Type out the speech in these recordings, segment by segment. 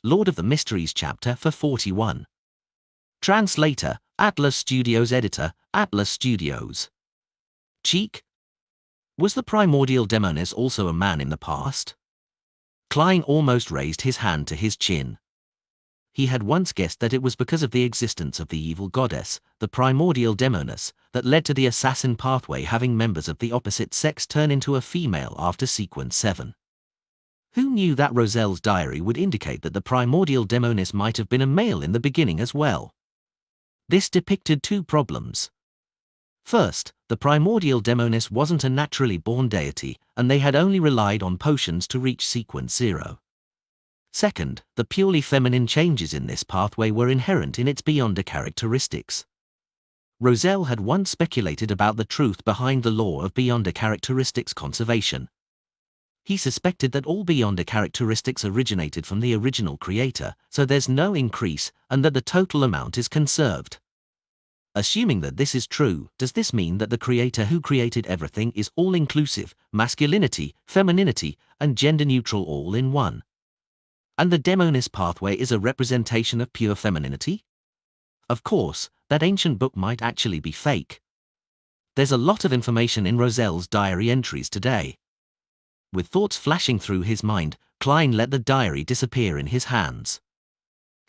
Lord of the Mysteries chapter for 41. Translator, Atlas Studios. Editor, Atlas Studios. Cheek? Was the primordial demoness also a man in the past? Klein almost raised his hand to his chin. He had once guessed that it was because of the existence of the evil goddess, the primordial demoness, that led to the assassin pathway having members of the opposite sex turn into a female after sequence 7. Who knew that Roselle's diary would indicate that the primordial demoness might have been a male in the beginning as well? This depicted two problems. First, the primordial demoness wasn't a naturally born deity, and they had only relied on potions to reach sequence 0. Second, the purely feminine changes in this pathway were inherent in its Beyonder characteristics. Roselle had once speculated about the truth behind the law of Beyonder characteristics conservation. He suspected that all Beyonder characteristics originated from the original creator, so there's no increase, and that the total amount is conserved. Assuming that this is true, does this mean that the creator who created everything is all-inclusive, masculinity, femininity, and gender-neutral all in one? And the demoness pathway is a representation of pure femininity? Of course, that ancient book might actually be fake. There's a lot of information in Roselle's diary entries today. With thoughts flashing through his mind, Klein let the diary disappear in his hands.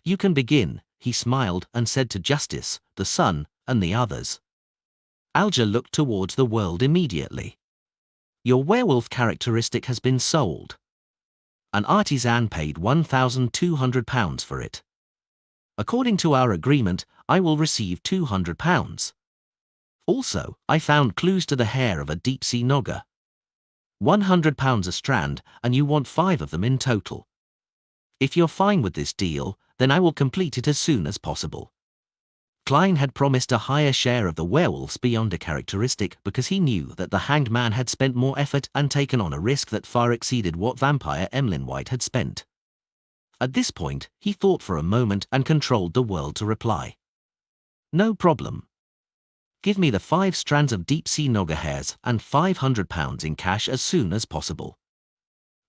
You can begin, he smiled and said to Justice, the Sun, and the others. Alger looked towards the world immediately. Your werewolf characteristic has been sold. An artisan paid £1,200 for it. According to our agreement, I will receive £200. Also, I found clues to the hair of a deep-sea nogger. £100 a strand, and you want 5 of them in total. If you're fine with this deal, then I will complete it as soon as possible. Klein had promised a higher share of the werewolf's Beyonder characteristic because he knew that the hanged man had spent more effort and taken on a risk that far exceeded what vampire Emlyn White had spent. At this point, he thought for a moment and controlled the world to reply. No problem. Give me the 5 strands of deep-sea nogger hairs and £500 in cash as soon as possible.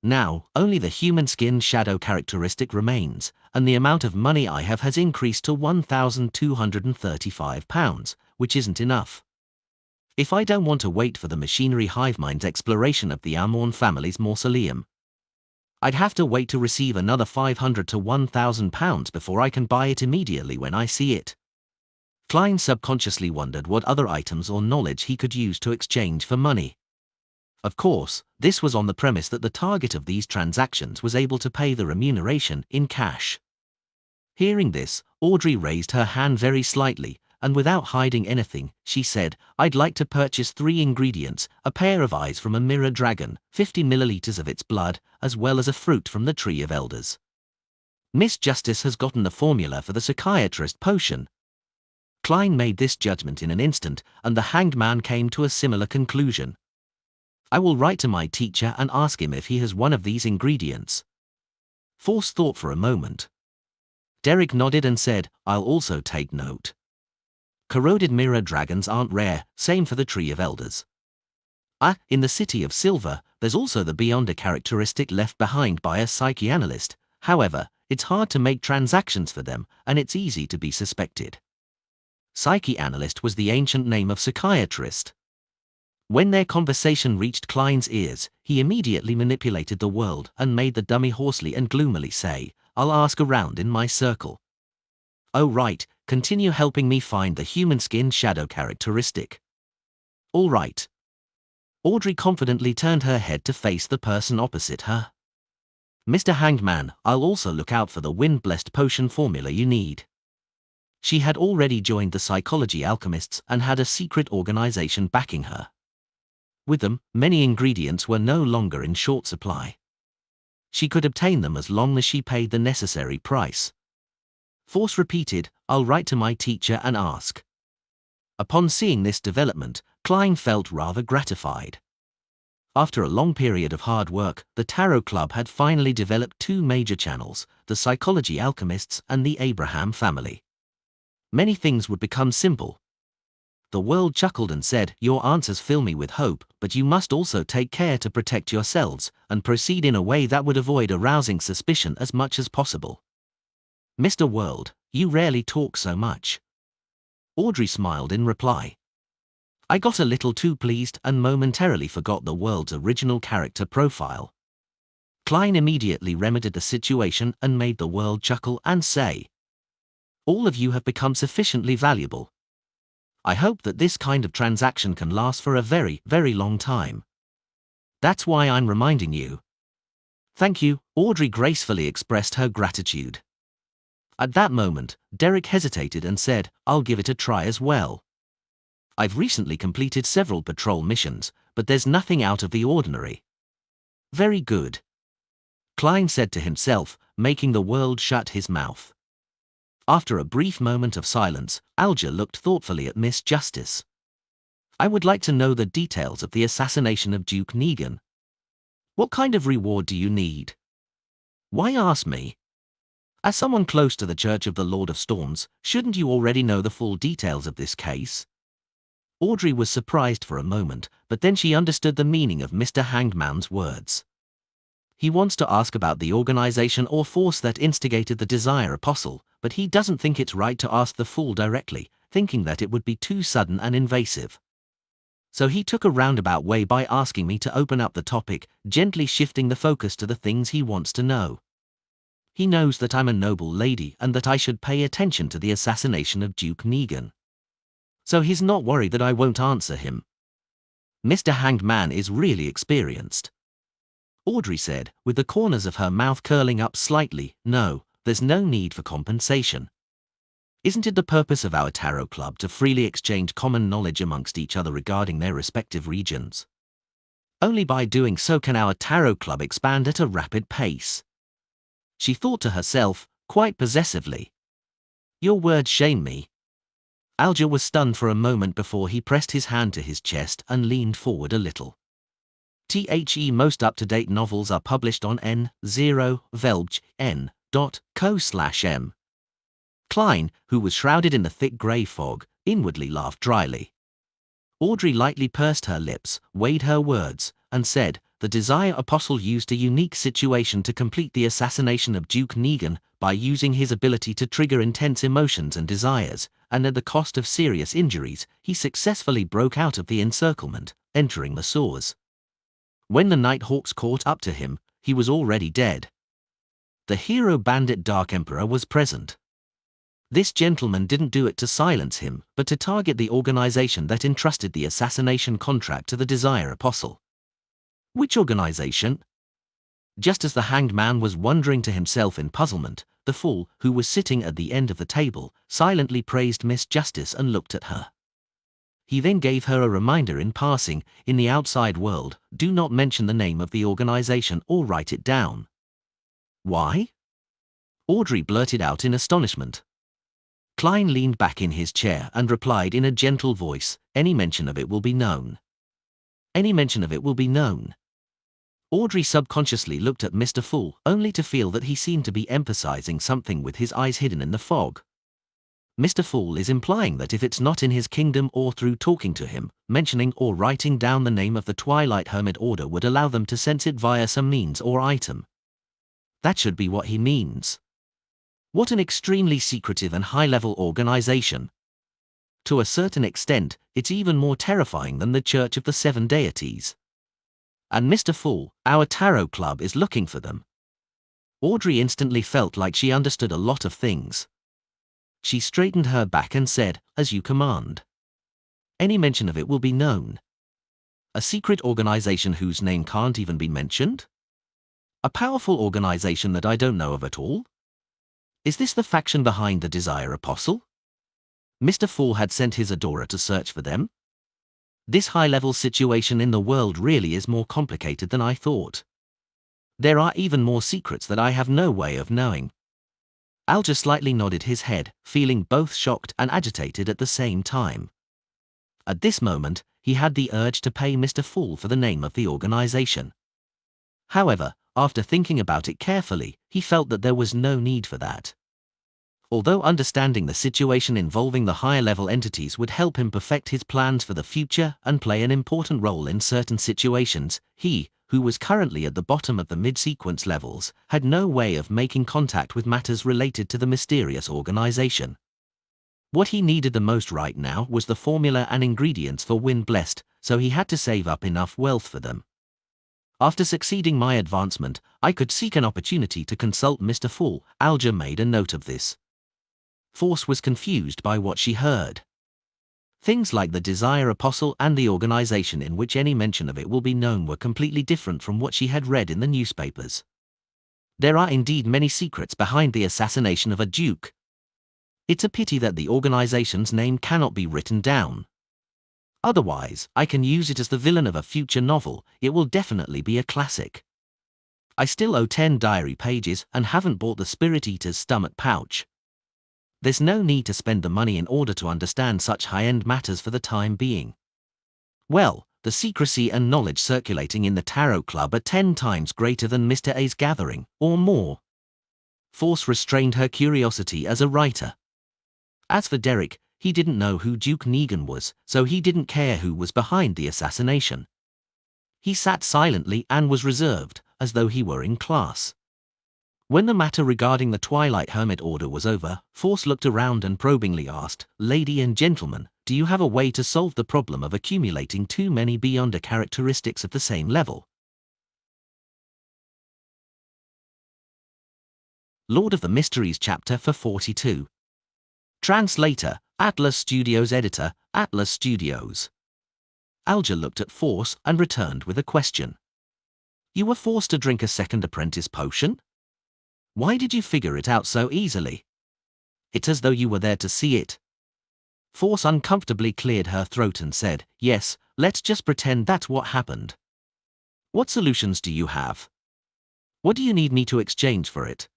Now, only the human skin shadow characteristic remains, and the amount of money I have has increased to £1,235, which isn't enough. If I don't want to wait for the machinery hivemind's exploration of the Amorn family's mausoleum, I'd have to wait to receive another £500 to £1,000 before I can buy it immediately when I see it. Klein subconsciously wondered what other items or knowledge he could use to exchange for money. Of course, this was on the premise that the target of these transactions was able to pay the remuneration in cash. Hearing this, Audrey raised her hand very slightly, and without hiding anything, she said, I'd like to purchase 3 ingredients, a pair of eyes from a mirror dragon, 50 milliliters of its blood, as well as a fruit from the Tree of Elders. Miss Justice has gotten the formula for the psychiatrist potion. Klein made this judgment in an instant, and the hanged man came to a similar conclusion. I will write to my teacher and ask him if he has one of these ingredients. Force thought for a moment. Derek nodded and said, I'll also take note. Corroded mirror dragons aren't rare, same for the Tree of Elders. In the City of Silver, there's also the Beyonder characteristic left behind by a psychoanalyst. However, it's hard to make transactions for them, and it's easy to be suspected. Psychoanalyst was the ancient name of psychiatrist. When their conversation reached Klein's ears, he immediately manipulated the world and made the dummy hoarsely and gloomily say, I'll ask around in my circle. Oh right, continue helping me find the human skin shadow characteristic. All right. Audrey confidently turned her head to face the person opposite her. Mr. Hangman, I'll also look out for the wind-blessed potion formula you need. She had already joined the psychology alchemists and had a secret organization backing her. With them, many ingredients were no longer in short supply. She could obtain them as long as she paid the necessary price. Force repeated, I'll write to my teacher and ask. Upon seeing this development, Klein felt rather gratified. After a long period of hard work, the Tarot Club had finally developed 2 major channels, the Psychology Alchemists and the Abraham family. Many things would become simple. The world chuckled and said, your answers fill me with hope, but you must also take care to protect yourselves, and proceed in a way that would avoid arousing suspicion as much as possible. Mr. World, you rarely talk so much. Audrey smiled in reply. I got a little too pleased and momentarily forgot the world's original character profile. Klein immediately remedied the situation and made the world chuckle and say, all of you have become sufficiently valuable. I hope that this kind of transaction can last for a very, very long time. That's why I'm reminding you. Thank you, Audrey gracefully expressed her gratitude. At that moment, Derek hesitated and said, I'll give it a try as well. I've recently completed several patrol missions, but there's nothing out of the ordinary. Very good. Klein said to himself, making the world shut his mouth. After a brief moment of silence, Alger looked thoughtfully at Miss Justice. I would like to know the details of the assassination of Duke Negan. What kind of reward do you need? Why ask me? As someone close to the Church of the Lord of Storms, shouldn't you already know the full details of this case? Audrey was surprised for a moment, but then she understood the meaning of Mr. Hangman's words. He wants to ask about the organization or force that instigated the Desire Apostle, but he doesn't think it's right to ask the fool directly, thinking that it would be too sudden and invasive. So he took a roundabout way by asking me to open up the topic, gently shifting the focus to the things he wants to know. He knows that I'm a noble lady and that I should pay attention to the assassination of Duke Negan. So he's not worried that I won't answer him. Mr. Hanged Man is really experienced. Audrey said, with the corners of her mouth curling up slightly, no, there's no need for compensation. Isn't it the purpose of our tarot club to freely exchange common knowledge amongst each other regarding their respective regions? Only by doing so can our tarot club expand at a rapid pace. She thought to herself, quite possessively. Your words shame me. Alger was stunned for a moment before he pressed his hand to his chest and leaned forward a little. Most up-to-date novels are published on n0velbgn.co/m. Klein, who was shrouded in the thick grey fog, inwardly laughed dryly. Audrey lightly pursed her lips, weighed her words, and said, the Desire Apostle used a unique situation to complete the assassination of Duke Negan by using his ability to trigger intense emotions and desires, and at the cost of serious injuries, he successfully broke out of the encirclement, entering the sewers. When the Nighthawks caught up to him, he was already dead. The hero bandit Dark Emperor was present. This gentleman didn't do it to silence him, but to target the organization that entrusted the assassination contract to the Desire Apostle. Which organization? Just as the Hanged Man was wondering to himself in puzzlement, the fool, who was sitting at the end of the table, silently praised Miss Justice and looked at her. He then gave her a reminder in passing, in the outside world, do not mention the name of the organization or write it down. Why? Audrey blurted out in astonishment. Klein leaned back in his chair and replied in a gentle voice, any mention of it will be known. Any mention of it will be known. Audrey subconsciously looked at Mr. Fool, only to feel that he seemed to be emphasizing something with his eyes hidden in the fog. Mr. Fool is implying that if it's not in his kingdom or through talking to him, mentioning or writing down the name of the Twilight Hermit Order would allow them to sense it via some means or item. That should be what he means. What an extremely secretive and high-level organization. To a certain extent, it's even more terrifying than the Church of the Seven Deities. And Mr. Fool, our tarot club is looking for them. Audrey instantly felt like she understood a lot of things. She straightened her back and said, as you command. Any mention of it will be known. A secret organization whose name can't even be mentioned? A powerful organization that I don't know of at all? Is this the faction behind the Desire Apostle? Mr. Fool had sent his adorer to search for them? This high-level situation in the world really is more complicated than I thought. There are even more secrets that I have no way of knowing. Alger slightly nodded his head, feeling both shocked and agitated at the same time. At this moment, he had the urge to pay Mr. Fool for the name of the organization. However, after thinking about it carefully, he felt that there was no need for that. Although understanding the situation involving the higher-level entities would help him perfect his plans for the future and play an important role in certain situations, he, who was currently at the bottom of the mid-sequence levels, had no way of making contact with matters related to the mysterious organization. What he needed the most right now was the formula and ingredients for Wind Blessed, so he had to save up enough wealth for them. After succeeding my advancement, I could seek an opportunity to consult Mr. Fall. Alger made a note of this. Force was confused by what she heard. Things like the Desire Apostle and the organization in which any mention of it will be known were completely different from what she had read in the newspapers. There are indeed many secrets behind the assassination of a duke. It's a pity that the organization's name cannot be written down. Otherwise, I can use it as the villain of a future novel. It will definitely be a classic. I still owe 10 diary pages and haven't bought the Spirit Eater's stomach pouch. There's no need to spend the money in order to understand such high-end matters for the time being. Well, the secrecy and knowledge circulating in the Tarot Club are 10 times greater than Mr. A's gathering, or more. Force restrained her curiosity as a writer. As for Derek, he didn't know who Duke Negan was, so he didn't care who was behind the assassination. He sat silently and was reserved, as though he were in class. When the matter regarding the Twilight Hermit Order was over, Force looked around and probingly asked, "Lady and gentlemen, do you have a way to solve the problem of accumulating too many Beyonder characteristics of the same level?" Lord of the Mysteries chapter for 42. Translator, Atlas Studios. Editor, Atlas Studios. Alger looked at Force and returned with a question. "You were forced to drink a second apprentice potion? Why did you figure it out so easily? It's as though you were there to see it." Force uncomfortably cleared her throat and said, "Yes, let's just pretend that's what happened. What solutions do you have? What do you need me to exchange for it?"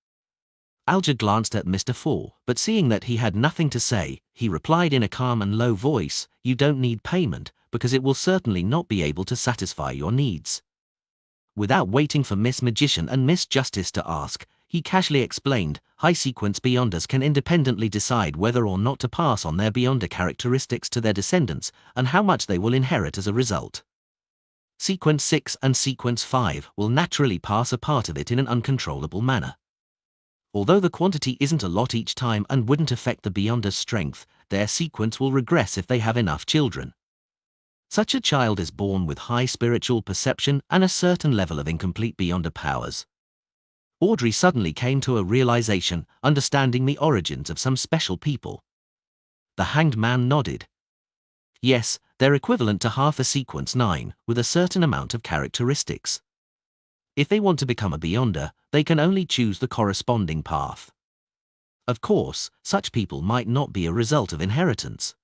Alger glanced at Mr. Fall, but seeing that he had nothing to say, he replied in a calm and low voice, "You don't need payment, because it will certainly not be able to satisfy your needs." Without waiting for Miss Magician and Miss Justice to ask, he casually explained, "High-sequence Beyonders can independently decide whether or not to pass on their Beyonder characteristics to their descendants, and how much they will inherit as a result. Sequence 6 and Sequence 5 will naturally pass a part of it in an uncontrollable manner. Although the quantity isn't a lot each time and wouldn't affect the Beyonder's strength, their sequence will regress if they have enough children. Such a child is born with high spiritual perception and a certain level of incomplete Beyonder powers." Audrey suddenly came to a realization, understanding the origins of some special people. The Hanged Man nodded. "Yes, they're equivalent to half a Sequence 9, with a certain amount of characteristics. If they want to become a Beyonder, they can only choose the corresponding path. Of course, such people might not be a result of inheritance.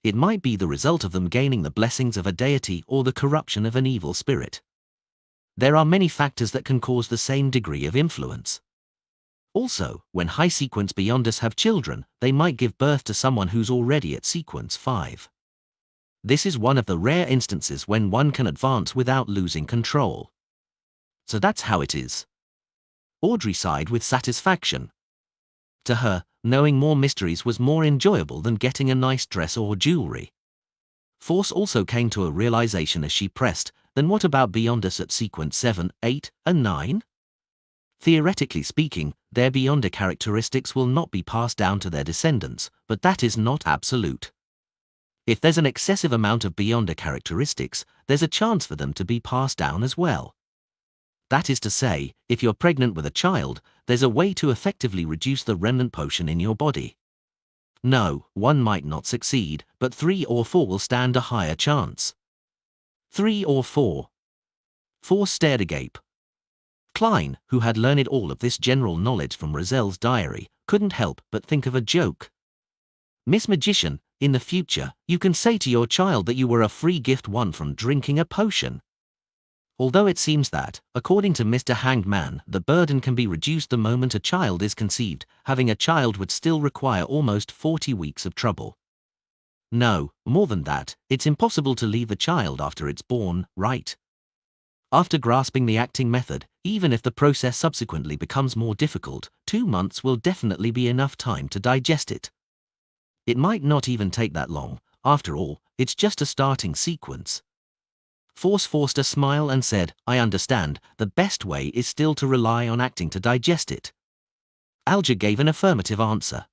It might be the result of them gaining the blessings of a deity or the corruption of an evil spirit. There are many factors that can cause the same degree of influence. Also, when high-sequence Beyonders have children, they might give birth to someone who's already at Sequence 5. This is one of the rare instances when one can advance without losing control. So that's how it is." Audrey sighed with satisfaction. To her, knowing more mysteries was more enjoyable than getting a nice dress or jewelry. Force also came to a realization as she pressed, "Then what about Beyonders at Sequence 7, 8, and 9? Theoretically speaking, their Beyonder characteristics will not be passed down to their descendants, but that is not absolute. If there's an excessive amount of Beyonder characteristics, there's a chance for them to be passed down as well. That is to say, if you're pregnant with a child, there's a way to effectively reduce the remnant potion in your body. No, one might not succeed, but 3 or 4 will stand a higher chance." 3 or 4. Force stared agape. Klein, who had learned all of this general knowledge from Rozelle's diary, couldn't help but think of a joke. "Miss Magician, in the future, you can say to your child that you were a free gift won from drinking a potion." Although it seems that, according to Mr. Hanged Man, the burden can be reduced the moment a child is conceived, having a child would still require almost 40 weeks of trouble. No, more than that, it's impossible to leave a child after it's born, right? After grasping the acting method, even if the process subsequently becomes more difficult, 2 months will definitely be enough time to digest it. It might not even take that long. After all, it's just a starting sequence. forced a smile and said, "I understand, the best way is still to rely on acting to digest it." Alger gave an affirmative answer.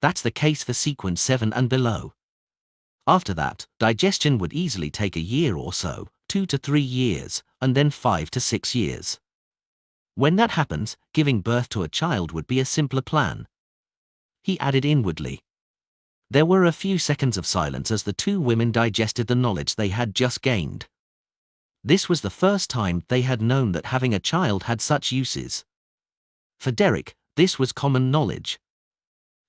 That's the case for sequence 7 and below. After that, digestion would easily take a year or so, 2 to 3 years, and then 5 to 6 years. When that happens, giving birth to a child would be a simpler plan. He added inwardly. There were a few seconds of silence as the two women digested the knowledge they had just gained. This was the first time they had known that having a child had such uses. For Derek, this was common knowledge.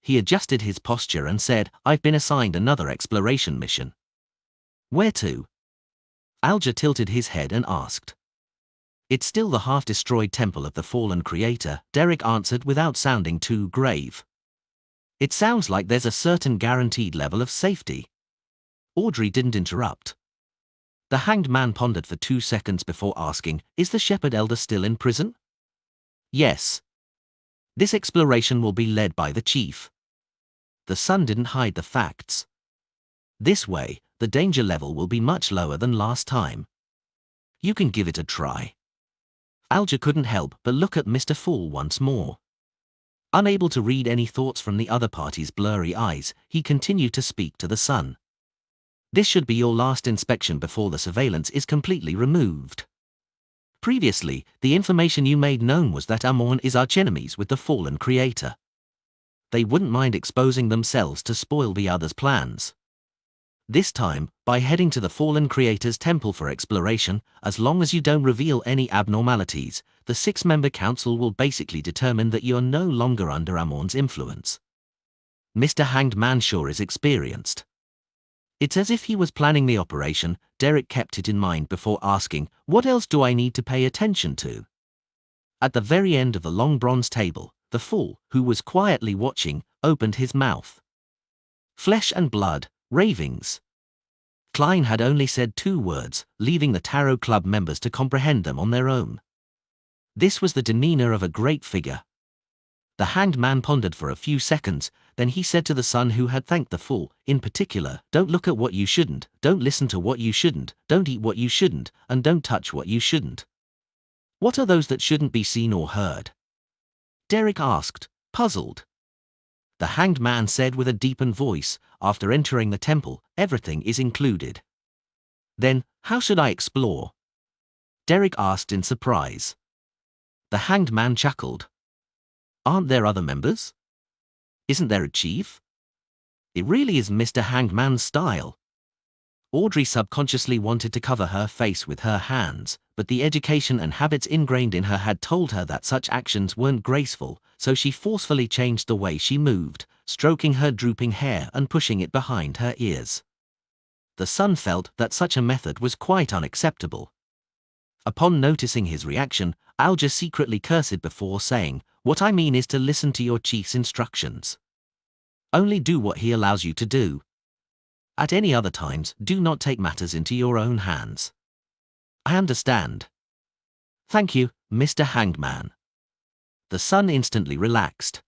He adjusted his posture and said, "I've been assigned another exploration mission." "Where to?" Alger tilted his head and asked. "It's still the half-destroyed temple of the fallen creator," Derek answered without sounding too grave. "It sounds like there's a certain guaranteed level of safety." Audrey didn't interrupt. The hanged man pondered for 2 seconds before asking, "Is the shepherd elder still in prison?" "Yes. This exploration will be led by the chief." The son didn't hide the facts. "This way, the danger level will be much lower than last time. You can give it a try." Alger couldn't help but look at Mr. Fool once more. Unable to read any thoughts from the other party's blurry eyes, he continued to speak to the son. "This should be your last inspection before the surveillance is completely removed. Previously, the information you made known was that Amon is archenemies with the fallen creator. They wouldn't mind exposing themselves to spoil the other's plans. This time, by heading to the fallen creator's temple for exploration, as long as you don't reveal any abnormalities, the 6-member council will basically determine that you're no longer under Amon's influence. Mr. Hanged Man sure is experienced." It's as if he was planning the operation. Derek kept it in mind before asking, "What else do I need to pay attention to?" At the very end of the long bronze table, the fool, who was quietly watching, opened his mouth. "Flesh and blood, ravings." Klein had only said 2 words, leaving the Tarot Club members to comprehend them on their own. This was the demeanor of a great figure. The hanged man pondered for a few seconds, then he said to the son who had thanked the fool, in particular, "Don't look at what you shouldn't, don't listen to what you shouldn't, don't eat what you shouldn't, and don't touch what you shouldn't." "What are those that shouldn't be seen or heard?" Derek asked, puzzled. The hanged man said with a deepened voice, "After entering the temple, everything is included." "Then, how should I explore?" Derek asked in surprise. The hanged man chuckled. "Aren't there other members? Isn't there a chief? It really is Mr. Hanged Man's style." Audrey subconsciously wanted to cover her face with her hands, but the education and habits ingrained in her had told her that such actions weren't graceful, so she forcefully changed the way she moved, stroking her drooping hair and pushing it behind her ears. The son felt that such a method was quite unacceptable. Upon noticing his reaction, Alger secretly cursed before saying, "What I mean is to listen to your chief's instructions. Only do what he allows you to do. At any other times, do not take matters into your own hands." "I understand." "Thank you, Mr. Hangman." The son instantly relaxed.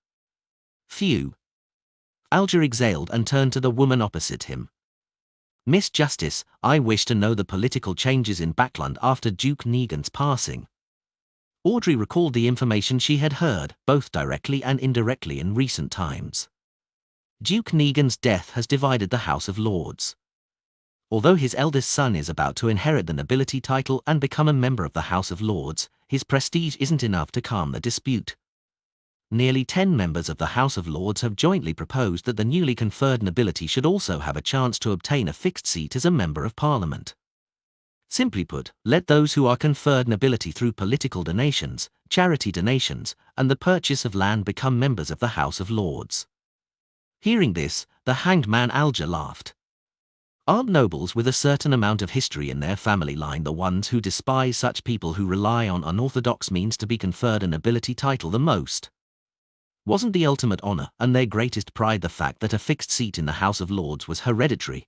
"Phew." Alger exhaled and turned to the woman opposite him. "Miss Justice, I wish to know the political changes in Backland after Duke Negan's passing." Audrey recalled the information she had heard, both directly and indirectly in recent times. Duke Negan's death has divided the House of Lords. Although his eldest son is about to inherit the nobility title and become a member of the House of Lords, his prestige isn't enough to calm the dispute. Nearly 10 members of the House of Lords have jointly proposed that the newly conferred nobility should also have a chance to obtain a fixed seat as a Member of Parliament. Simply put, let those who are conferred nobility through political donations, charity donations, and the purchase of land become members of the House of Lords. Hearing this, the hanged man Alger laughed. "Aren't nobles with a certain amount of history in their family line the ones who despise such people who rely on unorthodox means to be conferred a nobility title the most? Wasn't the ultimate honor and their greatest pride the fact that a fixed seat in the House of Lords was hereditary?"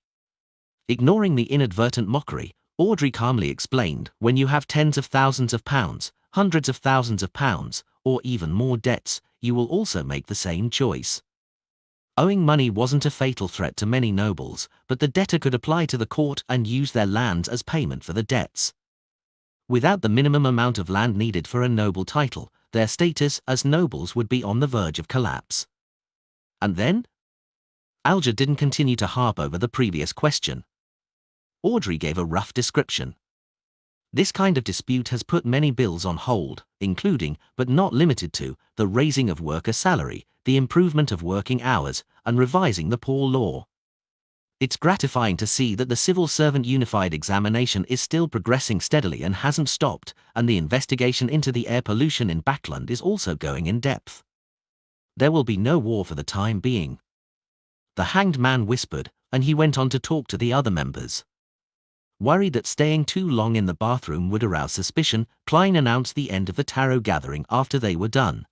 Ignoring the inadvertent mockery, Audrey calmly explained, "When you have tens of thousands of pounds, hundreds of thousands of pounds, or even more debts, you will also make the same choice. Owing money wasn't a fatal threat to many nobles, but the debtor could apply to the court and use their lands as payment for the debts. Without the minimum amount of land needed for a noble title, their status as nobles would be on the verge of collapse. And then? Alger didn't continue to harp over the previous question. Audrey gave a rough description. This kind of dispute has put many bills on hold, including, but not limited to, the raising of worker salary, the improvement of working hours, and revising the poor law. It's gratifying to see that the Civil Servant Unified Examination is still progressing steadily and hasn't stopped, and the investigation into the air pollution in Backland is also going in depth. There will be no war for the time being. The hanged man whispered, and he went on to talk to the other members. Worried that staying too long in the bathroom would arouse suspicion, Klein announced the end of the tarot gathering after they were done.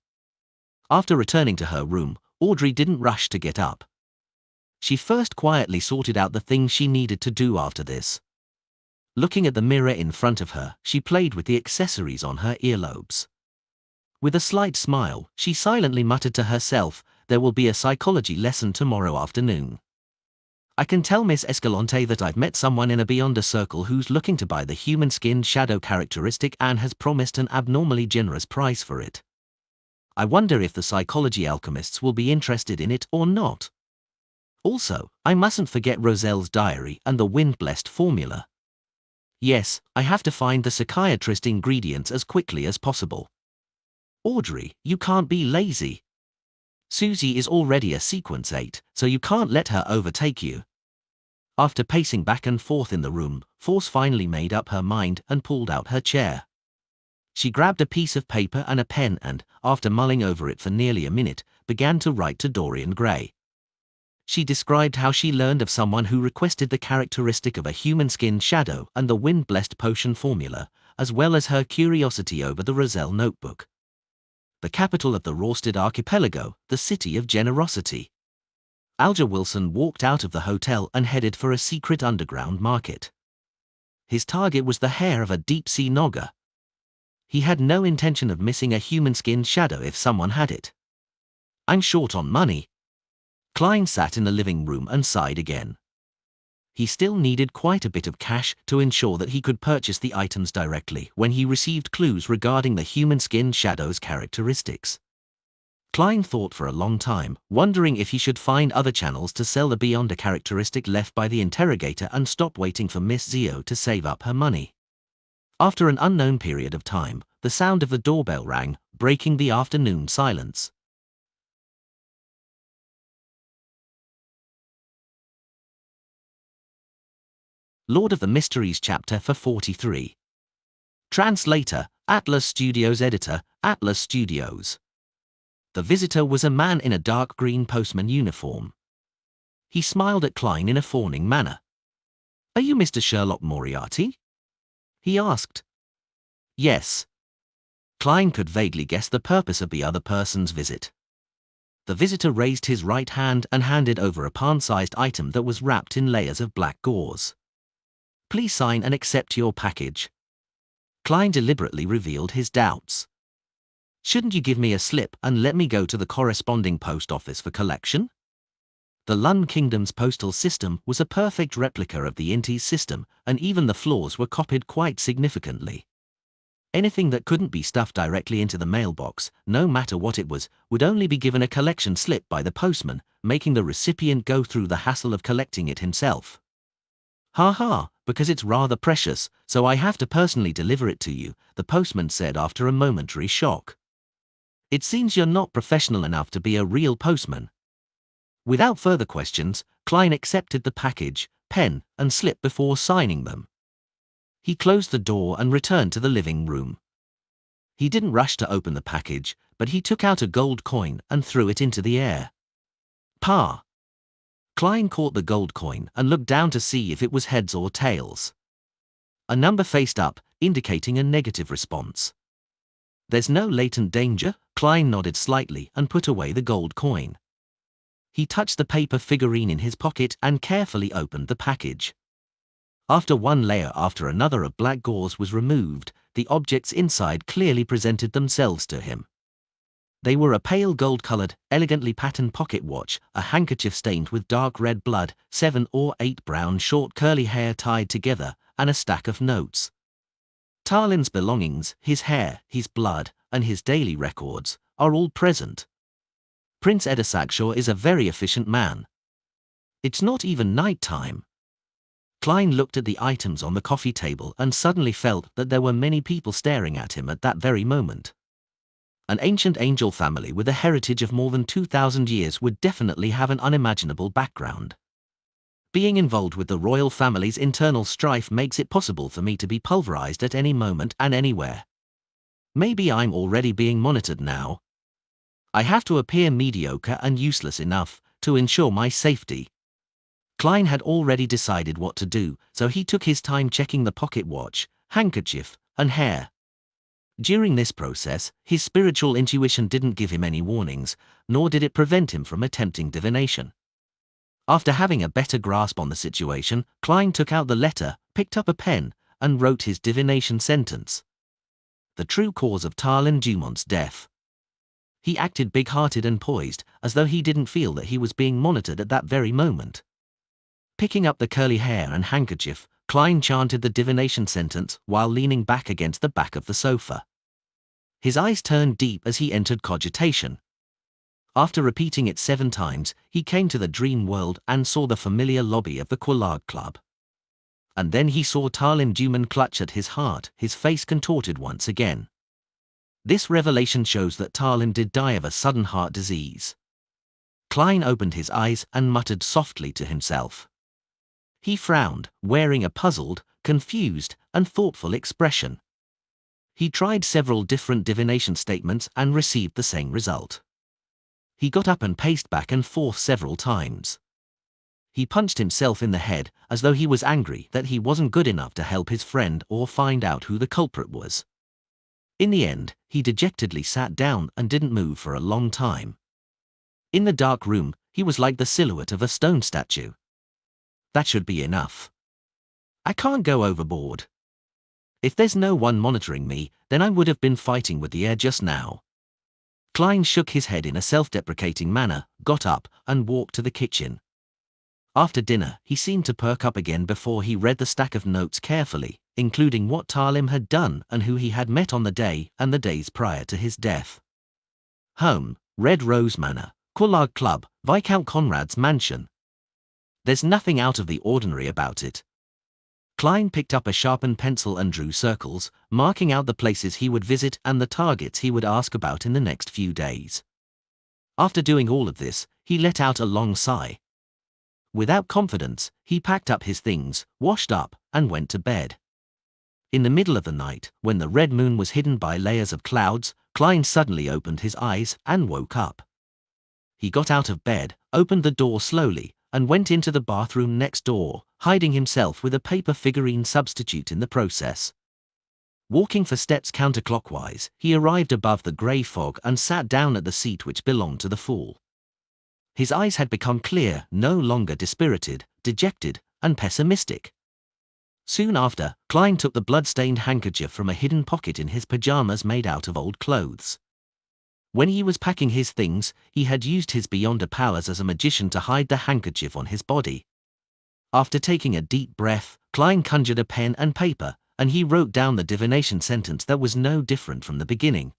After returning to her room, Audrey didn't rush to get up. She first quietly sorted out the things she needed to do after this. Looking at the mirror in front of her, she played with the accessories on her earlobes. With a slight smile, she silently muttered to herself, "There will be a psychology lesson tomorrow afternoon. I can tell Miss Escalante that I've met someone in a Beyonder circle who's looking to buy the human skin shadow characteristic and has promised an abnormally generous price for it. I wonder if the psychology alchemists will be interested in it or not. Also, I mustn't forget Roselle's diary and the wind-blessed formula. Yes, I have to find the psychiatrist ingredients as quickly as possible. Audrey, you can't be lazy. Susie is already a sequence 8, so you can't let her overtake you." After pacing back and forth in the room, Force finally made up her mind and pulled out her chair. She grabbed a piece of paper and a pen and, after mulling over it for nearly a minute, began to write to Dorian Gray. She described how she learned of someone who requested the characteristic of a human skin shadow and the wind-blessed potion formula, as well as her curiosity over the Roselle notebook. The capital of the Rorsted archipelago, the city of generosity. Alger Wilson walked out of the hotel and headed for a secret underground market. His target was the hair of a deep-sea nogger. He had no intention of missing a human skin shadow if someone had it. "I'm short on money." Klein sat in the living room and sighed again. He still needed quite a bit of cash to ensure that he could purchase the items directly when he received clues regarding the human skin shadow's characteristics. Klein thought for a long time, wondering if he should find other channels to sell the Beyonder characteristic left by the interrogator and stop waiting for Miss Zio to save up her money. After an unknown period of time, the sound of the doorbell rang, breaking the afternoon silence. Lord of the Mysteries chapter for 43. Translator, Atlas Studios. Editor, Atlas Studios. The visitor was a man in a dark green postman uniform. He smiled at Klein in a fawning manner. "Are you Mr. Sherlock Moriarty?" he asked. "Yes." Klein could vaguely guess the purpose of the other person's visit. The visitor raised his right hand and handed over a palm-sized item that was wrapped in layers of black gauze. "Please sign and accept your package." Klein deliberately revealed his doubts. "Shouldn't you give me a slip and let me go to the corresponding post office for collection?" The Lund Kingdom's postal system was a perfect replica of the Inti's system, and even the flaws were copied quite significantly. Anything that couldn't be stuffed directly into the mailbox, no matter what it was, would only be given a collection slip by the postman, making the recipient go through the hassle of collecting it himself. "Ha ha, because it's rather precious, so I have to personally deliver it to you," the postman said after a momentary shock. "It seems you're not professional enough to be a real postman." Without further questions, Klein accepted the package, pen, and slip before signing them. He closed the door and returned to the living room. He didn't rush to open the package, but he took out a gold coin and threw it into the air. "Pa!" Klein caught the gold coin and looked down to see if it was heads or tails. A number faced up, indicating a negative response. "There's no latent danger?" Klein nodded slightly and put away the gold coin. He touched the paper figurine in his pocket and carefully opened the package. After one layer after another of black gauze was removed, the objects inside clearly presented themselves to him. They were a pale gold-colored, elegantly patterned pocket watch, a handkerchief stained with dark red blood, 7 or 8 brown short curly hair tied together, and a stack of notes. Tarlin's belongings, his hair, his blood, and his daily records, are all present. Prince Edisakshaw is a very efficient man. It's not even night time. Klein looked at the items on the coffee table and suddenly felt that there were many people staring at him at that very moment. An ancient angel family with a heritage of more than 2,000 years would definitely have an unimaginable background. Being involved with the royal family's internal strife makes it possible for me to be pulverized at any moment and anywhere. Maybe I'm already being monitored now. I have to appear mediocre and useless enough to ensure my safety. Klein had already decided what to do, so he took his time checking the pocket watch, handkerchief, and hair. During this process, his spiritual intuition didn't give him any warnings, nor did it prevent him from attempting divination. After having a better grasp on the situation, Klein took out the letter, picked up a pen, and wrote his divination sentence. The true cause of Tarlin Dumont's death. He acted big-hearted and poised, as though he didn't feel that he was being monitored at that very moment. Picking up the curly hair and handkerchief, Klein chanted the divination sentence while leaning back against the back of the sofa. His eyes turned deep as he entered cogitation. After repeating it 7 times, he came to the dream world and saw the familiar lobby of the Quelaag Club. And then he saw Tarlin Dumont clutch at his heart, his face contorted once again. This revelation shows that Tarlin did die of a sudden heart disease. Klein opened his eyes and muttered softly to himself. He frowned, wearing a puzzled, confused, and thoughtful expression. He tried several different divination statements and received the same result. He got up and paced back and forth several times. He punched himself in the head as though he was angry that he wasn't good enough to help his friend or find out who the culprit was. In the end, he dejectedly sat down and didn't move for a long time. In the dark room, he was like the silhouette of a stone statue. That should be enough. I can't go overboard. If there's no one monitoring me, then I would have been fighting with the air just now. Klein shook his head in a self-deprecating manner, got up, and walked to the kitchen. After dinner, he seemed to perk up again before he read the stack of notes carefully, including what Tarlim had done and who he had met on the day and the days prior to his death. Home, Red Rose Manor, Quelaag Club, Viscount Conrad's mansion. There's nothing out of the ordinary about it. Klein picked up a sharpened pencil and drew circles, marking out the places he would visit and the targets he would ask about in the next few days. After doing all of this, he let out a long sigh. Without confidence, he packed up his things, washed up, and went to bed. In the middle of the night, when the red moon was hidden by layers of clouds, Klein suddenly opened his eyes and woke up. He got out of bed, opened the door slowly, and went into the bathroom next door, hiding himself with a paper figurine substitute in the process. Walking for steps counterclockwise, he arrived above the grey fog and sat down at the seat which belonged to the fool. His eyes had become clear, no longer dispirited, dejected, and pessimistic. Soon after, Klein took the blood-stained handkerchief from a hidden pocket in his pajamas made out of old clothes. When he was packing his things, he had used his beyonder powers as a magician to hide the handkerchief on his body. After taking a deep breath, Klein conjured a pen and paper, and he wrote down the divination sentence that was no different from the beginning.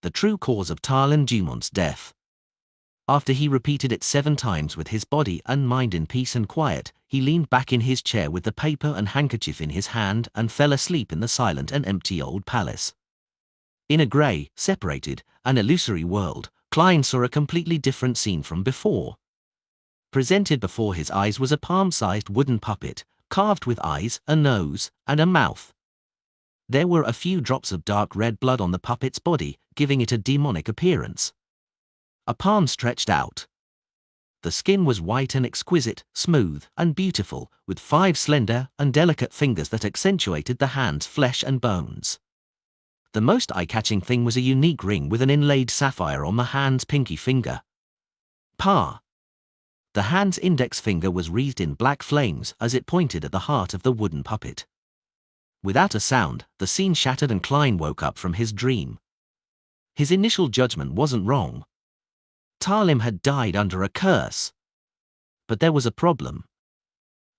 The true cause of Tarlin Dumont's death. After he repeated it 7 times with his body and mind in peace and quiet, he leaned back in his chair with the paper and handkerchief in his hand and fell asleep in the silent and empty old palace. In a grey, separated, and illusory world, Klein saw a completely different scene from before. Presented before his eyes was a palm-sized wooden puppet, carved with eyes, a nose, and a mouth. There were a few drops of dark red blood on the puppet's body, giving it a demonic appearance. A palm stretched out. The skin was white and exquisite, smooth and beautiful, with 5 slender and delicate fingers that accentuated the hand's flesh and bones. The most eye-catching thing was a unique ring with an inlaid sapphire on the hand's pinky finger. Pa. The hand's index finger was wreathed in black flames as it pointed at the heart of the wooden puppet. Without a sound, the scene shattered and Klein woke up from his dream. His initial judgment wasn't wrong. Talim had died under a curse. But there was a problem.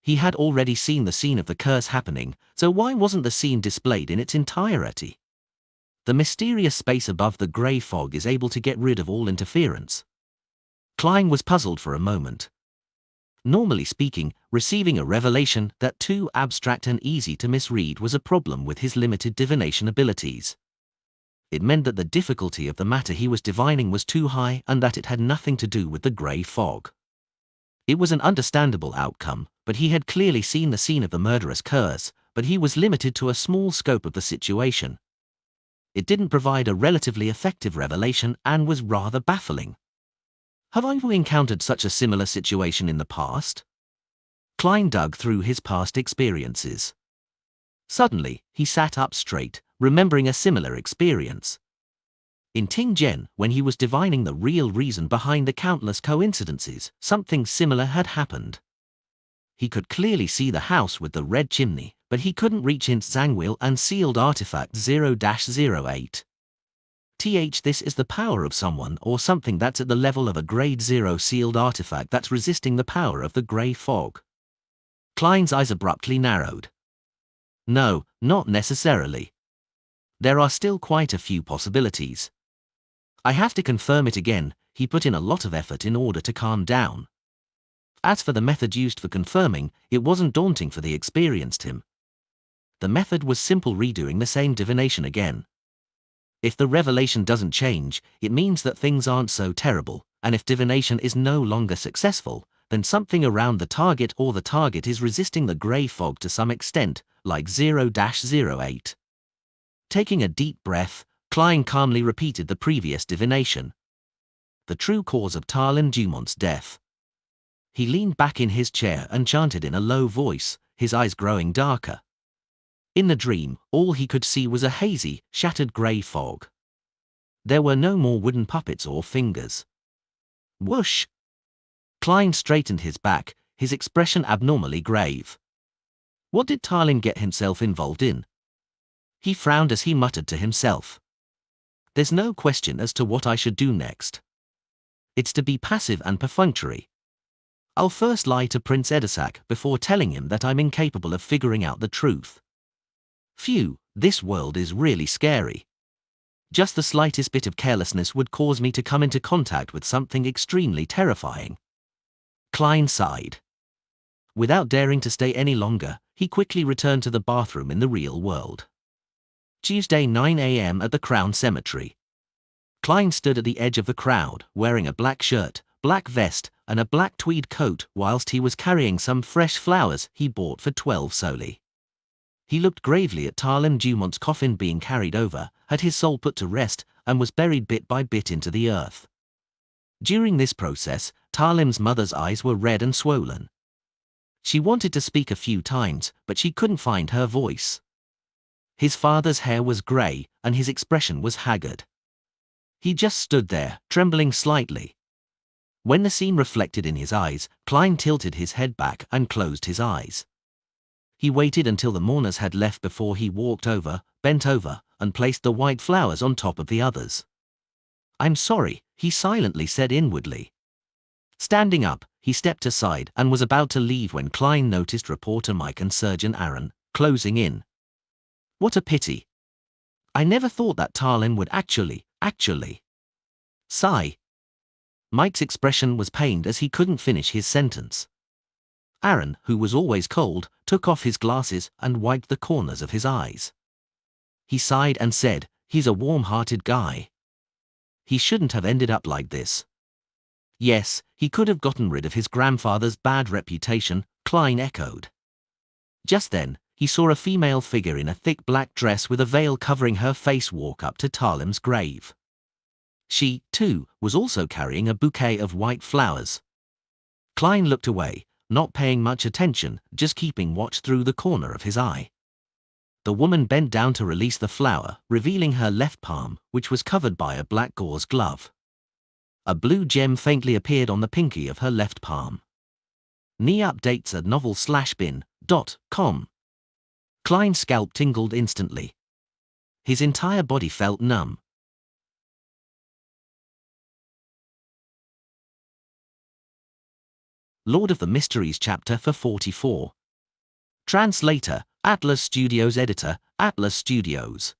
He had already seen the scene of the curse happening, so why wasn't the scene displayed in its entirety? The mysterious space above the grey fog is able to get rid of all interference. Klein was puzzled for a moment. Normally speaking, receiving a revelation that too abstract and easy to misread was a problem with his limited divination abilities. It meant that the difficulty of the matter he was divining was too high and that it had nothing to do with the grey fog. It was an understandable outcome, but he had clearly seen the scene of the murderous curse, but he was limited to a small scope of the situation. It didn't provide a relatively effective revelation and was rather baffling. Have I encountered such a similar situation in the past? Klein dug through his past experiences. Suddenly, he sat up straight, remembering a similar experience. In Ting-Jen, when he was divining the real reason behind the countless coincidences, something similar had happened. He could clearly see the house with the red chimney, but he couldn't reach its Zangwil and sealed artifact 0-08. This is the power of someone or something that's at the level of a grade 0 sealed artifact that's resisting the power of the grey fog. Klein's eyes abruptly narrowed. No, not necessarily. There are still quite a few possibilities. I have to confirm it again. He put in a lot of effort in order to calm down. As for the method used for confirming, it wasn't daunting for the experienced him. The method was simple, redoing the same divination again. If the revelation doesn't change, it means that things aren't so terrible, and if divination is no longer successful, then something around the target or the target is resisting the grey fog to some extent, like 0-08. Taking a deep breath, Klein calmly repeated the previous divination. The true cause of Talim Dumont's death. He leaned back in his chair and chanted in a low voice, his eyes growing darker. In the dream, all he could see was a hazy, shattered grey fog. There were no more wooden puppets or fingers. Whoosh! Klein straightened his back, his expression abnormally grave. What did Talim get himself involved in? He frowned as he muttered to himself. There's no question as to what I should do next. It's to be passive and perfunctory. I'll first lie to Prince Edisak before telling him that I'm incapable of figuring out the truth. Phew, this world is really scary. Just the slightest bit of carelessness would cause me to come into contact with something extremely terrifying. Klein sighed. Without daring to stay any longer, he quickly returned to the bathroom in the real world. Tuesday 9 a.m. at the Crown Cemetery. Klein stood at the edge of the crowd, wearing a black shirt, black vest, and a black tweed coat whilst he was carrying some fresh flowers he bought for 12 soli. He looked gravely at Talim Dumont's coffin being carried over, had his soul put to rest, and was buried bit by bit into the earth. During this process, Talim's mother's eyes were red and swollen. She wanted to speak a few times, but she couldn't find her voice. His father's hair was grey, and his expression was haggard. He just stood there, trembling slightly. When the scene reflected in his eyes, Klein tilted his head back and closed his eyes. He waited until the mourners had left before he walked over, bent over, and placed the white flowers on top of the others. I'm sorry, he silently said inwardly. Standing up, he stepped aside and was about to leave when Klein noticed reporter Mike and Surgeon Aaron closing in. What a pity. I never thought that Talim would actually. Sigh. Mike's expression was pained as he couldn't finish his sentence. Aaron, who was always cold, took off his glasses and wiped the corners of his eyes. He sighed and said, he's a warm-hearted guy. He shouldn't have ended up like this. Yes, he could have gotten rid of his grandfather's bad reputation, Klein echoed. Just then, he saw a female figure in a thick black dress with a veil covering her face walk up to Talim's grave. She, too, was also carrying a bouquet of white flowers. Klein looked away, not paying much attention, just keeping watch through the corner of his eye. The woman bent down to release the flower, revealing her left palm, which was covered by a black gauze glove. A blue gem faintly appeared on the pinky of her left palm. Knee updates at novel/bin.com. Klein's scalp tingled instantly. His entire body felt numb. Lord of the Mysteries chapter for 44. Translator, Atlas Studios. Editor, Atlas Studios.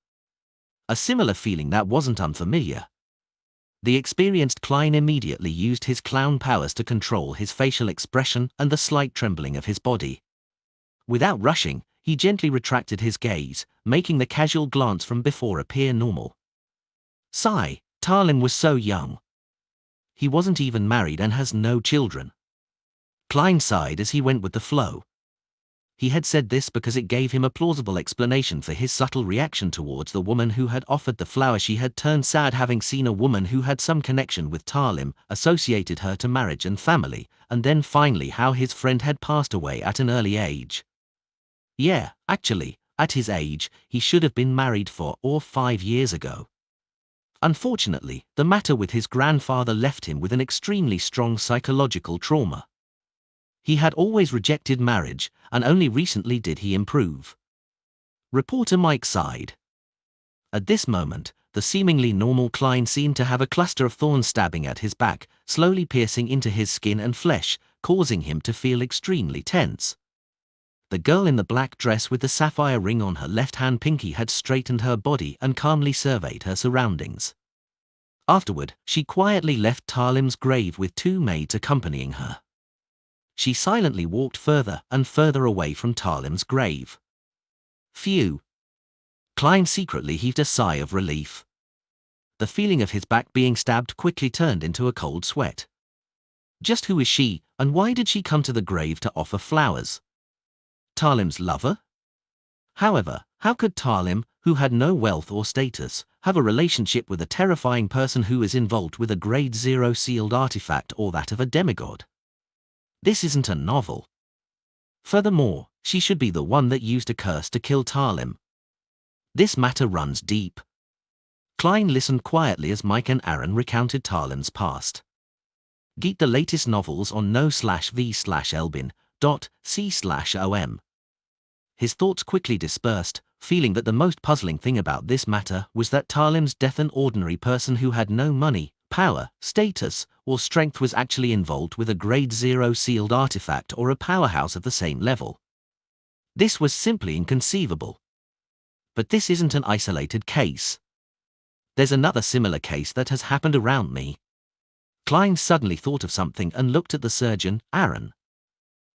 A similar feeling that wasn't unfamiliar. The experienced Klein immediately used his clown powers to control his facial expression and the slight trembling of his body. Without rushing, he gently retracted his gaze, making the casual glance from before appear normal. Sigh, Talim was so young. He wasn't even married and has no children. Klein sighed as he went with the flow. He had said this because it gave him a plausible explanation for his subtle reaction towards the woman who had offered the flower. She had turned sad having seen a woman who had some connection with Talim, associated her to marriage and family, and then finally how his friend had passed away at an early age. Yeah, actually, at his age, he should have been married 4 or 5 years ago. Unfortunately, the matter with his grandfather left him with an extremely strong psychological trauma. He had always rejected marriage, and only recently did he improve. Reporter Mike sighed. At this moment, the seemingly normal Klein seemed to have a cluster of thorns stabbing at his back, slowly piercing into his skin and flesh, causing him to feel extremely tense. The girl in the black dress with the sapphire ring on her left-hand pinky had straightened her body and calmly surveyed her surroundings. Afterward, she quietly left Talim's grave with 2 maids accompanying her. She silently walked further and further away from Talim's grave. Phew. Klein secretly heaved a sigh of relief. The feeling of his back being stabbed quickly turned into a cold sweat. Just who is she, and why did she come to the grave to offer flowers? Talim's lover? However, how could Talim, who had no wealth or status, have a relationship with a terrifying person who is involved with a grade 0 sealed artifact or that of a demigod? This isn't a novel. Furthermore, she should be the one that used a curse to kill Talim. This matter runs deep. Klein listened quietly as Mike and Aaron recounted Talim's past. Get the latest novels on no/v/elbin.c/om. His thoughts quickly dispersed, feeling that the most puzzling thing about this matter was that Talim's death, an ordinary person who had no money, power, status, or strength, was actually involved with a grade 0 sealed artifact or a powerhouse of the same level. This was simply inconceivable. But this isn't an isolated case. There's another similar case that has happened around me. Klein suddenly thought of something and looked at the surgeon, Aaron.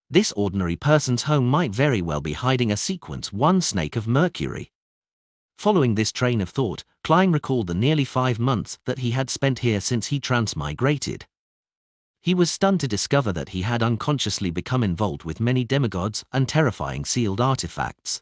This ordinary person's home might very well be hiding a sequence 1 snake of mercury. Following this train of thought, Klein recalled the nearly 5 months that he had spent here since he transmigrated. He was stunned to discover that he had unconsciously become involved with many demigods and terrifying sealed artifacts.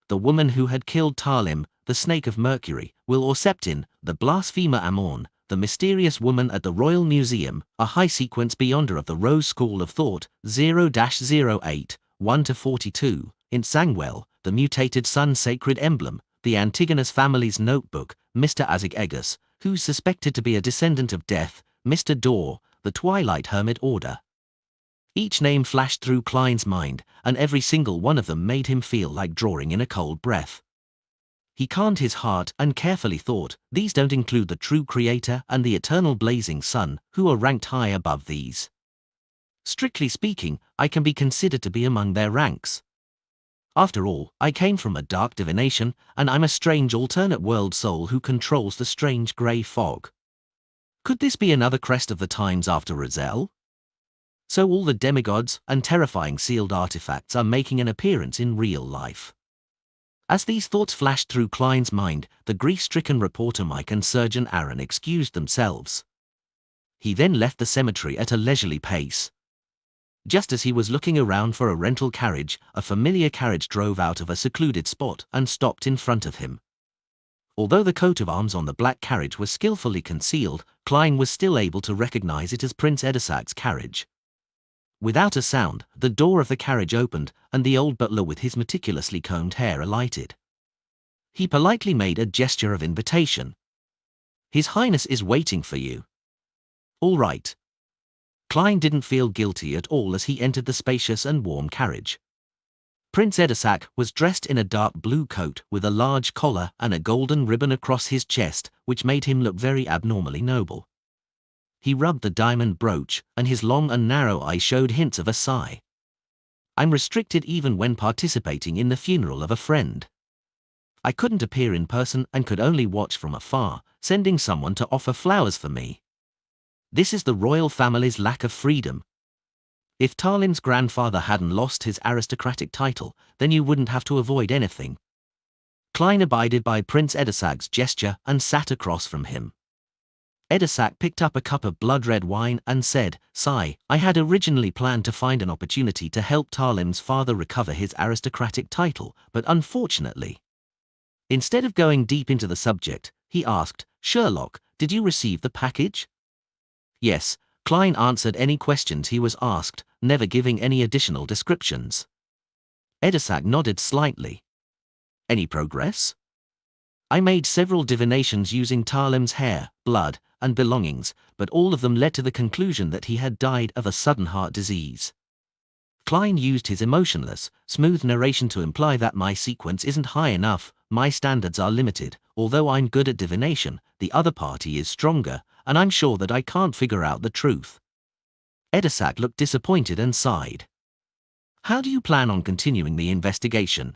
The woman who had killed Talim, the Snake of Mercury, Will Orseptin, the blasphemer Amorn, the mysterious woman at the Royal Museum, a high-sequence beyonder of the Rose School of Thought, 0-08, 1-42, in Sangwell, the mutated sun sacred emblem, the Antigonus family's notebook, Mr. Azig Egus, who's suspected to be a descendant of death, Mr. Dor, the Twilight Hermit Order. Each name flashed through Klein's mind, and every single one of them made him feel like drawing in a cold breath. He calmed his heart and carefully thought, these don't include the true creator and the eternal blazing sun, who are ranked high above these. Strictly speaking, I can be considered to be among their ranks. After all, I came from a dark divination, and I'm a strange alternate world soul who controls the strange grey fog. Could this be another crest of the times after Razel? So all the demigods and terrifying sealed artifacts are making an appearance in real life. As these thoughts flashed through Klein's mind, the grief-stricken reporter Mike and surgeon Aaron excused themselves. He then left the cemetery at a leisurely pace. Just as he was looking around for a rental carriage, a familiar carriage drove out of a secluded spot and stopped in front of him. Although the coat of arms on the black carriage was skillfully concealed, Klein was still able to recognize it as Prince Edisac's carriage. Without a sound, the door of the carriage opened, and the old butler with his meticulously combed hair alighted. He politely made a gesture of invitation. "His Highness is waiting for you." "All right." Klein didn't feel guilty at all as he entered the spacious and warm carriage. Prince Edisac was dressed in a dark blue coat with a large collar and a golden ribbon across his chest, which made him look very abnormally noble. He rubbed the diamond brooch, and his long and narrow eye showed hints of a sigh. I'm restricted even when participating in the funeral of a friend. I couldn't appear in person and could only watch from afar, sending someone to offer flowers for me. This is the royal family's lack of freedom. If Talin's grandfather hadn't lost his aristocratic title, then you wouldn't have to avoid anything. Klein abided by Prince Edisag's gesture and sat across from him. Edisag picked up a cup of blood-red wine and said, "Sigh, I had originally planned to find an opportunity to help Talim's father recover his aristocratic title, but unfortunately." Instead of going deep into the subject, he asked, "Sherlock, did you receive the package?" Yes, Klein answered any questions he was asked, never giving any additional descriptions. Edisag nodded slightly. "Any progress?" "I made several divinations using Talim's hair, blood, and belongings, but all of them led to the conclusion that he had died of a sudden heart disease." Klein used his emotionless, smooth narration to imply that my sequence isn't high enough, my standards are limited, although I'm good at divination, the other party is stronger, and I'm sure that I can't figure out the truth. Edisag looked disappointed and sighed. "How do you plan on continuing the investigation?"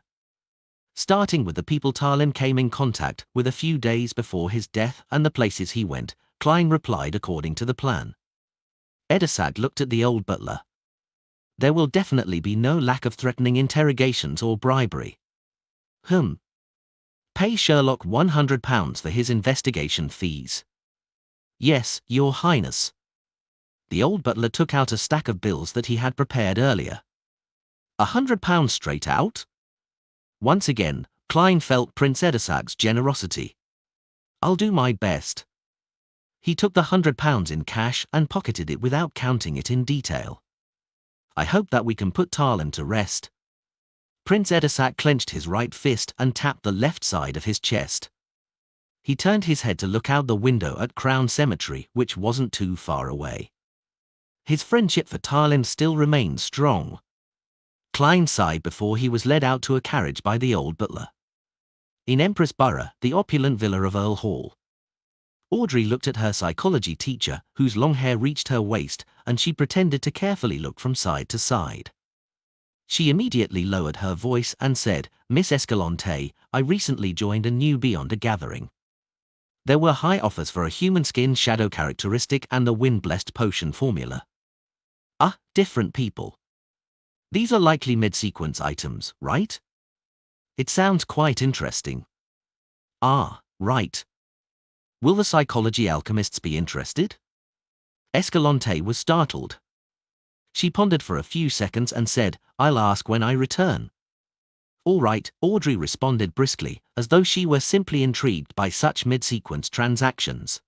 "Starting with the people Talim came in contact with a few days before his death and the places he went," Klein replied according to the plan. Edisag looked at the old butler. "There will definitely be no lack of threatening interrogations or bribery." "Pay Sherlock £100 for his investigation fees." "Yes, Your Highness." The old butler took out a stack of bills that he had prepared earlier. £100 straight out? Once again, Klein felt Prince Edisag's generosity. "I'll do my best." He took the £100 in cash and pocketed it without counting it in detail. "I hope that we can put Talim to rest." Prince Edisag clenched his right fist and tapped the left side of his chest. He turned his head to look out the window at Crown Cemetery, which wasn't too far away. His friendship for Talim still remained strong. Klein sighed before he was led out to a carriage by the old butler. In Empress Borough, the opulent villa of Earl Hall. Audrey looked at her psychology teacher, whose long hair reached her waist, and she pretended to carefully look from side to side. She immediately lowered her voice and said, "Miss Escalante, I recently joined a new Beyonder gathering. There were high offers for a human skin shadow characteristic and the wind-blessed potion formula." "Ah, different people. These are likely mid-sequence items, right?" "It sounds quite interesting." "Ah, right. Will the psychology alchemists be interested?" Escalante was startled. She pondered for a few seconds and said, "I'll ask when I return." "All right," Audrey responded briskly, as though she were simply intrigued by such mid-sequence transactions.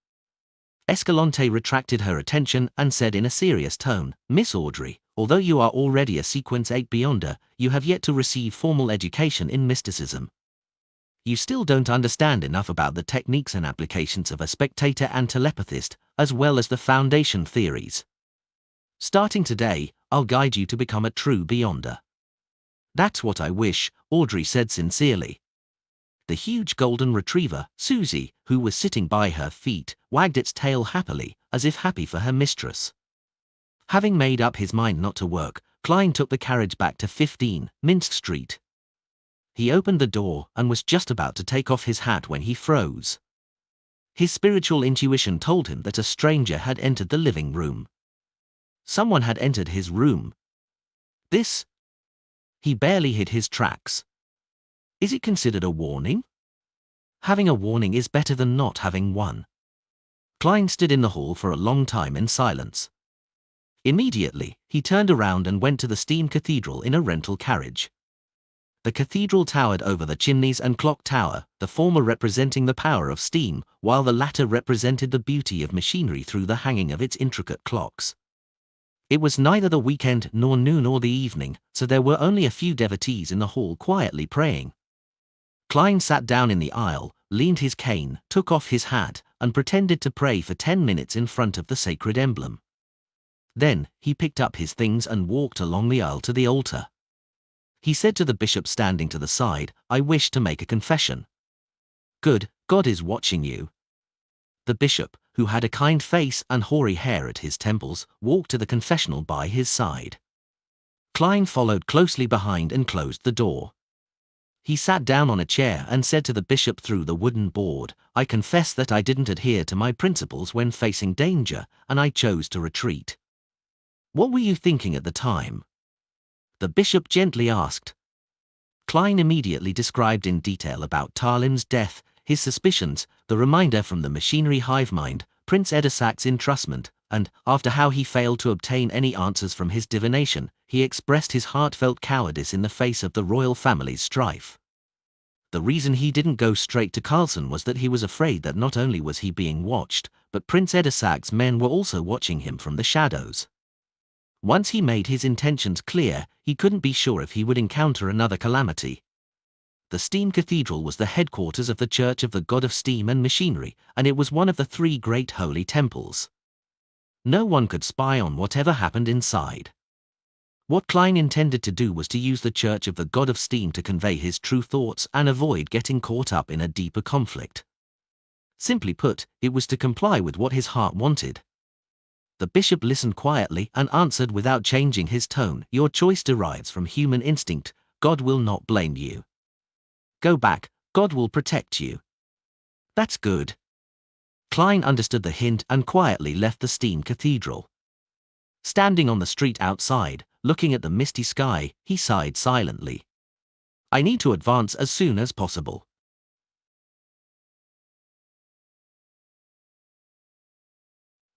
Escalante retracted her attention and said in a serious tone, "Miss Audrey, although you are already a Sequence 8 Beyonder, you have yet to receive formal education in mysticism. You still don't understand enough about the techniques and applications of a spectator and telepathist, as well as the foundation theories. Starting today, I'll guide you to become a true Beyonder." "That's what I wish," Audrey said sincerely. The huge golden retriever, Susie, who was sitting by her feet, wagged its tail happily, as if happy for her mistress. Having made up his mind not to work, Klein took the carriage back to 15 Minsk Street. He opened the door and was just about to take off his hat when he froze. His spiritual intuition told him that a stranger had entered the living room. Someone had entered his room. This? He barely hid his tracks. Is it considered a warning? Having a warning is better than not having one. Klein stood in the hall for a long time in silence. Immediately, he turned around and went to the steam cathedral in a rental carriage. The cathedral towered over the chimneys and clock tower, the former representing the power of steam, while the latter represented the beauty of machinery through the hanging of its intricate clocks. It was neither the weekend nor noon or the evening, so there were only a few devotees in the hall quietly praying. Klein sat down in the aisle, leaned his cane, took off his hat, and pretended to pray for 10 minutes in front of the sacred emblem. Then, he picked up his things and walked along the aisle to the altar. He said to the bishop standing to the side, "I wish to make a confession." "Good, God is watching you." The bishop, who had a kind face and hoary hair at his temples, walked to the confessional by his side. Klein followed closely behind and closed the door. He sat down on a chair and said to the bishop through the wooden board, "I confess that I didn't adhere to my principles when facing danger, and I chose to retreat." "What were you thinking at the time?" the bishop gently asked. Klein immediately described in detail about Talim's death, his suspicions, the reminder from the machinery hive mind, Prince Edisac's entrustment, and, after how he failed to obtain any answers from his divination, he expressed his heartfelt cowardice in the face of the royal family's strife. The reason he didn't go straight to Carlson was that he was afraid that not only was he being watched, but Prince Edisac's men were also watching him from the shadows. Once he made his intentions clear, he couldn't be sure if he would encounter another calamity. The Steam Cathedral was the headquarters of the Church of the God of Steam and Machinery, and it was one of the 3 great holy temples. No one could spy on whatever happened inside. What Klein intended to do was to use the Church of the God of Steam to convey his true thoughts and avoid getting caught up in a deeper conflict. Simply put, it was to comply with what his heart wanted. The bishop listened quietly and answered without changing his tone, "Your choice derives from human instinct. God will not blame you. Go back, God will protect you." "That's good." Klein understood the hint and quietly left the Steam Cathedral. Standing on the street outside, looking at the misty sky, he sighed silently. "I need to advance as soon as possible."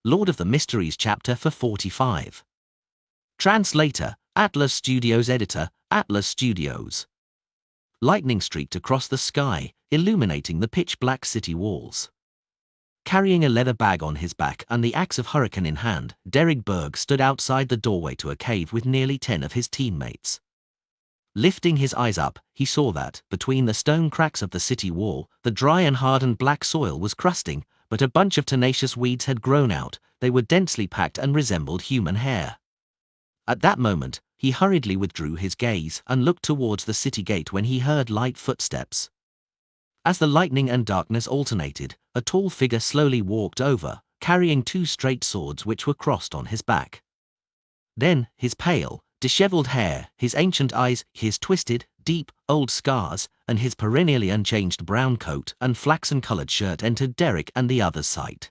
Lord of the Mysteries chapter for 45. Translator, Atlas Studios. Editor, Atlas Studios. Lightning streaked across the sky, illuminating the pitch-black city walls. Carrying a leather bag on his back and the axe of Hurricane in hand, Derek Berg stood outside the doorway to a cave with nearly 10 of his teammates. Lifting his eyes up, he saw that, between the stone cracks of the city wall, the dry and hardened black soil was crusting, but a bunch of tenacious weeds had grown out. They were densely packed and resembled human hair. At that moment, he hurriedly withdrew his gaze and looked towards the city gate when he heard light footsteps. As the lightning and darkness alternated, a tall figure slowly walked over, carrying 2 straight swords which were crossed on his back. Then, his pale, disheveled hair, his ancient eyes, his twisted, deep, old scars, and his perennially unchanged brown coat and flaxen-colored shirt entered Derek and the others' sight.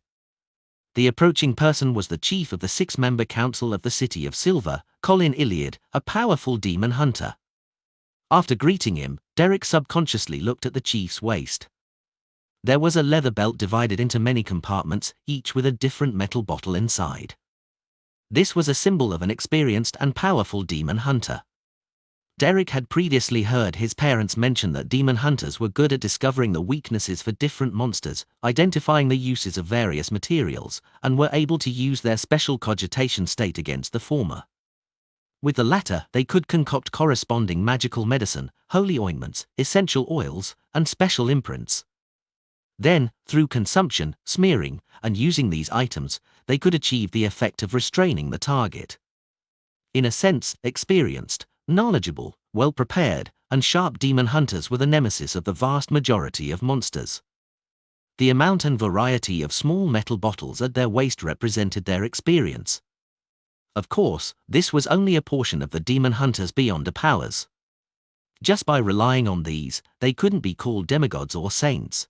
The approaching person was the chief of the 6-member council of the City of Silver, Colin Iliad, a powerful demon hunter. After greeting him, Derek subconsciously looked at the chief's waist. There was a leather belt divided into many compartments, each with a different metal bottle inside. This was a symbol of an experienced and powerful demon hunter. Derek had previously heard his parents mention that demon hunters were good at discovering the weaknesses for different monsters, identifying the uses of various materials, and were able to use their special cogitation state against the former. With the latter, they could concoct corresponding magical medicine, holy ointments, essential oils, and special imprints. Then, through consumption, smearing, and using these items, they could achieve the effect of restraining the target. In a sense, experienced, knowledgeable, well-prepared, and sharp demon hunters were the nemesis of the vast majority of monsters. The amount and variety of small metal bottles at their waist represented their experience. Of course, this was only a portion of the demon hunters' beyond powers. Just by relying on these, they couldn't be called demigods or saints.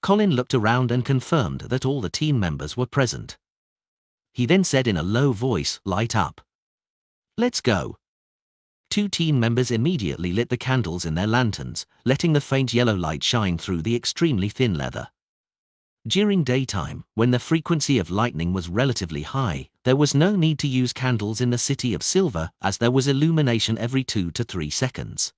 Colin looked around and confirmed that all the team members were present. He then said in a low voice, "Light up. Let's go." 2 team members immediately lit the candles in their lanterns, letting the faint yellow light shine through the extremely thin leather. During daytime, when the frequency of lightning was relatively high, there was no need to use candles in the City of Silver, as there was illumination every 2 to 3 seconds.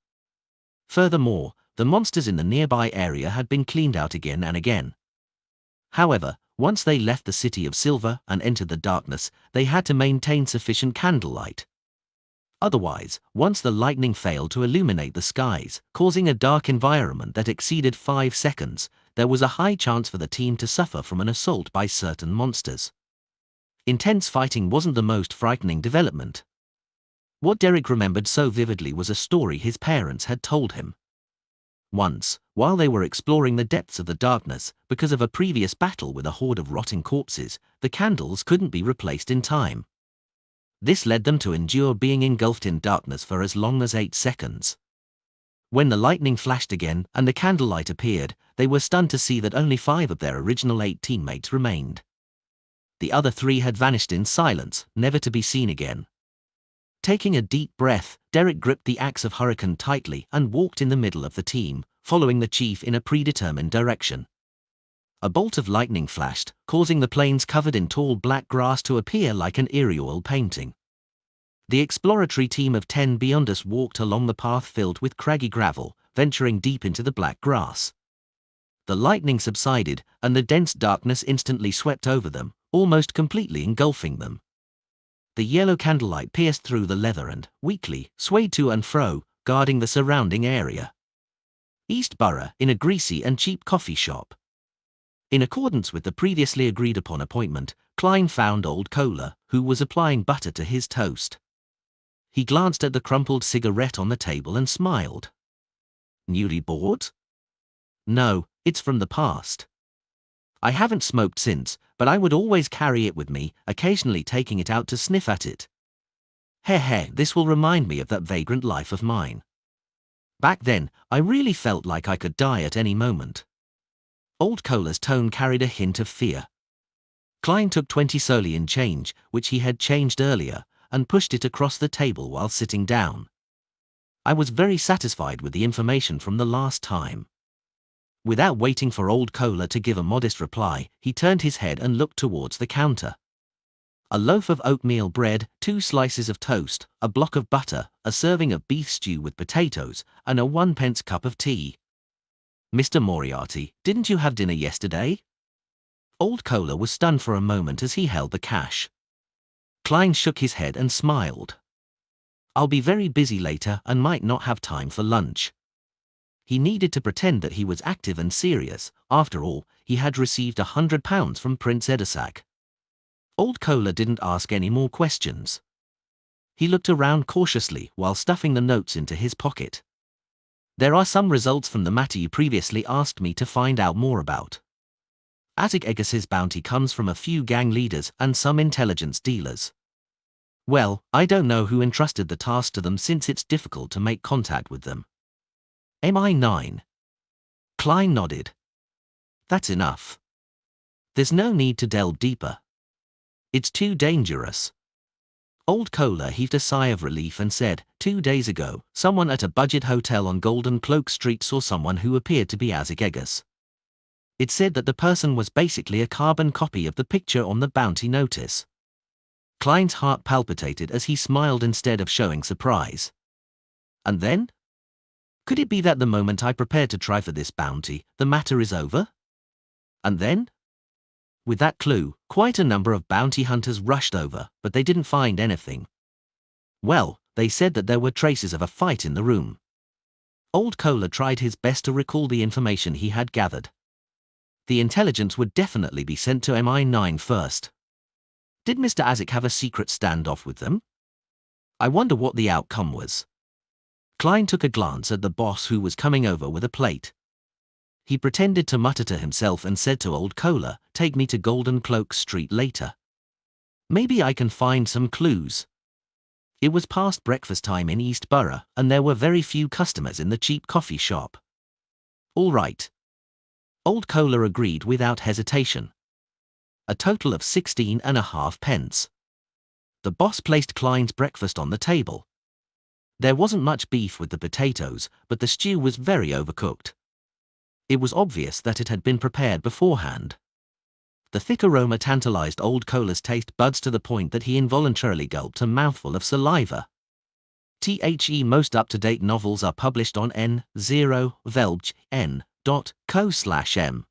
Furthermore, the monsters in the nearby area had been cleaned out again and again. However, once they left the City of Silver and entered the darkness, they had to maintain sufficient candlelight. Otherwise, once the lightning failed to illuminate the skies, causing a dark environment that exceeded 5 seconds, there was a high chance for the team to suffer from an assault by certain monsters. Intense fighting wasn't the most frightening development. What Derek remembered so vividly was a story his parents had told him. Once, while they were exploring the depths of the darkness, because of a previous battle with a horde of rotting corpses, the candles couldn't be replaced in time. This led them to endure being engulfed in darkness for as long as 8 seconds. When the lightning flashed again and the candlelight appeared, they were stunned to see that only 5 of their original 8 teammates remained. The other 3 had vanished in silence, never to be seen again. Taking a deep breath, Derek gripped the axe of Hurricane tightly and walked in the middle of the team, following the chief in a predetermined direction. A bolt of lightning flashed, causing the plains covered in tall black grass to appear like an eerie oil painting. The exploratory team of 10 beyond us walked along the path filled with craggy gravel, venturing deep into the black grass. The lightning subsided, and the dense darkness instantly swept over them, almost completely engulfing them. The yellow candlelight pierced through the leather and, weakly, swayed to and fro, guarding the surrounding area. East Borough, in a greasy and cheap coffee shop. In accordance with the previously agreed upon appointment, Klein found old Kohler, who was applying butter to his toast. He glanced at the crumpled cigarette on the table and smiled. Newly bought? No, it's from the past. I haven't smoked since, but I would always carry it with me, occasionally taking it out to sniff at it. This will remind me of that vagrant life of mine. Back then, I really felt like I could die at any moment. Old Kohler's tone carried a hint of fear. Klein took 20 soldi in change, which he had changed earlier, and pushed it across the table while sitting down. I was very satisfied with the information from the last time. Without waiting for old Kohler to give a modest reply, he turned his head and looked towards the counter. A loaf of oatmeal bread, 2 slices of toast, a block of butter, a serving of beef stew with potatoes, and a 1-pence cup of tea. Mr. Moriarty, didn't you have dinner yesterday? Old Kohler was stunned for a moment as he held the cash. Klein shook his head and smiled. I'll be very busy later and might not have time for lunch. He needed to pretend that he was active and serious. After all, he had received £100 from Prince Edisac. Old Kohler didn't ask any more questions. He looked around cautiously while stuffing the notes into his pocket. There are some results from the matter you previously asked me to find out more about. Isaac Egges's bounty comes from a few gang leaders and some intelligence dealers. Well, I don't know who entrusted the task to them since it's difficult to make contact with them. MI9. Klein nodded. That's enough. There's no need to delve deeper. It's too dangerous. Old Kohler heaved a sigh of relief and said, 2 days ago, someone at a budget hotel on Golden Cloak Street saw someone who appeared to be Isaac Egges. It said that the person was basically a carbon copy of the picture on the bounty notice. Klein's heart palpitated as he smiled instead of showing surprise. And then? Could it be that the moment I prepared to try for this bounty, the matter is over? And then? With that clue, quite a number of bounty hunters rushed over, but they didn't find anything. Well, they said that there were traces of a fight in the room. Old Kohler tried his best to recall the information he had gathered. The intelligence would definitely be sent to MI9 first. Did Mr. Isaac have a secret standoff with them? I wonder what the outcome was. Klein took a glance at the boss who was coming over with a plate. He pretended to mutter to himself and said to old Kohler, take me to Golden Cloak Street later. Maybe I can find some clues. It was past breakfast time in East Borough, and there were very few customers in the cheap coffee shop. All right. Old Kohler agreed without hesitation. A total of 16.5 pence. The boss placed Klein's breakfast on the table. There wasn't much beef with the potatoes, but the stew was very overcooked. It was obvious that it had been prepared beforehand. The thick aroma tantalized old Kohler's taste buds to the point that he involuntarily gulped a mouthful of saliva. Most up-to-date novels are published on n0velbn.co/m.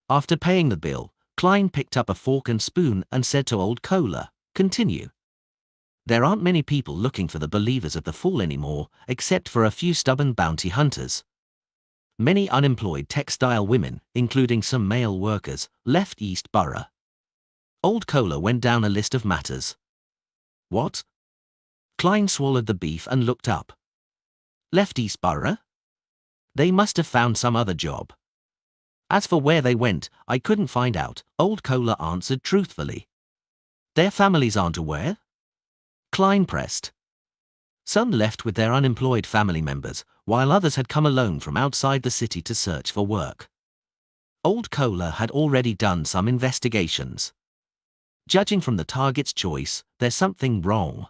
After paying the bill, Klein picked up a fork and spoon and said to old Kohler, continue. There aren't many people looking for the believers of the fall anymore, except for a few stubborn bounty hunters. Many unemployed textile women, including some male workers, left East Borough. Old Kohler went down a list of matters. What? Klein swallowed the beef and looked up. Left East Borough? They must have found some other job. As for where they went, I couldn't find out, Old Kohler answered truthfully. Their families aren't aware? Klein pressed. Some left with their unemployed family members, while others had come alone from outside the city to search for work. Old Kohler had already done some investigations. Judging from the target's choice, there's something wrong.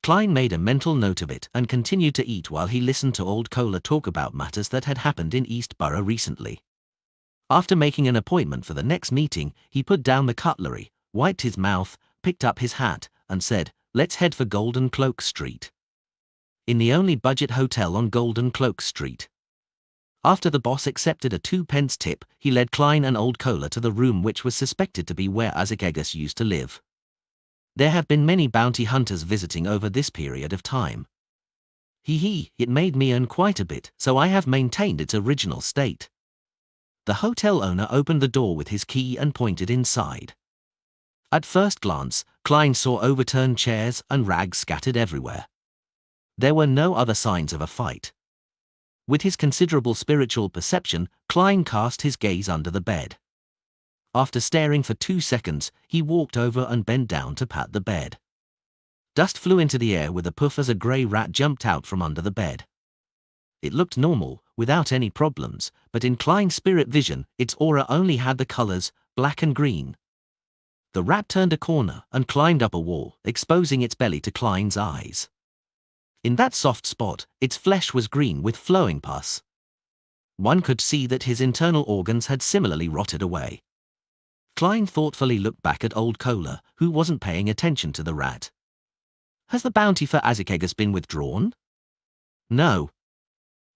Klein made a mental note of it and continued to eat while he listened to Old Kohler talk about matters that had happened in Eastborough recently. After making an appointment for the next meeting, he put down the cutlery, wiped his mouth, picked up his hat, and said, "Let's head for Golden Cloak Street." In the only budget hotel on Golden Cloak Street. After the boss accepted a 2-pence tip, he led Klein and Old Kohler to the room which was suspected to be where Azakegas used to live. There have been many bounty hunters visiting over this period of time. It made me earn quite a bit, so I have maintained its original state. The hotel owner opened the door with his key and pointed inside. At first glance, Klein saw overturned chairs and rags scattered everywhere. There were no other signs of a fight. With his considerable spiritual perception, Klein cast his gaze under the bed. After staring for 2 seconds, he walked over and bent down to pat the bed. Dust flew into the air with a puff as a grey rat jumped out from under the bed. It looked normal, without any problems, but in Klein's spirit vision, its aura only had the colors black and green. The rat turned a corner and climbed up a wall, exposing its belly to Klein's eyes. In that soft spot, its flesh was green with flowing pus. One could see that his internal organs had similarly rotted away. Klein thoughtfully looked back at Old Kohler, who wasn't paying attention to the rat. "Has the bounty for Azakegas been withdrawn?" "No."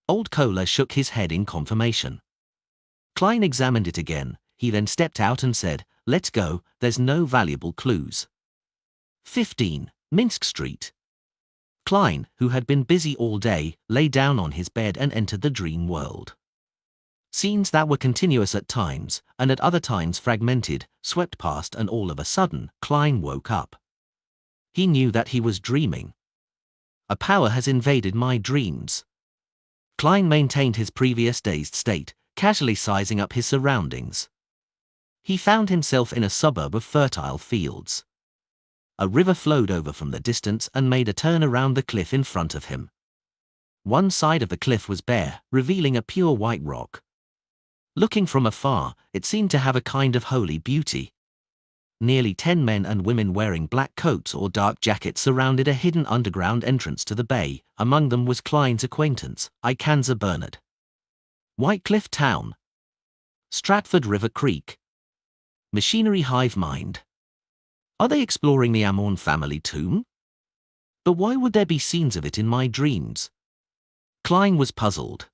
Old Kohler shook his head in confirmation. Klein examined it again. He then stepped out and said, "Let's go, there's no valuable clues." 15. Minsk Street. Klein, who had been busy all day, lay down on his bed and entered the dream world. Scenes that were continuous at times, and at other times fragmented, swept past, and all of a sudden, Klein woke up. He knew that he was dreaming. A power has invaded my dreams. Klein maintained his previous dazed state, casually sizing up his surroundings. He found himself in a suburb of fertile fields. A river flowed over from the distance and made a turn around the cliff in front of him. One side of the cliff was bare, revealing a pure white rock. Looking from afar, it seemed to have a kind of holy beauty. Nearly 10 men and women wearing black coats or dark jackets surrounded a hidden underground entrance to the bay. Among them was Klein's acquaintance, Ikanza Bernard. White Cliff Town. Stratford River Creek. Machinery Hive Mind. Are they exploring the Amorn family tomb? But why would there be scenes of it in my dreams? Klein was puzzled.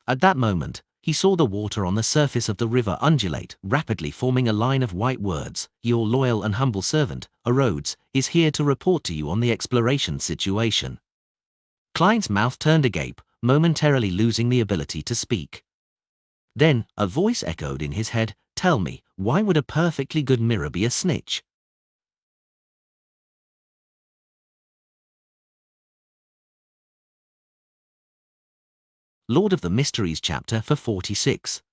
At that moment, he saw the water on the surface of the river undulate, rapidly forming a line of white words. "Your loyal and humble servant, Rhodes, is here to report to you on the exploration situation." Klein's mouth turned agape, momentarily losing the ability to speak. Then, a voice echoed in his head, "Tell me, why would a perfectly good mirror be a snitch?" Lord of the Mysteries chapter for 46.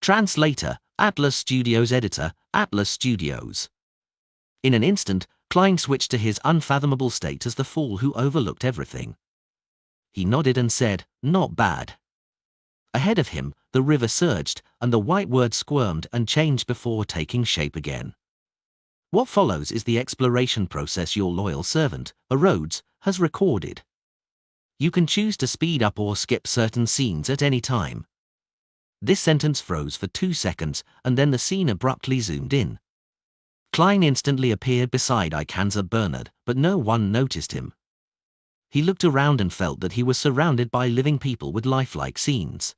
Translator, Atlas Studios. Editor, Atlas Studios. In an instant, Klein switched to his unfathomable state as the fool who overlooked everything. He nodded and said, "Not bad." Ahead of him, the river surged, and the white word squirmed and changed before taking shape again. What follows is the exploration process your loyal servant, Rhodes, has recorded. You can choose to speed up or skip certain scenes at any time. This sentence froze for 2 seconds, and then the scene abruptly zoomed in. Klein instantly appeared beside Ikanza Bernard, but no one noticed him. He looked around and felt that he was surrounded by living people with lifelike scenes.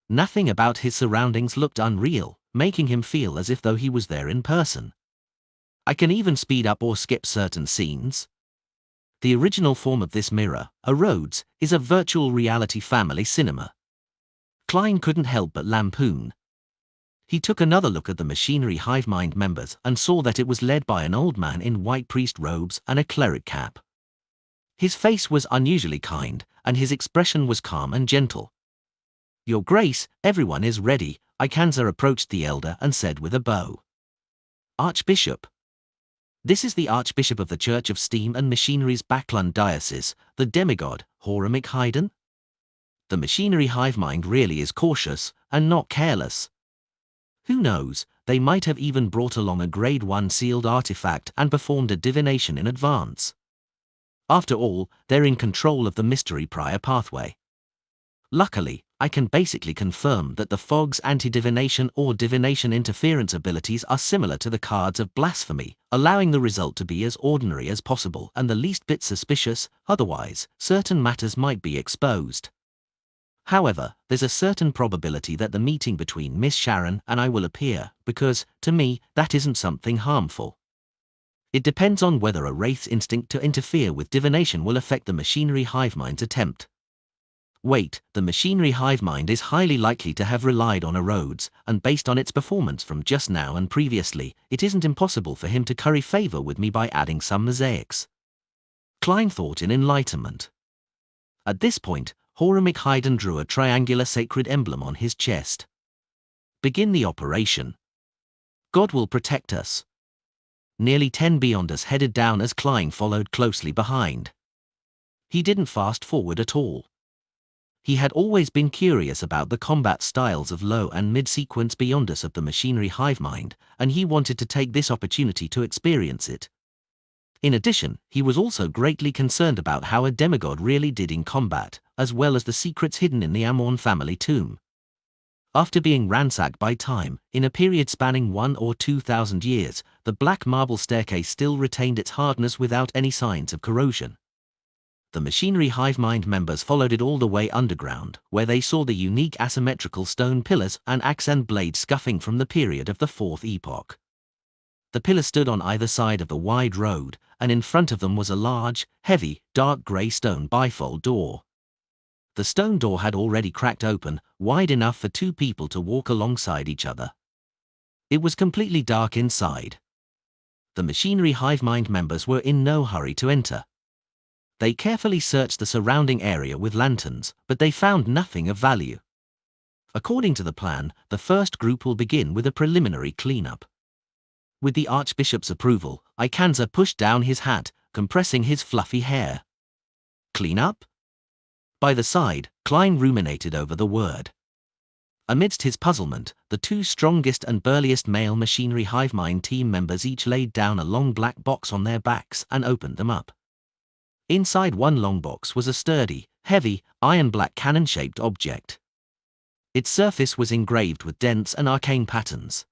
Nothing about his surroundings looked unreal, making him feel as if though he was there in person. I can even speed up or skip certain scenes. The original form of this mirror, Rhodes, is a virtual reality family cinema. Klein couldn't help but lampoon. He took another look at the Machinery Hive Mind members and saw that it was led by an old man in white priest robes and a cleric cap. His face was unusually kind, and his expression was calm and gentle. "Your Grace, everyone is ready," Ikanza approached the elder and said with a bow. "Archbishop. This is the Archbishop of the Church of Steam and Machinery's Backlund Diocese, the demigod, Horamic Haydn. The machinery hive mind really is cautious, and not careless. Who knows, they might have even brought along a Grade 1 sealed artifact and performed a divination in advance. After all, they're in control of the mystery prior pathway. Luckily, I can basically confirm that the fog's anti-divination or divination interference abilities are similar to the cards of blasphemy, allowing the result to be as ordinary as possible and the least bit suspicious, otherwise, certain matters might be exposed. However, there's a certain probability that the meeting between Miss Sharon and I will appear, because, to me, that isn't something harmful. It depends on whether a wraith's instinct to interfere with divination will affect the machinery hive mind's attempt. Wait, the machinery hive mind is highly likely to have relied on Rhodes, and based on its performance from just now and previously, it isn't impossible for him to curry favor with me by adding some mosaics. Klein thought in enlightenment. At this point, Horamic Haydn drew a triangular sacred emblem on his chest. "Begin the operation. God will protect us." Nearly 10 Beyonders headed down as Klein followed closely behind. He didn't fast forward at all. He had always been curious about the combat styles of low and mid-sequence Beyonders of the machinery hive mind, and he wanted to take this opportunity to experience it. In addition, he was also greatly concerned about how a demigod really did in combat, as well as the secrets hidden in the Amorn family tomb. After being ransacked by time, in a period spanning 1 or 2,000 years, the black marble staircase still retained its hardness without any signs of corrosion. The machinery hive mind members followed it all the way underground, where they saw the unique asymmetrical stone pillars and axe and blade scuffing from the period of the Fourth Epoch. The pillars stood on either side of the wide road, and in front of them was a large, heavy, dark grey stone bifold door. The stone door had already cracked open, wide enough for 2 people to walk alongside each other. It was completely dark inside. The machinery hive mind members were in no hurry to enter. They carefully searched the surrounding area with lanterns, but they found nothing of value. According to the plan, the first group will begin with a preliminary cleanup. With the Archbishop's approval, Ikanza pushed down his hat, compressing his fluffy hair. "Clean up?" By the side, Klein ruminated over the word. Amidst his puzzlement, the 2 strongest and burliest male machinery hive mind team members each laid down a long black box on their backs and opened them up. Inside one long box was a sturdy, heavy, iron-black cannon-shaped object. Its surface was engraved with dense and arcane patterns.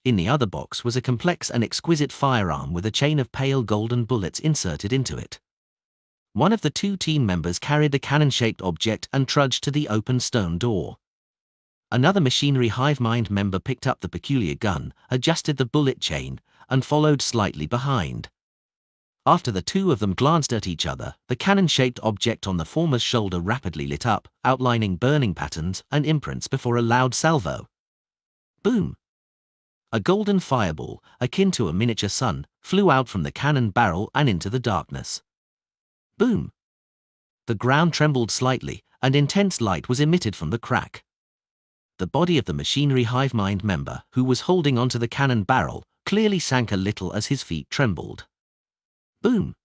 In the other box was a complex and exquisite firearm with a chain of pale golden bullets inserted into it. One of the 2 team members carried the cannon-shaped object and trudged to the open stone door. Another machinery hive mind member picked up the peculiar gun, adjusted the bullet chain, and followed slightly behind. After the 2 of them glanced at each other, the cannon-shaped object on the former's shoulder rapidly lit up, outlining burning patterns and imprints before a loud salvo. Boom! A golden fireball, akin to a miniature sun, flew out from the cannon barrel and into the darkness. Boom! The ground trembled slightly, and intense light was emitted from the crack. The body of the machinery hive mind member, who was holding onto the cannon barrel, clearly sank a little as his feet trembled. Boom!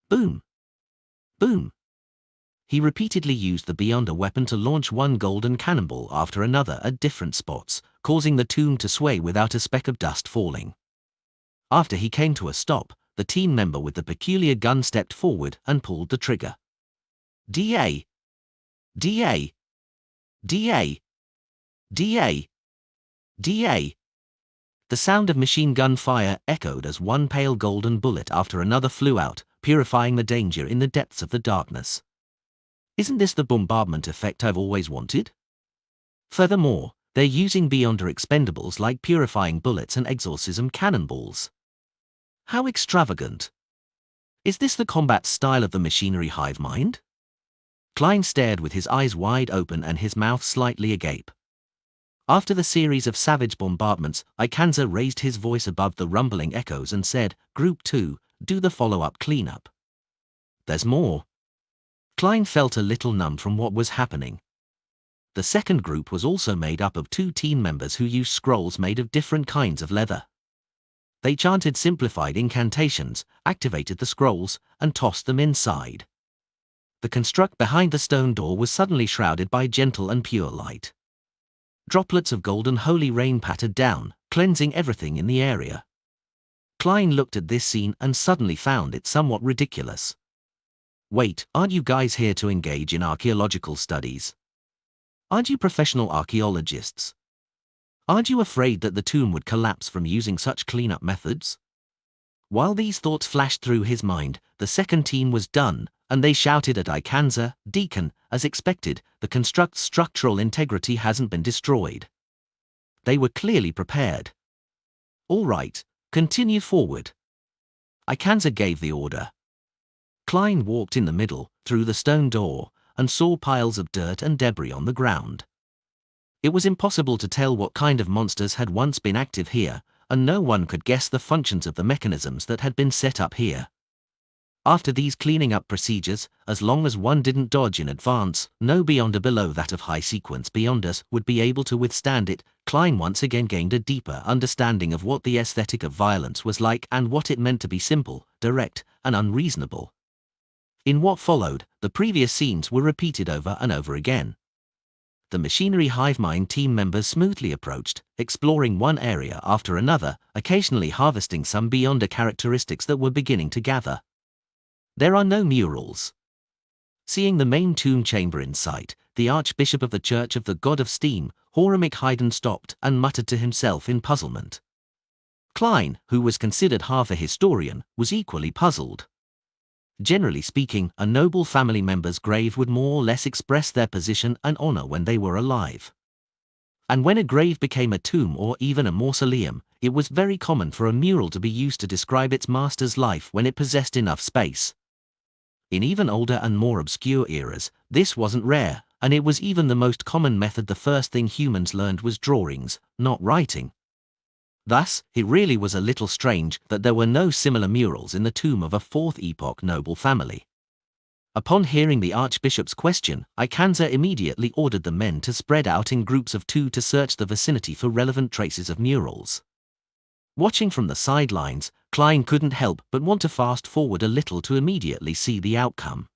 Boom! Boom! He repeatedly used the Beyonder weapon to launch one golden cannonball after another at different spots, causing the tomb to sway without a speck of dust falling. After he came to a stop, the team member with the peculiar gun stepped forward and pulled the trigger. DA! DA! DA! DA! DA! The sound of machine gun fire echoed as one pale golden bullet after another flew out, purifying the danger in the depths of the darkness. Isn't this the bombardment effect I've always wanted? Furthermore, they're using Beyonder expendables like purifying bullets and exorcism cannonballs. How extravagant! Is this the combat style of the machinery hive mind? Klein stared with his eyes wide open and his mouth slightly agape. After the series of savage bombardments, Ikanza raised his voice above the rumbling echoes and said, "Group 2, do the follow-up cleanup." there's more. Klein felt a little numb from what was happening. The second group was also made up of 2 team members who used scrolls made of different kinds of leather. They chanted simplified incantations, activated the scrolls, and tossed them inside. The construct behind the stone door was suddenly shrouded by gentle and pure light. Droplets of golden holy rain pattered down, cleansing everything in the area. Klein looked at this scene and suddenly found it somewhat ridiculous. Wait, aren't you guys here to engage in archaeological studies? Aren't you professional archaeologists? Aren't you afraid that the tomb would collapse from using such cleanup methods? While these thoughts flashed through his mind, the second team was done, and they shouted at Ikanza, "Deacon, as expected, the construct's structural integrity hasn't been destroyed." They were clearly prepared. "All right, continue forward." Ikanza gave the order. Klein walked in the middle, through the stone door, and saw piles of dirt and debris on the ground. It was impossible to tell what kind of monsters had once been active here, and no one could guess the functions of the mechanisms that had been set up here. After these cleaning up procedures, as long as one didn't dodge in advance, no Beyonder below that of high sequence Beyonders would be able to withstand it. Klein once again gained a deeper understanding of what the aesthetic of violence was like and what it meant to be simple, direct, and unreasonable. In what followed, the previous scenes were repeated over and over again. The machinery hive mind team members smoothly approached, exploring one area after another, occasionally harvesting some Beyonder characteristics that were beginning to gather. There are no murals. Seeing the main tomb chamber in sight, the Archbishop of the Church of the God of Steam, Horamic Haydn, stopped and muttered to himself in puzzlement. Klein, who was considered half a historian, was equally puzzled. Generally speaking, a noble family member's grave would more or less express their position and honor when they were alive. And when a grave became a tomb or even a mausoleum, it was very common for a mural to be used to describe its master's life when it possessed enough space. In even older and more obscure eras, this wasn't rare, and it was even the most common method. The first thing humans learned was drawings, not writing. Thus, it really was a little strange that there were no similar murals in the tomb of a fourth epoch noble family. Upon hearing the Archbishop's question, Ikanza immediately ordered the men to spread out in groups of 2 to search the vicinity for relevant traces of murals. Watching from the sidelines, Klein couldn't help but want to fast forward a little to immediately see the outcome.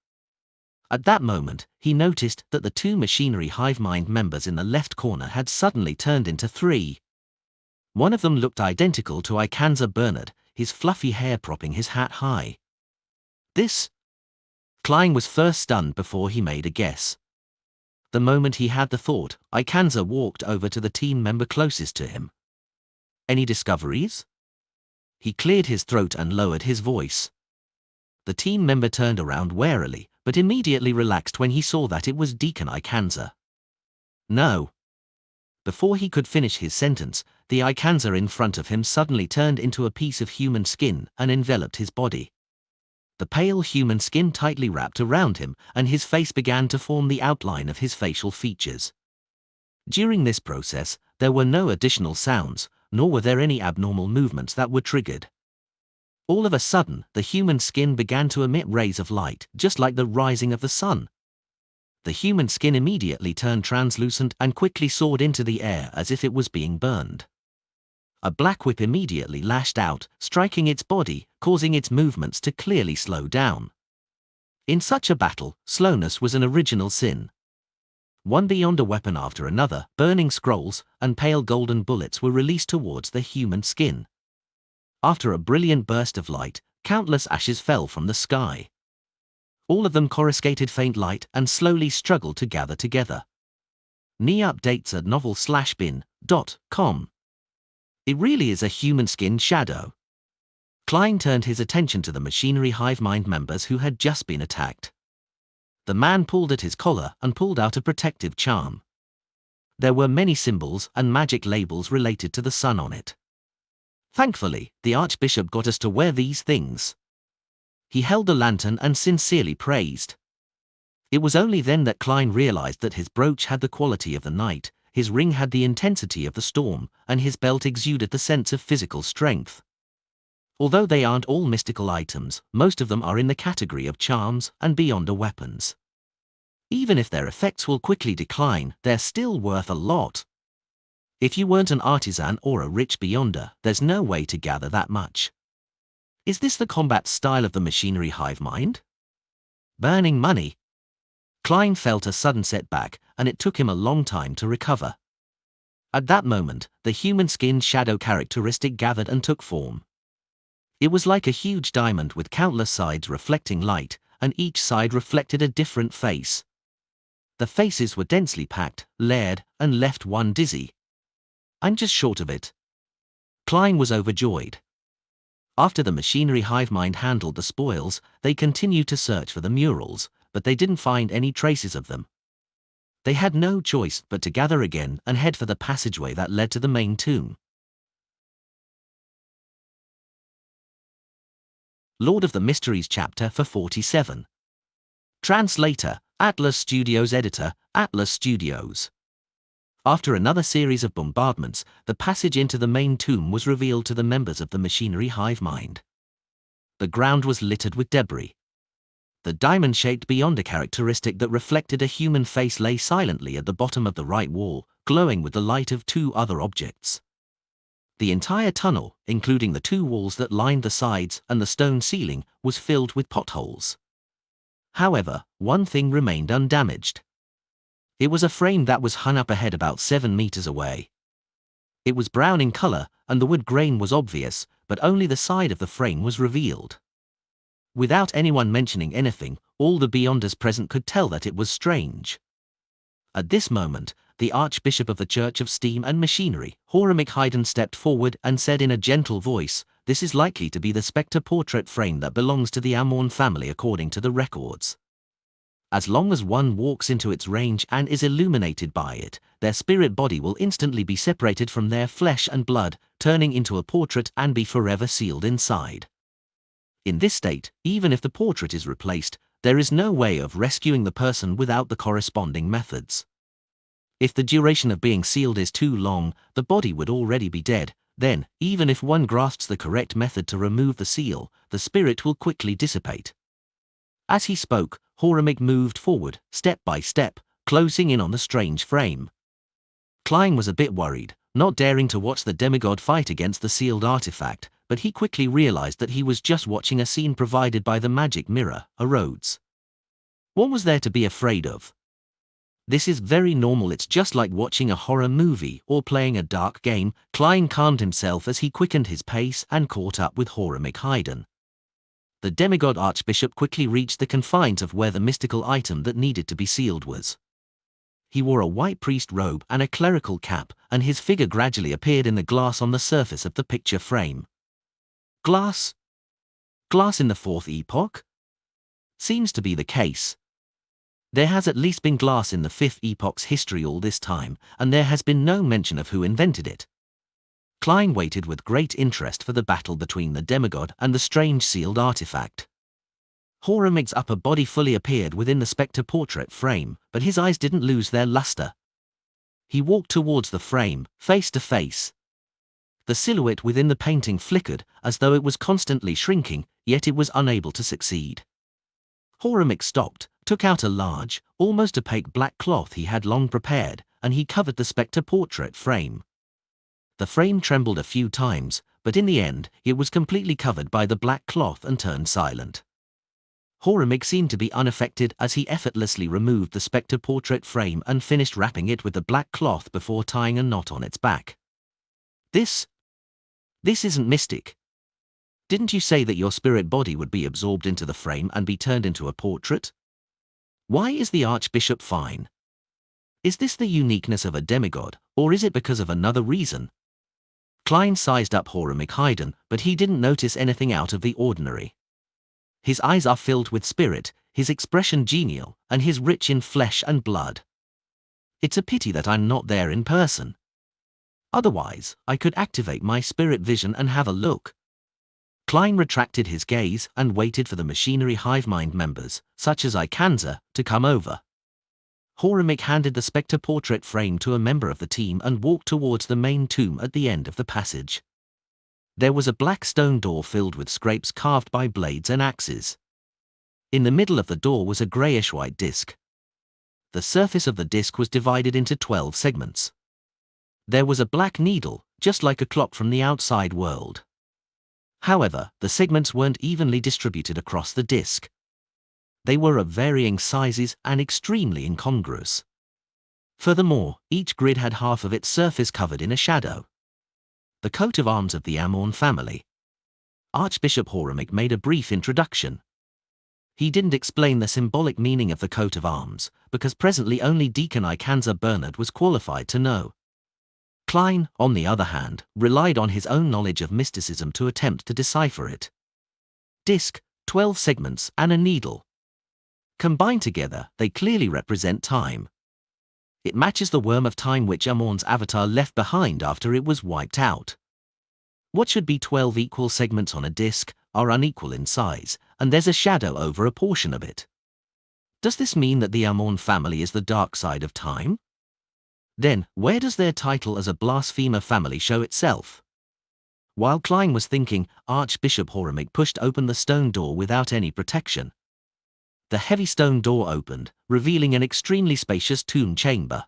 At that moment, he noticed that the 2 machinery hive mind members in the left corner had suddenly turned into 3. One of them looked identical to Ikanza Bernard, his fluffy hair propping his hat high. This? Klein was first stunned before he made a guess. The moment he had the thought, Ikanza walked over to the team member closest to him. "Any discoveries?" He cleared his throat and lowered his voice. The team member turned around warily, but immediately relaxed when he saw that it was Deacon Ikanza. "No." Before he could finish his sentence, the Ikanza in front of him suddenly turned into a piece of human skin and enveloped his body. The pale human skin tightly wrapped around him, and his face began to form the outline of his facial features. During this process, there were no additional sounds, nor were there any abnormal movements that were triggered. All of a sudden, the human skin began to emit rays of light, just like the rising of the sun. The human skin immediately turned translucent and quickly soared into the air as if it was being burned. A black whip immediately lashed out, striking its body, causing its movements to clearly slow down. In such a battle, slowness was an original sin. One Beyonder weapon after another, burning scrolls, and pale golden bullets were released towards the human skin. After a brilliant burst of light, countless ashes fell from the sky. All of them coruscated faint light and slowly struggled to gather together. Knee updates at novel/bin.com. It really is a human skin shadow. Klein turned his attention to the machinery hive mind members who had just been attacked. The man pulled at his collar and pulled out a protective charm. There were many symbols and magic labels related to the sun on it. "Thankfully, the Archbishop got us to wear these things." He held the lantern and sincerely praised. It was only then that Klein realized that his brooch had the quality of the night, his ring had the intensity of the storm, and his belt exuded the sense of physical strength. Although they aren't all mystical items, most of them are in the category of charms and beyonder weapons. Even if their effects will quickly decline, they're still worth a lot. If you weren't an artisan or a rich beyonder, there's no way to gather that much. Is this the combat style of the machinery hive mind? Burning money? Klein felt a sudden setback, and it took him a long time to recover. At that moment, the human-skinned shadow characteristic gathered and took form. It was like a huge diamond with countless sides reflecting light, and each side reflected a different face. The faces were densely packed, layered, and left one dizzy. I'm just short of it. Klein was overjoyed. After the machinery hive mind handled the spoils, they continued to search for the murals, but they didn't find any traces of them. They had no choice but to gather again and head for the passageway that led to the main tomb. Lord of the Mysteries chapter for 47. Translator, Atlas Studios. Editor, Atlas Studios. After another series of bombardments, the passage into the main tomb was revealed to the members of the machinery hive mind. The ground was littered with debris. The diamond-shaped beyonder characteristic that reflected a human face lay silently at the bottom of the right wall, glowing with the light of two other objects. The entire tunnel, including the two walls that lined the sides and the stone ceiling, was filled with potholes. However, one thing remained undamaged. It was a frame that was hung up ahead about 7 meters away. It was brown in color, and the wood grain was obvious, but only the side of the frame was revealed. Without anyone mentioning anything, all the beyonders present could tell that it was strange. At this moment, the Archbishop of the Church of Steam and Machinery, Horamic Haydn, stepped forward and said in a gentle voice, "This is likely to be the spectre portrait frame that belongs to the Amorn family according to the records. As long as one walks into its range and is illuminated by it, their spirit body will instantly be separated from their flesh and blood, turning into a portrait and be forever sealed inside. In this state, even if the portrait is replaced, there is no way of rescuing the person without the corresponding methods. If the duration of being sealed is too long, the body would already be dead. Then, even if one grasps the correct method to remove the seal, the spirit will quickly dissipate." As he spoke, Horamic moved forward, step by step, closing in on the strange frame. Klein was a bit worried, not daring to watch the demigod fight against the sealed artifact, but he quickly realized that he was just watching a scene provided by the magic mirror, a Rhodes. What was there to be afraid of? This is very normal. It's just like watching a horror movie or playing a dark game. Klein calmed himself as he quickened his pace and caught up with Horamic Haydn. The demigod archbishop quickly reached the confines of where the mystical item that needed to be sealed was. He wore a white priest robe and a clerical cap, and his figure gradually appeared in the glass on the surface of the picture frame. Glass? Glass in the fourth epoch? Seems to be the case. There has at least been glass in the fifth epoch's history all this time, and there has been no mention of who invented it. Klein waited with great interest for the battle between the demigod and the strange sealed artifact. Horamic's upper body fully appeared within the spectre portrait frame, but his eyes didn't lose their luster. He walked towards the frame, face to face. The silhouette within the painting flickered, as though it was constantly shrinking, yet it was unable to succeed. Horamic stopped, took out a large, almost opaque black cloth he had long prepared, and he covered the spectre portrait frame. The frame trembled a few times, but in the end, it was completely covered by the black cloth and turned silent. Horamic seemed to be unaffected as he effortlessly removed the spectre portrait frame and finished wrapping it with the black cloth before tying a knot on its back. This isn't mystic. Didn't you say that your spirit body would be absorbed into the frame and be turned into a portrait? Why is the Archbishop fine? Is this the uniqueness of a demigod, or is it because of another reason? Klein sized up Horamic Haydn, but he didn't notice anything out of the ordinary. His eyes are filled with spirit, his expression genial, and his rich in flesh and blood. It's a pity that I'm not there in person. Otherwise, I could activate my spirit vision and have a look. Klein retracted his gaze and waited for the machinery hive mind members, such as Ikanza, to come over. Horamic handed the spectre portrait frame to a member of the team and walked towards the main tomb at the end of the passage. There was a black stone door filled with scrapes carved by blades and axes. In the middle of the door was a greyish-white disc. The surface of the disc was divided into 12 segments. There was a black needle, just like a clock from the outside world. However, the segments weren't evenly distributed across the disc. They were of varying sizes and extremely incongruous. Furthermore, each grid had half of its surface covered in a shadow. The coat of arms of the Amorn family. Archbishop Horamik made a brief introduction. He didn't explain the symbolic meaning of the coat of arms, because presently only Deacon Ikanza Bernard was qualified to know. Klein, on the other hand, relied on his own knowledge of mysticism to attempt to decipher it. Disc, 12 segments, and a needle. Combined together, they clearly represent time. It matches the worm of time which Amorn's avatar left behind after it was wiped out. What should be 12 equal segments on a disc are unequal in size, and there's a shadow over a portion of it. Does this mean that the Amorn family is the dark side of time? Then, where does their title as a blasphemer family show itself? While Klein was thinking, Archbishop Horamik pushed open the stone door without any protection. The heavy stone door opened, revealing an extremely spacious tomb chamber.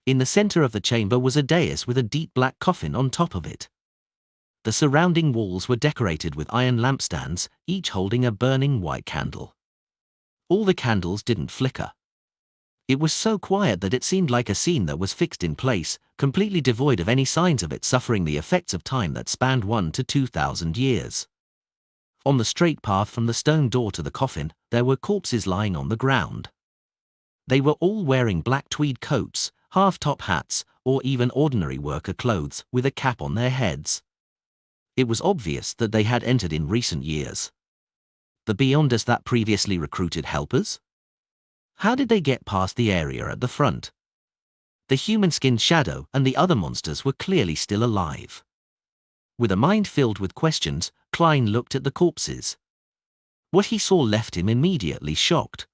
In the center of the chamber was a dais with a deep black coffin on top of it. The surrounding walls were decorated with iron lampstands, each holding a burning white candle. All the candles didn't flicker. It was so quiet that it seemed like a scene that was fixed in place, completely devoid of any signs of it suffering the effects of time that spanned 1 to 2,000 years. On the straight path from the stone door to the coffin, there were corpses lying on the ground. They were all wearing black tweed coats, half-top hats, or even ordinary worker clothes with a cap on their heads. It was obvious that they had entered in recent years. The Beyonders that previously recruited helpers? How did they get past the area at the front? The human-skinned shadow and the other monsters were clearly still alive. With a mind filled with questions, Klein looked at the corpses. What he saw left him immediately shocked.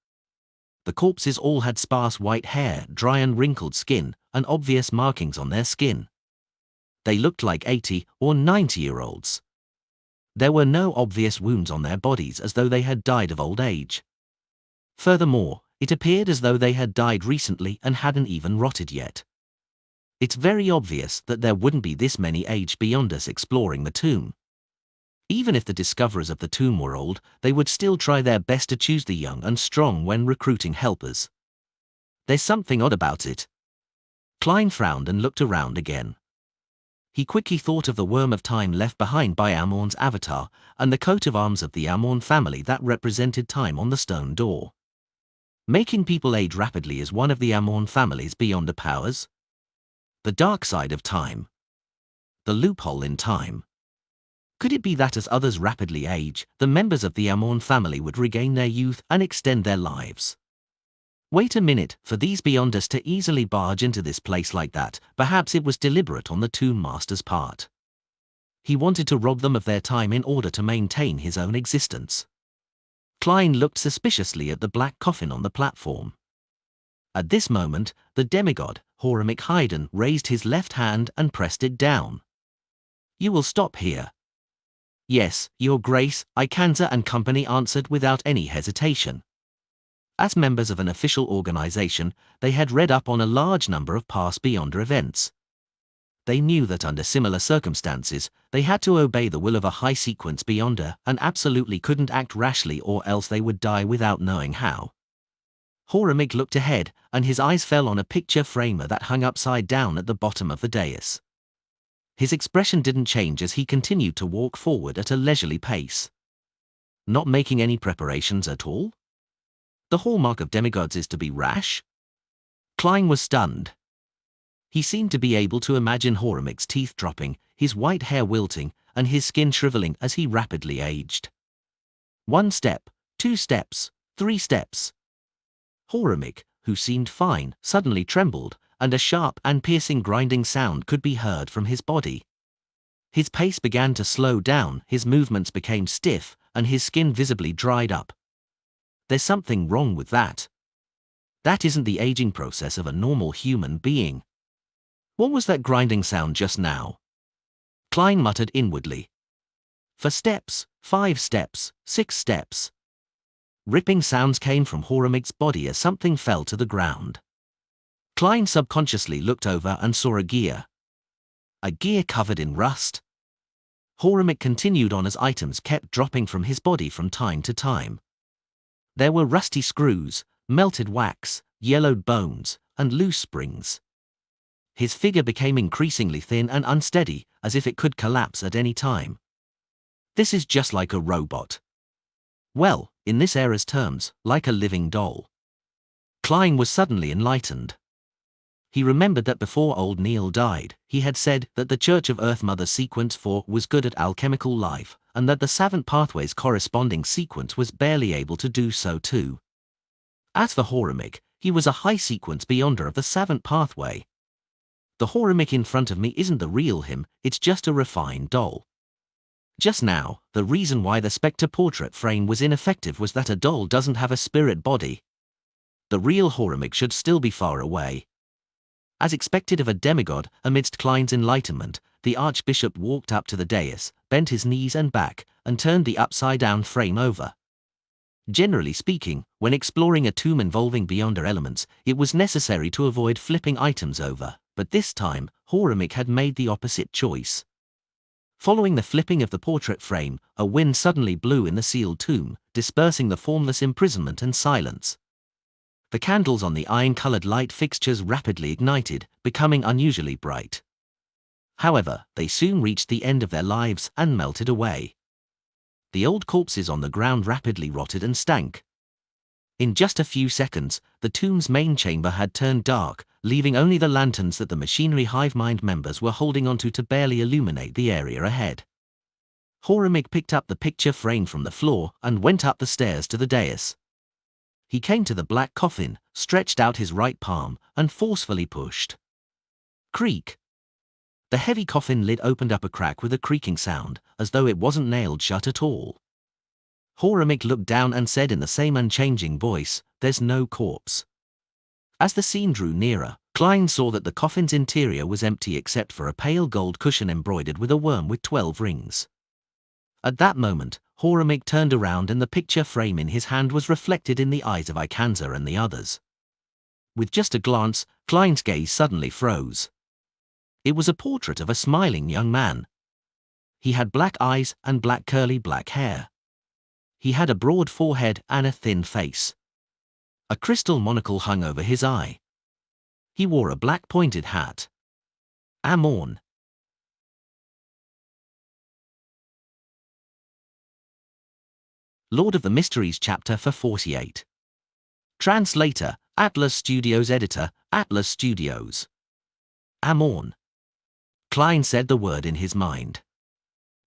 The corpses all had sparse white hair, dry and wrinkled skin, and obvious markings on their skin. They looked like 80 or 90-year-olds. There were no obvious wounds on their bodies as though they had died of old age. Furthermore, it appeared as though they had died recently and hadn't even rotted yet. It's very obvious that there wouldn't be this many aged Beyonders exploring the tomb. Even if the discoverers of the tomb were old, they would still try their best to choose the young and strong when recruiting helpers. There's something odd about it. Klein frowned and looked around again. He quickly thought of the worm of time left behind by Amorn's avatar, and the coat of arms of the Amorn family that represented time on the stone door. Making people age rapidly is one of the Amorn family's Beyonder powers. The dark side of time. The loophole in time. Could it be that as others rapidly age, the members of the Amorn family would regain their youth and extend their lives? Wait a minute, for these Beyonders to easily barge into this place like that, perhaps it was deliberate on the Tomb Master's part. He wanted to rob them of their time in order to maintain his own existence. Klein looked suspiciously at the black coffin on the platform. At this moment, the demigod, Horamik Haydn, raised his left hand and pressed it down. "You will stop here." "Yes, Your Grace," Ikanza and company answered without any hesitation. As members of an official organization, they had read up on a large number of past Beyonder events. They knew that under similar circumstances, they had to obey the will of a high-sequence Beyonder and absolutely couldn't act rashly or else they would die without knowing how. Horamik looked ahead, and his eyes fell on a picture framer that hung upside down at the bottom of the dais. His expression didn't change as he continued to walk forward at a leisurely pace. Not making any preparations at all? The hallmark of demigods is to be rash? Klein was stunned. He seemed to be able to imagine Horamik's teeth dropping, his white hair wilting, and his skin shriveling as he rapidly aged. 1 step, 2 steps, 3 steps. Horamik, who seemed fine, suddenly trembled, and a sharp and piercing grinding sound could be heard from his body. His pace began to slow down, his movements became stiff, and his skin visibly dried up. There's something wrong with that. That isn't the aging process of a normal human being. What was that grinding sound just now? Klein muttered inwardly. 4 steps, 5 steps, 6 steps. Ripping sounds came from Horamig's body as something fell to the ground. Klein subconsciously looked over and saw a gear. A gear covered in rust. Horamig continued on as items kept dropping from his body from time to time. There were rusty screws, melted wax, yellowed bones, and loose springs. His figure became increasingly thin and unsteady, as if it could collapse at any time. This is just like a robot. Well, in this era's terms, like a living doll. Klein was suddenly enlightened. He remembered that before old Neil died, he had said that the Church of Earth Mother Sequence 4 was good at alchemical life, and that the Savant Pathway's corresponding sequence was barely able to do so too. As for Horamig, he was a high sequence beyonder of the Savant Pathway. The Horamig in front of me isn't the real him, it's just a refined doll. Just now, the reason why the Spectre portrait frame was ineffective was that a doll doesn't have a spirit body. The real Horamig should still be far away. As expected of a demigod, amidst Klein's enlightenment, the Archbishop walked up to the dais, bent his knees and back, and turned the upside-down frame over. Generally speaking, when exploring a tomb involving beyonder elements, it was necessary to avoid flipping items over, but this time, Horamig had made the opposite choice. Following the flipping of the portrait frame, a wind suddenly blew in the sealed tomb, dispersing the formless imprisonment and silence. The candles on the iron-colored light fixtures rapidly ignited, becoming unusually bright. However, they soon reached the end of their lives and melted away. The old corpses on the ground rapidly rotted and stank. In just a few seconds, the tomb's main chamber had turned dark, leaving only the lanterns that the machinery hive mind members were holding onto to barely illuminate the area ahead. Horamig picked up the picture frame from the floor and went up the stairs to the dais. He came to the black coffin, stretched out his right palm, and forcefully pushed. Creak. The heavy coffin lid opened up a crack with a creaking sound, as though it wasn't nailed shut at all. Horamig looked down and said in the same unchanging voice, "There's no corpse." As the scene drew nearer, Klein saw that the coffin's interior was empty except for a pale gold cushion embroidered with a worm with 12 rings. At that moment, Horamig turned around and the picture frame in his hand was reflected in the eyes of Ikanza and the others. With just a glance, Klein's gaze suddenly froze. It was a portrait of a smiling young man. He had black eyes and black curly black hair. He had a broad forehead and a thin face. A crystal monocle hung over his eye. He wore a black pointed hat. Amorn. Lord of the Mysteries chapter for 48. Translator, Atlas Studios. Editor, Atlas Studios. Amorn. Klein said the word in his mind.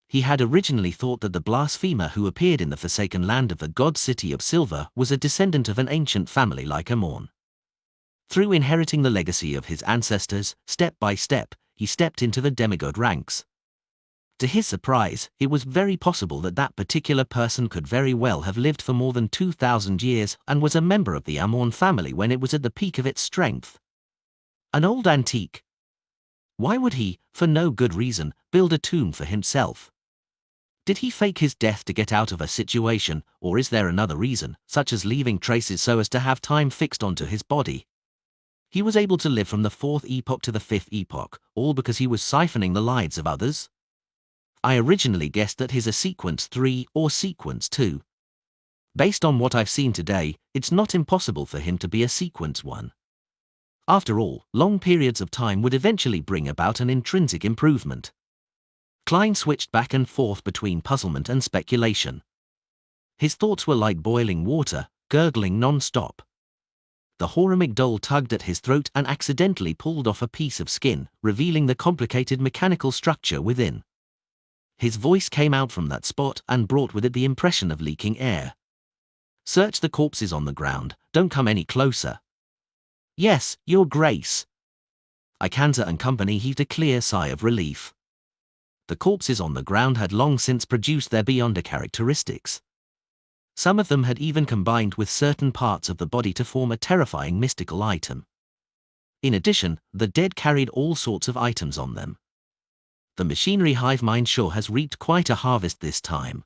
He had originally thought that the blasphemer who appeared in the forsaken land of the god city of Silver was a descendant of an ancient family like Amorn. Through inheriting the legacy of his ancestors, step by step, he stepped into the demigod ranks. To his surprise, it was very possible that that particular person could very well have lived for more than 2,000 years and was a member of the Amorn family when it was at the peak of its strength. An old antique. Why would he, for no good reason, build a tomb for himself? Did he fake his death to get out of a situation, or is there another reason, such as leaving traces so as to have time fixed onto his body? He was able to live from the 4th epoch to the 5th epoch, all because he was siphoning the lives of others? I originally guessed that he's a sequence 3 or sequence 2. Based on what I've seen today, it's not impossible for him to be a sequence 1. After all, long periods of time would eventually bring about an intrinsic improvement. Klein switched back and forth between puzzlement and speculation. His thoughts were like boiling water, gurgling non-stop. The Horamig doll tugged at his throat and accidentally pulled off a piece of skin, revealing the complicated mechanical structure within. His voice came out from that spot and brought with it the impression of leaking air. "Search the corpses on the ground, don't come any closer." "Yes, Your Grace." Ikanza and company heaved a clear sigh of relief. The corpses on the ground had long since produced their beyonder characteristics. Some of them had even combined with certain parts of the body to form a terrifying mystical item. In addition, the dead carried all sorts of items on them. The machinery hive mind sure has reaped quite a harvest this time.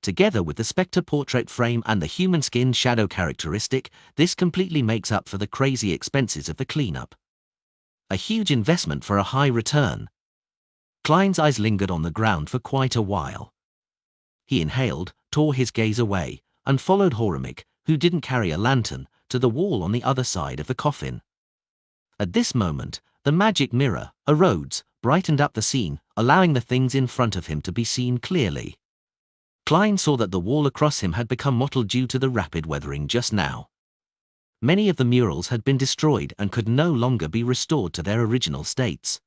Together with the Spectre portrait frame and the human skin shadow characteristic, this completely makes up for the crazy expenses of the cleanup. A huge investment for a high return. Klein's eyes lingered on the ground for quite a while. He inhaled, tore his gaze away, and followed Horemheb, who didn't carry a lantern, to the wall on the other side of the coffin. At this moment, the magic mirror, arose, brightened up the scene, allowing the things in front of him to be seen clearly. Klein saw that the wall across him had become mottled due to the rapid weathering just now. Many of the murals had been destroyed and could no longer be restored to their original states.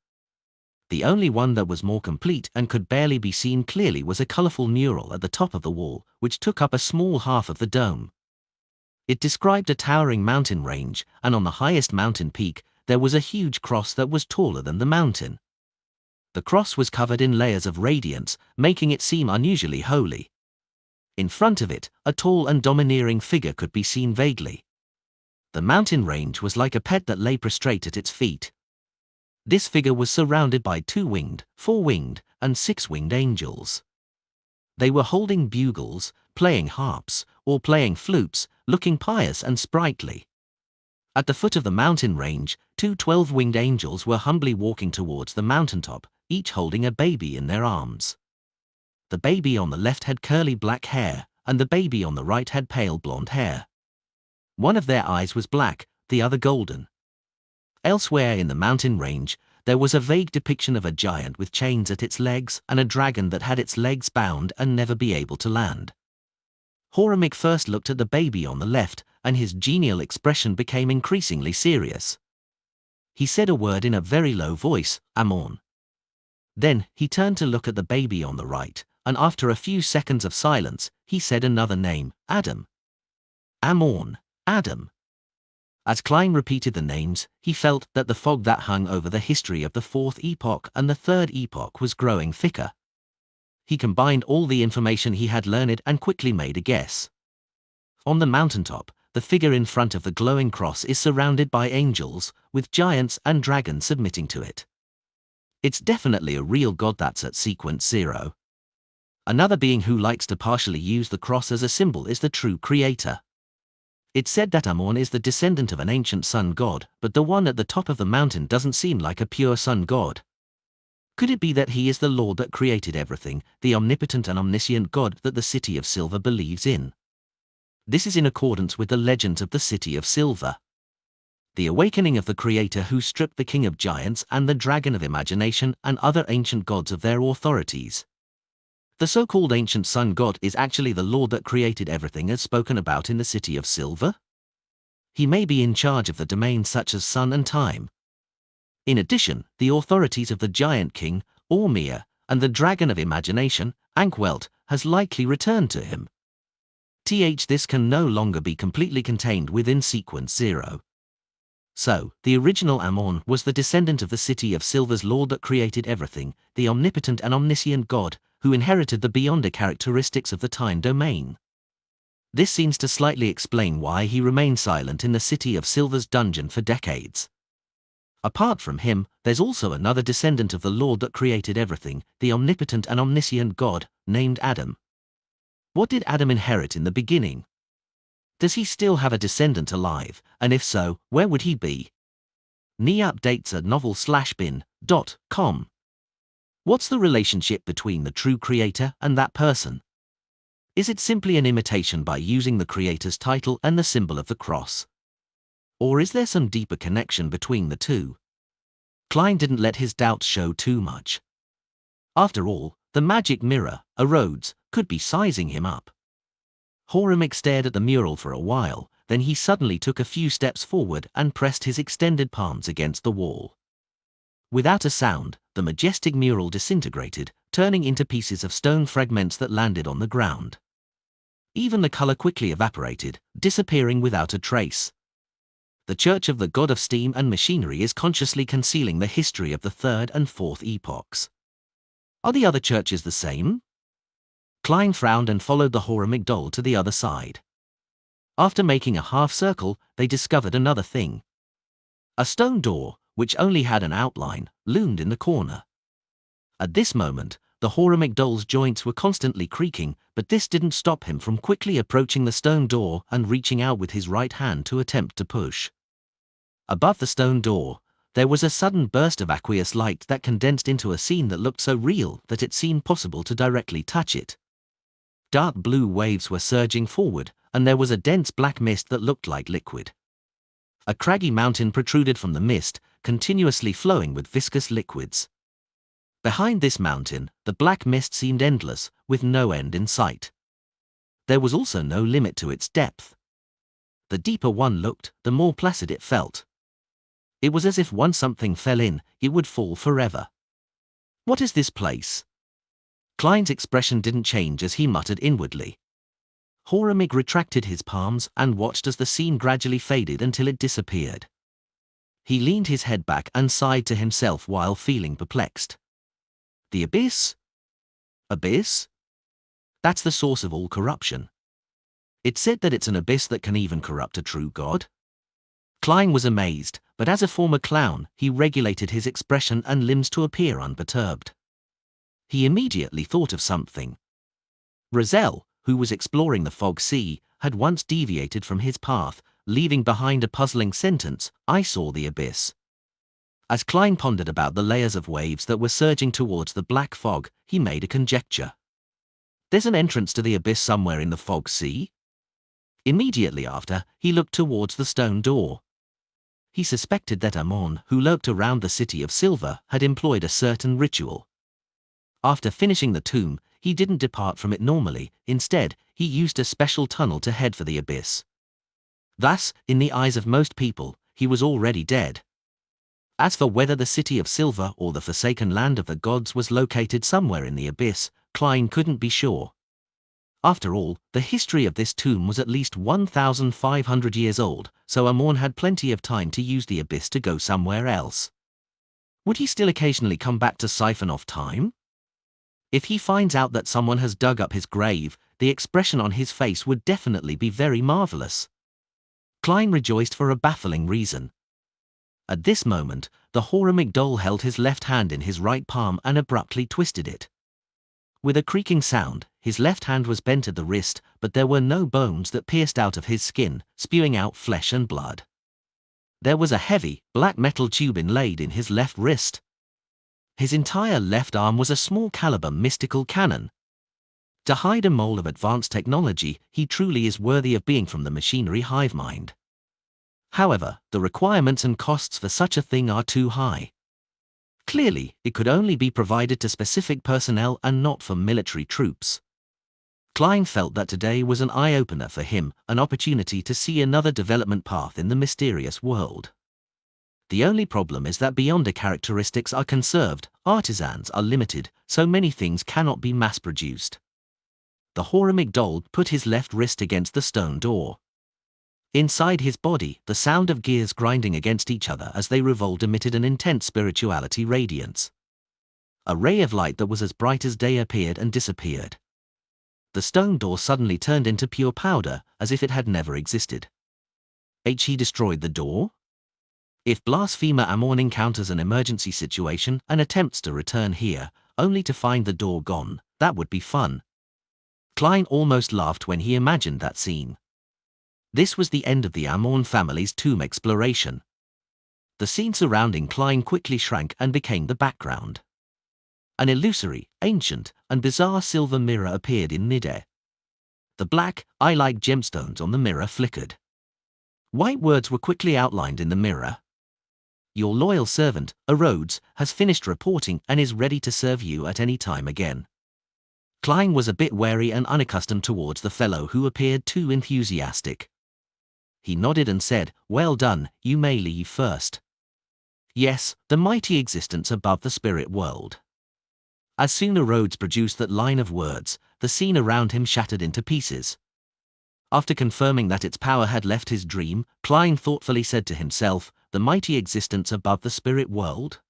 The only one that was more complete and could barely be seen clearly was a colorful mural at the top of the wall, which took up a small half of the dome. It described a towering mountain range, and on the highest mountain peak, there was a huge cross that was taller than the mountain. The cross was covered in layers of radiance, making it seem unusually holy. In front of it, a tall and domineering figure could be seen vaguely. The mountain range was like a pet that lay prostrate at its feet. This figure was surrounded by 2-winged, 4-winged, and 6-winged angels. They were holding bugles, playing harps, or playing flutes, looking pious and sprightly. At the foot of the mountain range, 2 12-winged angels were humbly walking towards the mountaintop, each holding a baby in their arms. The baby on the left had curly black hair, and the baby on the right had pale blonde hair. One of their eyes was black, the other golden. Elsewhere in the mountain range, there was a vague depiction of a giant with chains at its legs and a dragon that had its legs bound and never be able to land. Horemheb first looked at the baby on the left, and his genial expression became increasingly serious. He said a word in a very low voice, Amon. Then, he turned to look at the baby on the right, and after a few seconds of silence, he said another name, Adam. Amon, Adam. As Klein repeated the names, he felt that the fog that hung over the history of the 4th epoch and the 3rd epoch was growing thicker. He combined all the information he had learned and quickly made a guess. On the mountaintop, the figure in front of the glowing cross is surrounded by angels, with giants and dragons submitting to it. It's definitely a real god that's at sequence 0. Another being who likes to partially use the cross as a symbol is the true creator. It's said that Amon is the descendant of an ancient sun god, but the one at the top of the mountain doesn't seem like a pure sun god. Could it be that he is the Lord that created everything, the omnipotent and omniscient God that the City of Silver believes in? This is in accordance with the legends of the City of Silver. The awakening of the Creator who stripped the King of Giants and the Dragon of Imagination and other ancient gods of their authorities. The so-called ancient sun god is actually the Lord that created everything as spoken about in the City of Silver? He may be in charge of the domains such as sun and time. In addition, the authorities of the Giant King, Ormir, and the Dragon of Imagination, Ankwelt, has likely returned to him. This can no longer be completely contained within sequence 0. So, the original Amon was the descendant of the City of Silver's Lord that created everything, the omnipotent and omniscient God, who inherited the beyonder characteristics of the time domain. This seems to slightly explain why he remained silent in the City of Silver's dungeon for decades. Apart from him, there's also another descendant of the Lord that created everything, the omnipotent and omniscient God, named Adam. What did Adam inherit in the beginning? Does he still have a descendant alive, and if so, where would he be? Ni updates at novel-bin.com. What's the relationship between the true creator and that person? Is it simply an imitation by using the creator's title and the symbol of the cross? Or is there some deeper connection between the two? Klein didn't let his doubts show too much. After all, the magic mirror, a Rhodes, could be sizing him up. Horemheb stared at the mural for a while, then he suddenly took a few steps forward and pressed his extended palms against the wall. Without a sound, the majestic mural disintegrated, turning into pieces of stone fragments that landed on the ground. Even the color quickly evaporated, disappearing without a trace. The Church of the God of Steam and Machinery is consciously concealing the history of the 3rd and 4th epochs. Are the other churches the same? Klein frowned and followed the Horemheb doll to the other side. After making a half circle, they discovered another thing. A stone door, which only had an outline, loomed in the corner. At this moment, the Horamigdol's joints were constantly creaking, but this didn't stop him from quickly approaching the stone door and reaching out with his right hand to attempt to push. Above the stone door, there was a sudden burst of aqueous light that condensed into a scene that looked so real that it seemed possible to directly touch it. Dark blue waves were surging forward, and there was a dense black mist that looked like liquid. A craggy mountain protruded from the mist, continuously flowing with viscous liquids. Behind this mountain, the black mist seemed endless, with no end in sight. There was also no limit to its depth. The deeper one looked, the more placid it felt. It was as if once something fell in, it would fall forever. What is this place? Klein's expression didn't change as he muttered inwardly. Horamig retracted his palms and watched as the scene gradually faded until it disappeared. He leaned his head back and sighed to himself while feeling perplexed. The abyss? Abyss? That's the source of all corruption. It's said that it's an abyss that can even corrupt a true god? Klein was amazed, but as a former clown, he regulated his expression and limbs to appear unperturbed. He immediately thought of something. Roselle, who was exploring the fog sea, had once deviated from his path, leaving behind a puzzling sentence, "I saw the abyss." As Klein pondered about the layers of waves that were surging towards the black fog, he made a conjecture. There's an entrance to the abyss somewhere in the fog sea? Immediately after, he looked towards the stone door. He suspected that Amon, who lurked around the city of Silver, had employed a certain ritual. After finishing the tomb, he didn't depart from it normally. Instead, he used a special tunnel to head for the abyss. Thus, in the eyes of most people, he was already dead. As for whether the city of Silver or the forsaken land of the gods was located somewhere in the abyss, Klein couldn't be sure. After all, the history of this tomb was at least 1,500 years old, so Amon had plenty of time to use the abyss to go somewhere else. Would he still occasionally come back to siphon off time? If he finds out that someone has dug up his grave, the expression on his face would definitely be very marvelous. Klein rejoiced for a baffling reason. At this moment, the Horamigdol held his left hand in his right palm and abruptly twisted it. With a creaking sound, his left hand was bent at the wrist, but there were no bones that pierced out of his skin, spewing out flesh and blood. There was a heavy, black metal tube inlaid in his left wrist. His entire left arm was a small caliber mystical cannon. To hide a mole of advanced technology, he truly is worthy of being from the machinery hive mind. However, the requirements and costs for such a thing are too high. Clearly, it could only be provided to specific personnel and not for military troops. Klein felt that today was an eye-opener for him, an opportunity to see another development path in the mysterious world. The only problem is that beyond characteristics are conserved, artisans are limited, so many things cannot be mass-produced. The Horamigdol put his left wrist against the stone door. Inside his body, the sound of gears grinding against each other as they revolved emitted an intense spirituality radiance. A ray of light that was as bright as day appeared and disappeared. The stone door suddenly turned into pure powder, as if it had never existed. He destroyed the door? If blasphemer Amon encounters an emergency situation and attempts to return here, only to find the door gone, that would be fun. Klein almost laughed when he imagined that scene. This was the end of the Amon family's tomb exploration. The scene surrounding Klein quickly shrank and became the background. An illusory, ancient, and bizarre silver mirror appeared in midair. The black, eye-like gemstones on the mirror flickered. White words were quickly outlined in the mirror. Your loyal servant, Rhodes, has finished reporting and is ready to serve you at any time again. Klein was a bit wary and unaccustomed towards the fellow who appeared too enthusiastic. He nodded and said, "Well done, you may leave first." Yes, the mighty existence above the spirit world. As soon as Rhodes produced that line of words, the scene around him shattered into pieces. After confirming that its power had left his dream, Klein thoughtfully said to himself, "The mighty existence above the spirit world?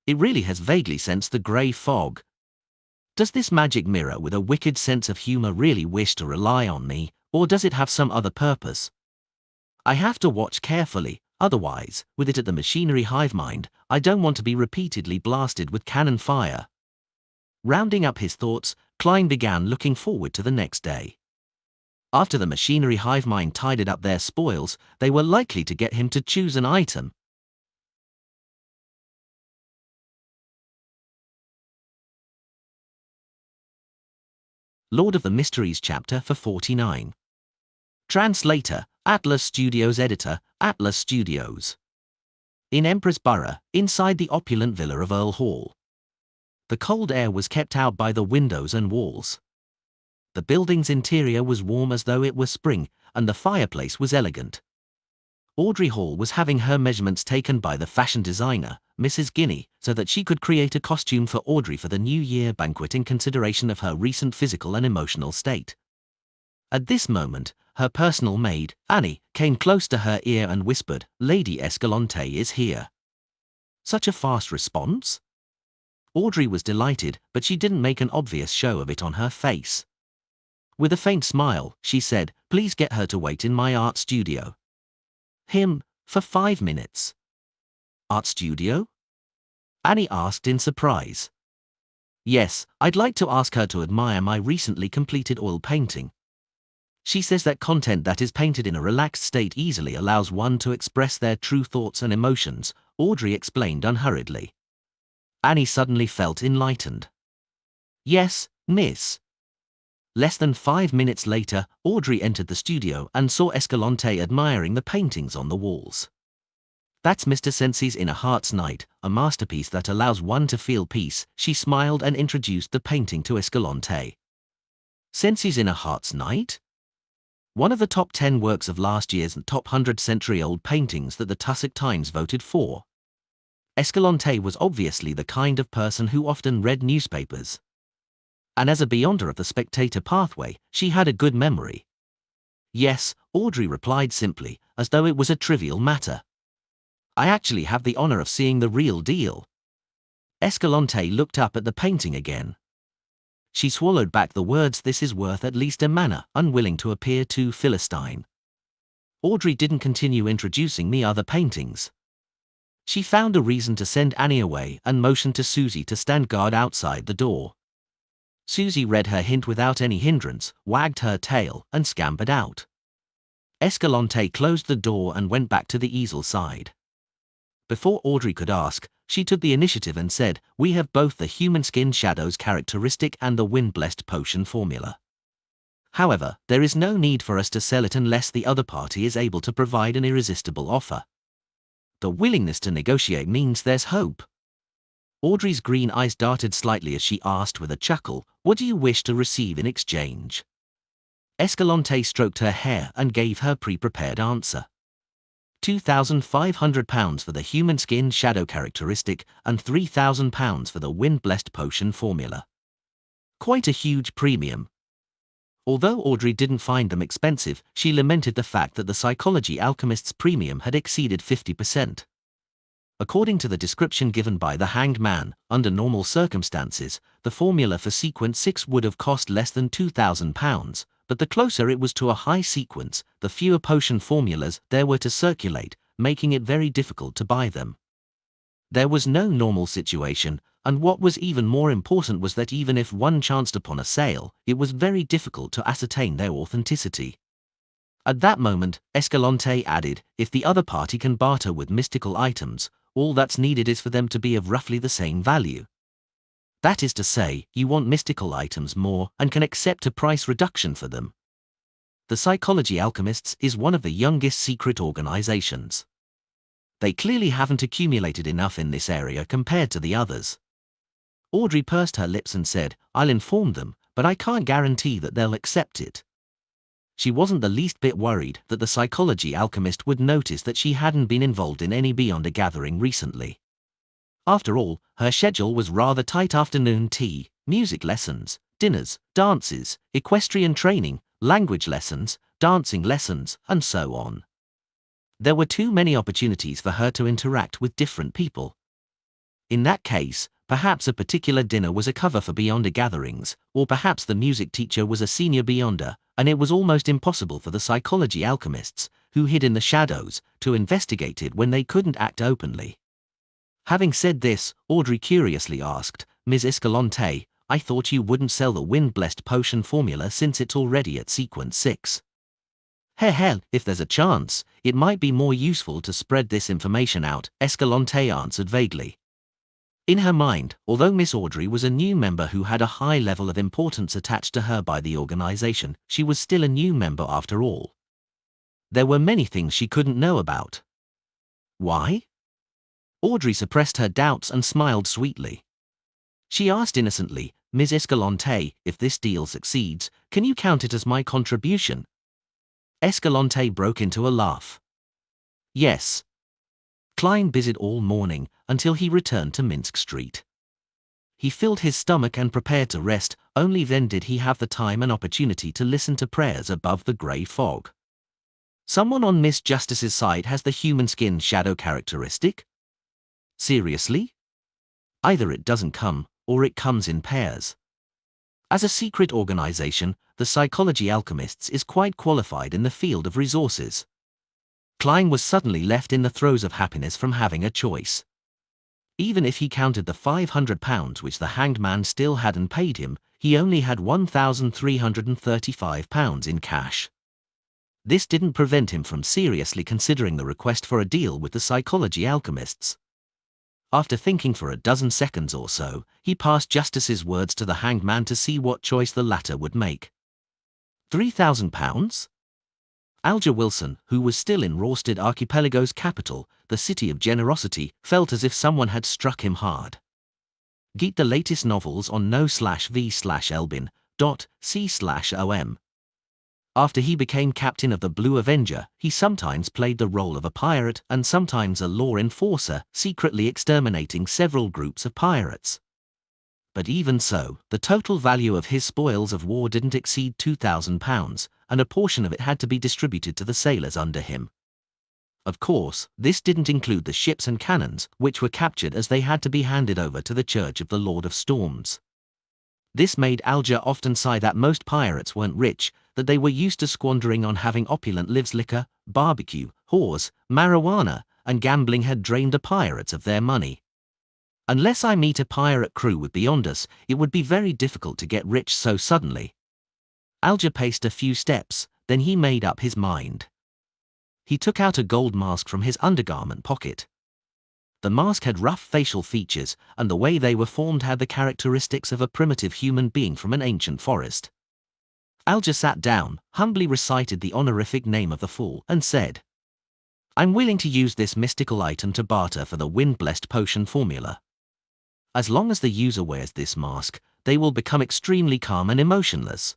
It really has vaguely sensed the grey fog. Does this magic mirror with a wicked sense of humor really wish to rely on me, or does it have some other purpose? I have to watch carefully, otherwise, with it at the machinery hive mind, I don't want to be repeatedly blasted with cannon fire." Rounding up his thoughts, Klein began looking forward to the next day. After the machinery hive mind tidied up their spoils, they were likely to get him to choose an item. Lord of the Mysteries chapter for 49. Translator, Atlas Studios. Editor, Atlas Studios. In Empress Borough, inside the opulent villa of Earl Hall. The cold air was kept out by the windows and walls. The building's interior was warm as though it were spring, and the fireplace was elegant. Audrey Hall was having her measurements taken by the fashion designer, Mrs. Guinea, so that she could create a costume for Audrey for the New Year banquet in consideration of her recent physical and emotional state. At this moment, her personal maid, Annie, came close to her ear and whispered, "Lady Escalante is here." Such a fast response? Audrey was delighted, but she didn't make an obvious show of it on her face. With a faint smile, she said, "Please get her to wait in my art studio." "Him, for 5 minutes." "Art studio?" Annie asked in surprise. "Yes, I'd like to ask her to admire my recently completed oil painting. She says that content that is painted in a relaxed state easily allows one to express their true thoughts and emotions," Audrey explained unhurriedly. Annie suddenly felt enlightened. "Yes, miss." Less than 5 minutes later, Audrey entered the studio and saw Escalante admiring the paintings on the walls. "That's Mr. Sensi's In a Heart's Night, a masterpiece that allows one to feel peace," she smiled and introduced the painting to Escalante. "Sensi's In a Heart's Night?" One of the top 10 works of last year's top 100 century-old paintings that the Tussock Times voted for. Escalante was obviously the kind of person who often read newspapers. And as a beyonder of the spectator pathway, she had a good memory. "Yes," Audrey replied simply, as though it was a trivial matter. "I actually have the honor of seeing the real deal." Escalante looked up at the painting again. She swallowed back the words, "This is worth at least a manor," unwilling to appear too Philistine. Audrey didn't continue introducing me other paintings. She found a reason to send Annie away and motioned to Susie to stand guard outside the door. Susie read her hint without any hindrance, wagged her tail, and scampered out. Escalante closed the door and went back to the easel side. Before Audrey could ask, she took the initiative and said, "We have both the human skin shadows characteristic and the wind-blessed potion formula. However, there is no need for us to sell it unless the other party is able to provide an irresistible offer. The willingness to negotiate means there's hope." Audrey's green eyes darted slightly as she asked with a chuckle, "What do you wish to receive in exchange?" Escalante stroked her hair and gave her pre-prepared answer. £2,500 for the human skin shadow characteristic and £3,000 for the wind-blessed potion formula. Quite a huge premium. Although Audrey didn't find them expensive, she lamented the fact that the Psychology Alchemist's premium had exceeded 50%. According to the description given by the Hanged Man, under normal circumstances, the formula for sequence 6 would have cost less than £2,000, but the closer it was to a high sequence, the fewer potion formulas there were to circulate, making it very difficult to buy them. There was no normal situation, and what was even more important was that even if one chanced upon a sale, it was very difficult to ascertain their authenticity. At that moment, Escalante added, "If the other party can barter with mystical items, all that's needed is for them to be of roughly the same value. That is to say, you want mystical items more and can accept a price reduction for them." The Psychology Alchemists is one of the youngest secret organizations. They clearly haven't accumulated enough in this area compared to the others. Audrey pursed her lips and said, "I'll inform them, but I can't guarantee that they'll accept it." She wasn't the least bit worried that the Psychology Alchemist would notice that she hadn't been involved in any Beyond a Gathering recently. After all, her schedule was rather tight: afternoon tea, music lessons, dinners, dances, equestrian training, language lessons, dancing lessons, and so on. There were too many opportunities for her to interact with different people. In that case, perhaps a particular dinner was a cover for Beyond a Gatherings, or perhaps the music teacher was a senior Beyonder, and it was almost impossible for the Psychology Alchemists, who hid in the shadows, to investigate it when they couldn't act openly. Having said this, Audrey curiously asked, "Ms. Escalante, I thought you wouldn't sell the wind-blessed potion formula since it's already at sequence 6. Hell, if there's a chance, it might be more useful to spread this information out, Escalante answered vaguely. In her mind, although Miss Audrey was a new member who had a high level of importance attached to her by the organization, she was still a new member after all. There were many things she couldn't know about. Why? Audrey suppressed her doubts and smiled sweetly. She asked innocently, Ms. Escalante, if this deal succeeds, can you count it as my contribution? Escalante broke into a laugh. Yes. Klein busied all morning until he returned to Minsk Street. He filled his stomach and prepared to rest, only then did he have the time and opportunity to listen to prayers above the grey fog. Someone on Miss Justice's side has the human skin shadow characteristic? Seriously? Either it doesn't come, or it comes in pairs. As a secret organization, the Psychology Alchemists is quite qualified in the field of resources. Klein was suddenly left in the throes of happiness from having a choice. Even if he counted the £500 which the hanged man still hadn't paid him, he only had £1,335 in cash. This didn't prevent him from seriously considering the request for a deal with the Psychology Alchemists. After thinking for a dozen seconds or so, he passed Justice's words to the hanged man to see what choice the latter would make. £3,000? Alger Wilson, who was still in Rawsted Archipelago's capital, the city of generosity, felt as if someone had struck him hard. Get the latest novels on no/v/elbin.c/om. After he became captain of the Blue Avenger, he sometimes played the role of a pirate and sometimes a law enforcer, secretly exterminating several groups of pirates. But even so, the total value of his spoils of war didn't exceed £2,000, and a portion of it had to be distributed to the sailors under him. Of course, this didn't include the ships and cannons, which were captured as they had to be handed over to the Church of the Lord of Storms. This made Alger often sigh that most pirates weren't rich, that they were used to squandering on having opulent lives. Liquor, barbecue, whores, marijuana, and gambling had drained the pirates of their money. Unless I meet a pirate crew with Beyond Us, it would be very difficult to get rich so suddenly. Alger paced a few steps, then he made up his mind. He took out a gold mask from his undergarment pocket. The mask had rough facial features, and the way they were formed had the characteristics of a primitive human being from an ancient forest. Alger sat down, humbly recited the honorific name of the fool, and said, I'm willing to use this mystical item to barter for the wind-blessed potion formula. As long as the user wears this mask, they will become extremely calm and emotionless.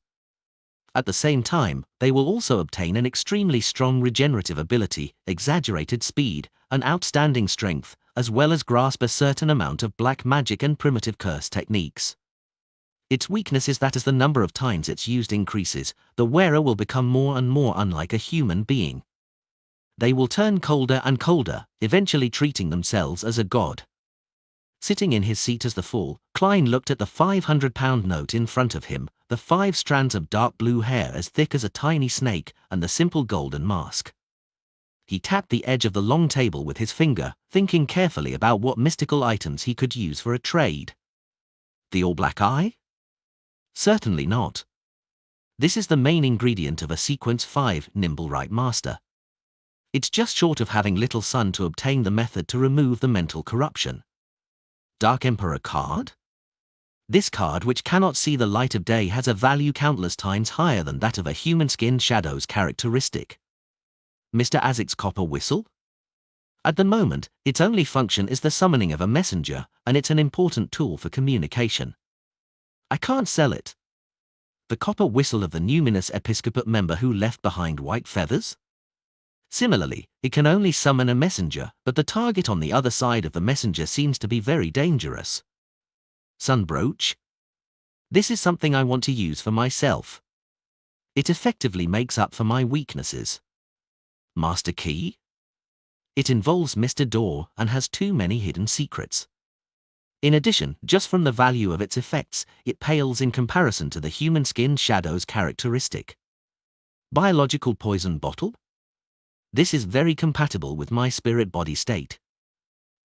At the same time, they will also obtain an extremely strong regenerative ability, exaggerated speed, and outstanding strength, as well as grasp a certain amount of black magic and primitive curse techniques. Its weakness is that as the number of times it's used increases, the wearer will become more and more unlike a human being. They will turn colder and colder, eventually treating themselves as a god. Sitting in his seat as the fool, Klein looked at the £500 note in front of him, the 5 strands of dark blue hair as thick as a tiny snake, and the simple golden mask. He tapped the edge of the long table with his finger, thinking carefully about what mystical items he could use for a trade. The all-black eye? Certainly not. This is the main ingredient of a Sequence 5 Nimble Right Master. It's just short of having Little Sun to obtain the method to remove the mental corruption. Dark Emperor card? This card, which cannot see the light of day, has a value countless times higher than that of a human skin shadow's characteristic. Mr. Azik's copper whistle? At the moment, its only function is the summoning of a messenger, and it's an important tool for communication. I can't sell it. The copper whistle of the numinous episcopate member who left behind white feathers? Similarly, it can only summon a messenger, but the target on the other side of the messenger seems to be very dangerous. Sun brooch? This is something I want to use for myself. It effectively makes up for my weaknesses. Master key? It involves Mr. Door and has too many hidden secrets. In addition, just from the value of its effects, it pales in comparison to the human skin shadow's characteristic. Biological poison bottle? This is very compatible with my spirit body state.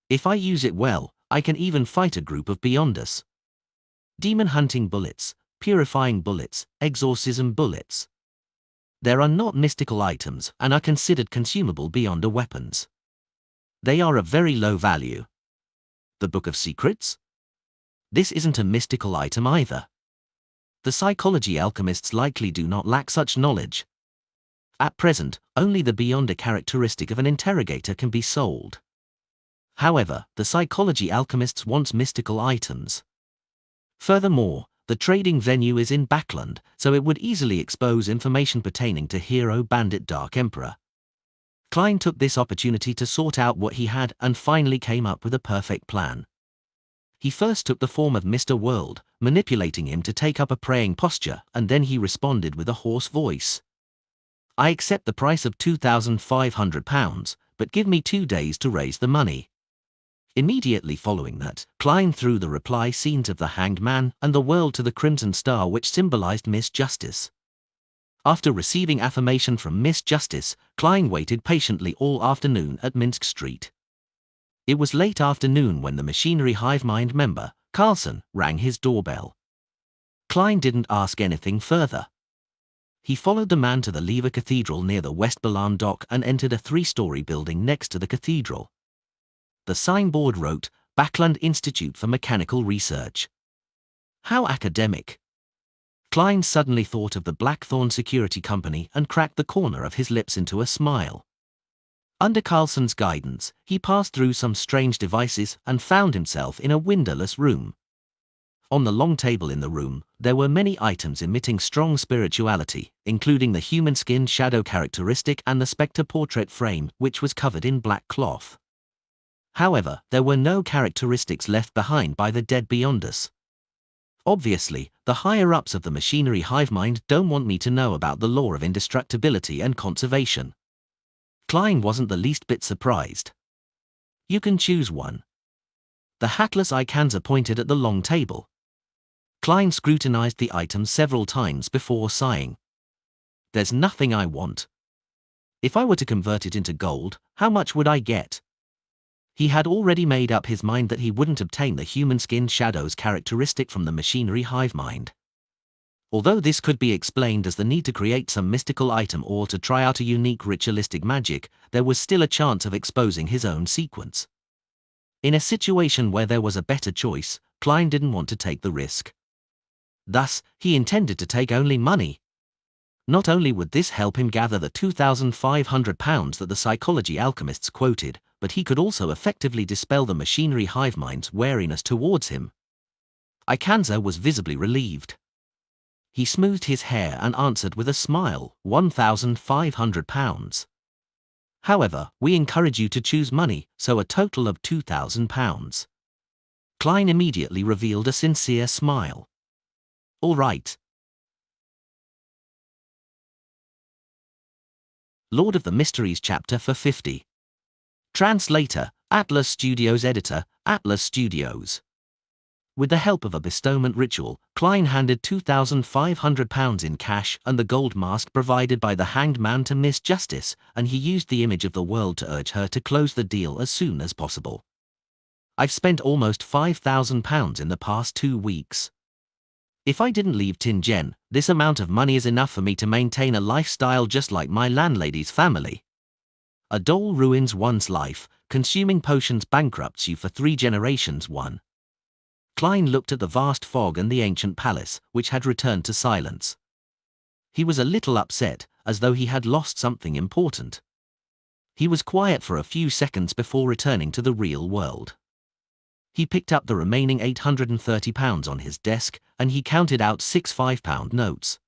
If I use it well, I can even fight a group of Beyond Us. demon-hunting bullets, purifying bullets, exorcism bullets. They are not mystical items and are considered consumable beyond a weapons. They are of very low value. The Book of Secrets? This isn't a mystical item either. The psychology alchemists likely do not lack such knowledge. At present, only the beyond a characteristic of an interrogator can be sold. However, the psychology alchemists want mystical items. Furthermore, the trading venue is in Backland, so it would easily expose information pertaining to Hero Bandit Dark Emperor. Klein took this opportunity to sort out what he had and finally came up with a perfect plan. He first took the form of Mr. World, manipulating him to take up a praying posture, and then he responded with a hoarse voice. "I accept the price of £2,500, but give me 2 days to raise the money." Immediately following that, Klein threw the reply scenes of the Hanged Man and the world to the Crimson Star, which symbolized Miss Justice. After receiving affirmation from Miss Justice, Klein waited patiently all afternoon at Minsk Street. It was late afternoon when the Machinery Hivemind member, Carlson, rang his doorbell. Klein didn't ask anything further. He followed the man to the Lever Cathedral near the West Balan dock and entered a 3-story building next to the cathedral. The signboard wrote, Backland Institute for Mechanical Research. How academic. Klein suddenly thought of the Blackthorn Security Company and cracked the corner of his lips into a smile. Under Carlson's guidance, he passed through some strange devices and found himself in a windowless room. On the long table in the room, there were many items emitting strong spirituality, including the human skin shadow characteristic and the spectre portrait frame, which was covered in black cloth. However, there were no characteristics left behind by the dead beyond us. Obviously, the higher-ups of the Machinery Hivemind don't want me to know about the law of indestructibility and conservation. Klein wasn't the least bit surprised. You can choose one. The hatless icons are pointed at the long table. Klein scrutinized the items several times before sighing. There's nothing I want. If I were to convert it into gold, how much would I get? He had already made up his mind that he wouldn't obtain the human skin shadows characteristic from the Machinery Hivemind. Although this could be explained as the need to create some mystical item or to try out a unique ritualistic magic, there was still a chance of exposing his own sequence. In a situation where there was a better choice, Klein didn't want to take the risk. Thus, he intended to take only money. Not only would this help him gather the £2,500 that the psychology alchemists quoted, but he could also effectively dispel the Machinery Hivemind's wariness towards him. Ikanza was visibly relieved. He smoothed his hair and answered with a smile, £1,500. However, we encourage you to choose money, so a total of £2,000. Klein immediately revealed a sincere smile. All right. Lord of the Mysteries chapter for 50. Translator, Atlas Studios. Editor, Atlas Studios. With the help of a bestowment ritual, Klein handed £2,500 in cash and the gold mask provided by the Hanged Man to Miss Justice, and he used the image of the world to urge her to close the deal as soon as possible. I've spent almost £5,000 in the past 2 weeks. If I didn't leave Tingen, this amount of money is enough for me to maintain a lifestyle just like my landlady's family. A dole ruins one's life, consuming potions bankrupts you for 3 generations. 1. Klein looked at the vast fog and the ancient palace, which had returned to silence. He was a little upset, as though he had lost something important. He was quiet for a few seconds before returning to the real world. He picked up the remaining £830 on his desk, and he counted out 6 £5 notes.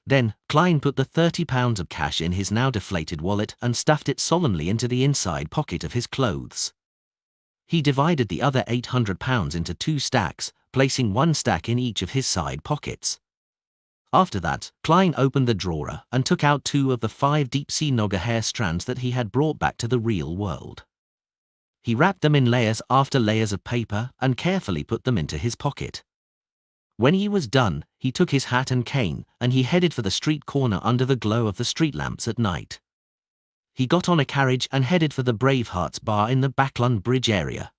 Then, Klein put the £30 of cash in his now deflated wallet and stuffed it solemnly into the inside pocket of his clothes. He divided the other £800 into 2 stacks, placing 1 stack in each of his side pockets. After that, Klein opened the drawer and took out 2 of the 5 deep-sea Noga hair strands that he had brought back to the real world. He wrapped them in layers after layers of paper and carefully put them into his pocket. When he was done, he took his hat and cane, and he headed for the street corner under the glow of the street lamps at night. He got on a carriage and headed for the Bravehearts bar in the Backlund Bridge area.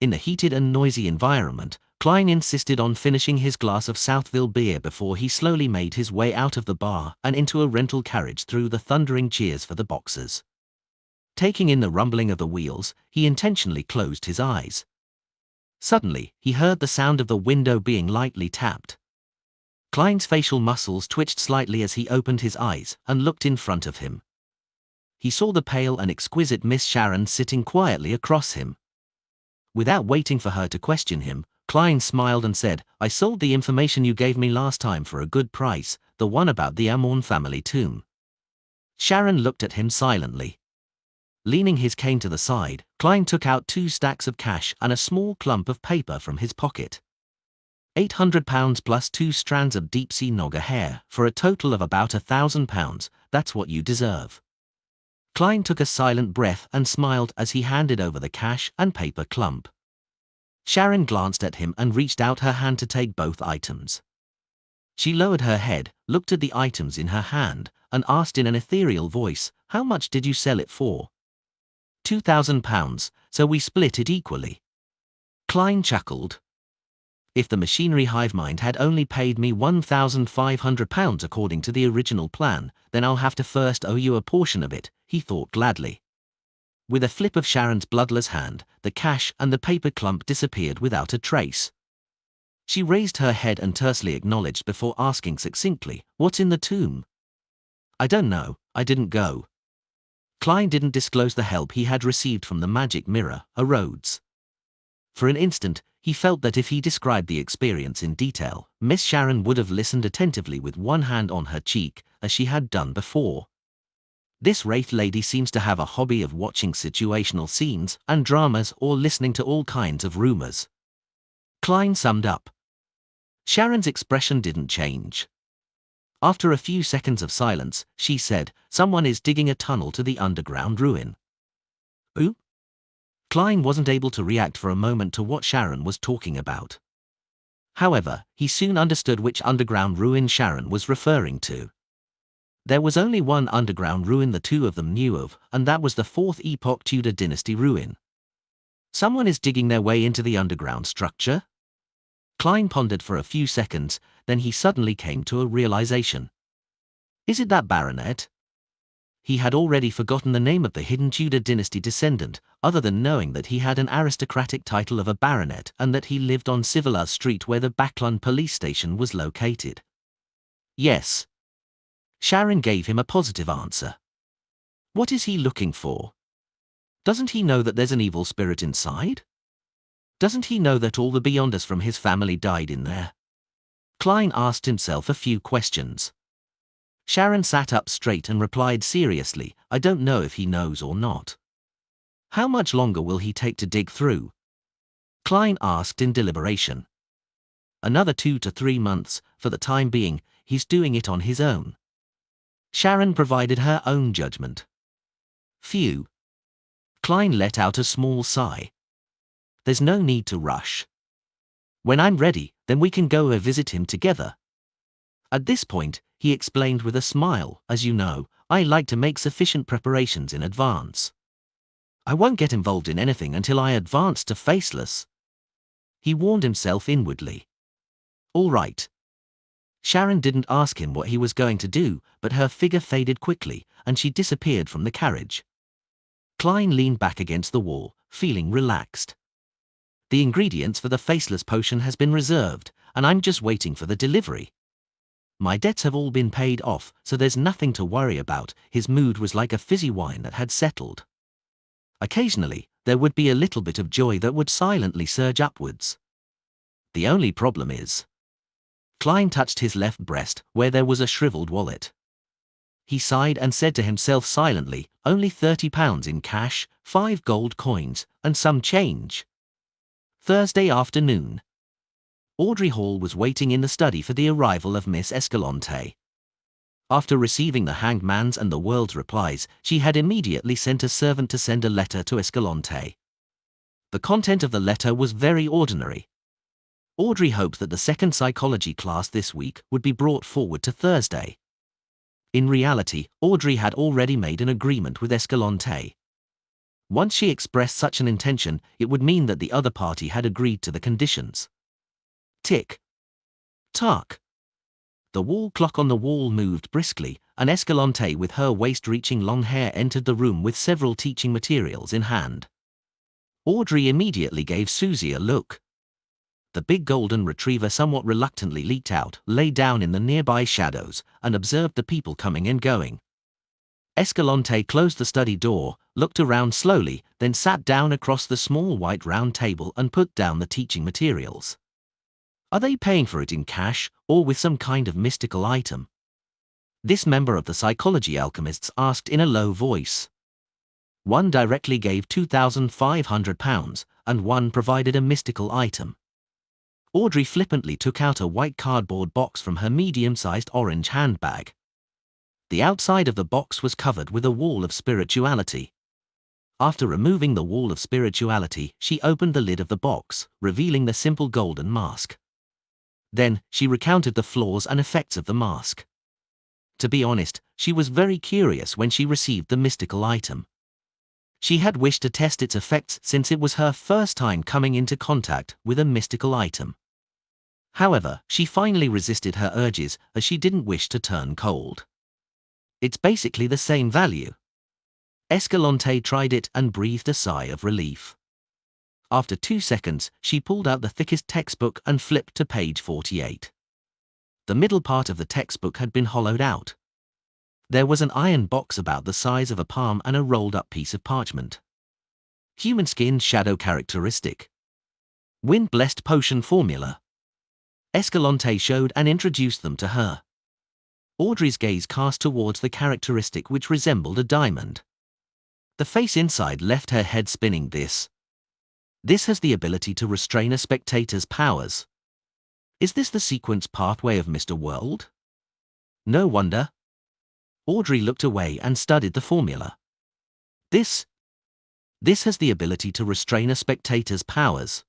In the heated and noisy environment, Klein insisted on finishing his glass of Southville beer before he slowly made his way out of the bar and into a rental carriage through the thundering cheers for the boxers. Taking in the rumbling of the wheels, he intentionally closed his eyes. Suddenly, he heard the sound of the window being lightly tapped. Klein's facial muscles twitched slightly as he opened his eyes and looked in front of him. He saw the pale and exquisite Miss Sharon sitting quietly across him. Without waiting for her to question him, Klein smiled and said, "I sold the information you gave me last time for a good price, the one about the Amorn family tomb." Sharon looked at him silently. Leaning his cane to the side, Klein took out 2 stacks of cash and a small clump of paper from his pocket. £800 plus 2 strands of deep-sea Nogger hair, for a total of about £1,000, that's what you deserve. Klein took a silent breath and smiled as he handed over the cash and paper clump. Sharon glanced at him and reached out her hand to take both items. She lowered her head, looked at the items in her hand, and asked in an ethereal voice, "How much did you sell it for?" £2,000, so we split it equally. Klein chuckled. If the machinery hive mind had only paid me £1,500 according to the original plan, then I'll have to first owe you a portion of it, he thought gladly. With a flip of Sharon's bloodless hand, the cash and the paper clump disappeared without a trace. She raised her head and tersely acknowledged before asking succinctly, "What's in the tomb?" "I don't know, I didn't go." Klein didn't disclose the help he had received from the magic mirror, a Rhodes. For an instant, he felt that if he described the experience in detail, Miss Sharon would have listened attentively with one hand on her cheek, as she had done before. This wraith lady seems to have a hobby of watching situational scenes and dramas or listening to all kinds of rumors. Klein summed up. Sharon's expression didn't change. After a few seconds of silence, she said, "Someone is digging a tunnel to the underground ruin." Who? Klein wasn't able to react for a moment to what Sharon was talking about. However, he soon understood which underground ruin Sharon was referring to. There was only one underground ruin the two of them knew of, and that was the 4th epoch Tudor dynasty ruin. Someone is digging their way into the underground structure? Klein pondered for a few seconds, then he suddenly came to a realization. Is it that baronet? He had already forgotten the name of the hidden Tudor dynasty descendant, other than knowing that he had an aristocratic title of a baronet and that he lived on Civilla Street where the Backlund police station was located. Yes. Sharon gave him a positive answer. What is he looking for? Doesn't he know that there's an evil spirit inside? Doesn't he know that all the Beyonders from his family died in there? Klein asked himself a few questions. Sharon sat up straight and replied seriously, "I don't know if he knows or not." "How much longer will he take to dig through?" Klein asked in deliberation. "Another 2 to 3 months, for the time being, he's doing it on his own." Sharon provided her own judgment. Phew. Klein let out a small sigh. There's no need to rush. When I'm ready, then we can go visit him together. At this point, he explained with a smile, "As you know, I like to make sufficient preparations in advance. I won't get involved in anything until I advance to Faceless." He warned himself inwardly. All right. Sharon didn't ask him what he was going to do, but her figure faded quickly, and she disappeared from the carriage. Klein leaned back against the wall, feeling relaxed. The ingredients for the Faceless potion has been reserved, and I'm just waiting for the delivery. My debts have all been paid off, so there's nothing to worry about. His mood was like a fizzy wine that had settled. Occasionally, there would be a little bit of joy that would silently surge upwards. The only problem is... Klein touched his left breast, where there was a shriveled wallet. He sighed and said to himself silently, only £30 in cash, 5 gold coins, and some change. Thursday afternoon. Audrey Hall was waiting in the study for the arrival of Miss Escalante. After receiving the Hanged Man's and the World's replies, she had immediately sent a servant to send a letter to Escalante. The content of the letter was very ordinary. Audrey hoped that the second psychology class this week would be brought forward to Thursday. In reality, Audrey had already made an agreement with Escalante. Once she expressed such an intention, it would mean that the other party had agreed to the conditions. Tick. Tock. The wall clock on the wall moved briskly, and Escalante with her waist-reaching long hair entered the room with several teaching materials in hand. Audrey immediately gave Susie a look. The big golden retriever somewhat reluctantly leaked out, lay down in the nearby shadows, and observed the people coming and going. Escalante closed the study door, looked around slowly, then sat down across the small white round table and put down the teaching materials. Are they paying for it in cash, or with some kind of mystical item? This member of the psychology alchemists asked in a low voice. One directly gave £2,500, and one provided a mystical item. Audrey flippantly took out a white cardboard box from her medium-sized orange handbag. The outside of the box was covered with a wall of spirituality. After removing the wall of spirituality, she opened the lid of the box, revealing the simple golden mask. Then, she recounted the flaws and effects of the mask. To be honest, she was very curious when she received the mystical item. She had wished to test its effects since it was her first time coming into contact with a mystical item. However, she finally resisted her urges as she didn't wish to turn cold. It's basically the same value. Escalante tried it and breathed a sigh of relief. After 2 seconds, she pulled out the thickest textbook and flipped to page 48. The middle part of the textbook had been hollowed out. There was an iron box about the size of a palm and a rolled-up piece of parchment. Human skin shadow characteristic. Wind-blessed potion formula. Escalante showed and introduced them to her. Audrey's gaze cast towards the characteristic which resembled a diamond. The face inside left her head spinning. This has the ability to restrain a spectator's powers. Is this the sequence pathway of Mr. World? No wonder. Audrey looked away and studied the formula. This has the ability to restrain a spectator's powers.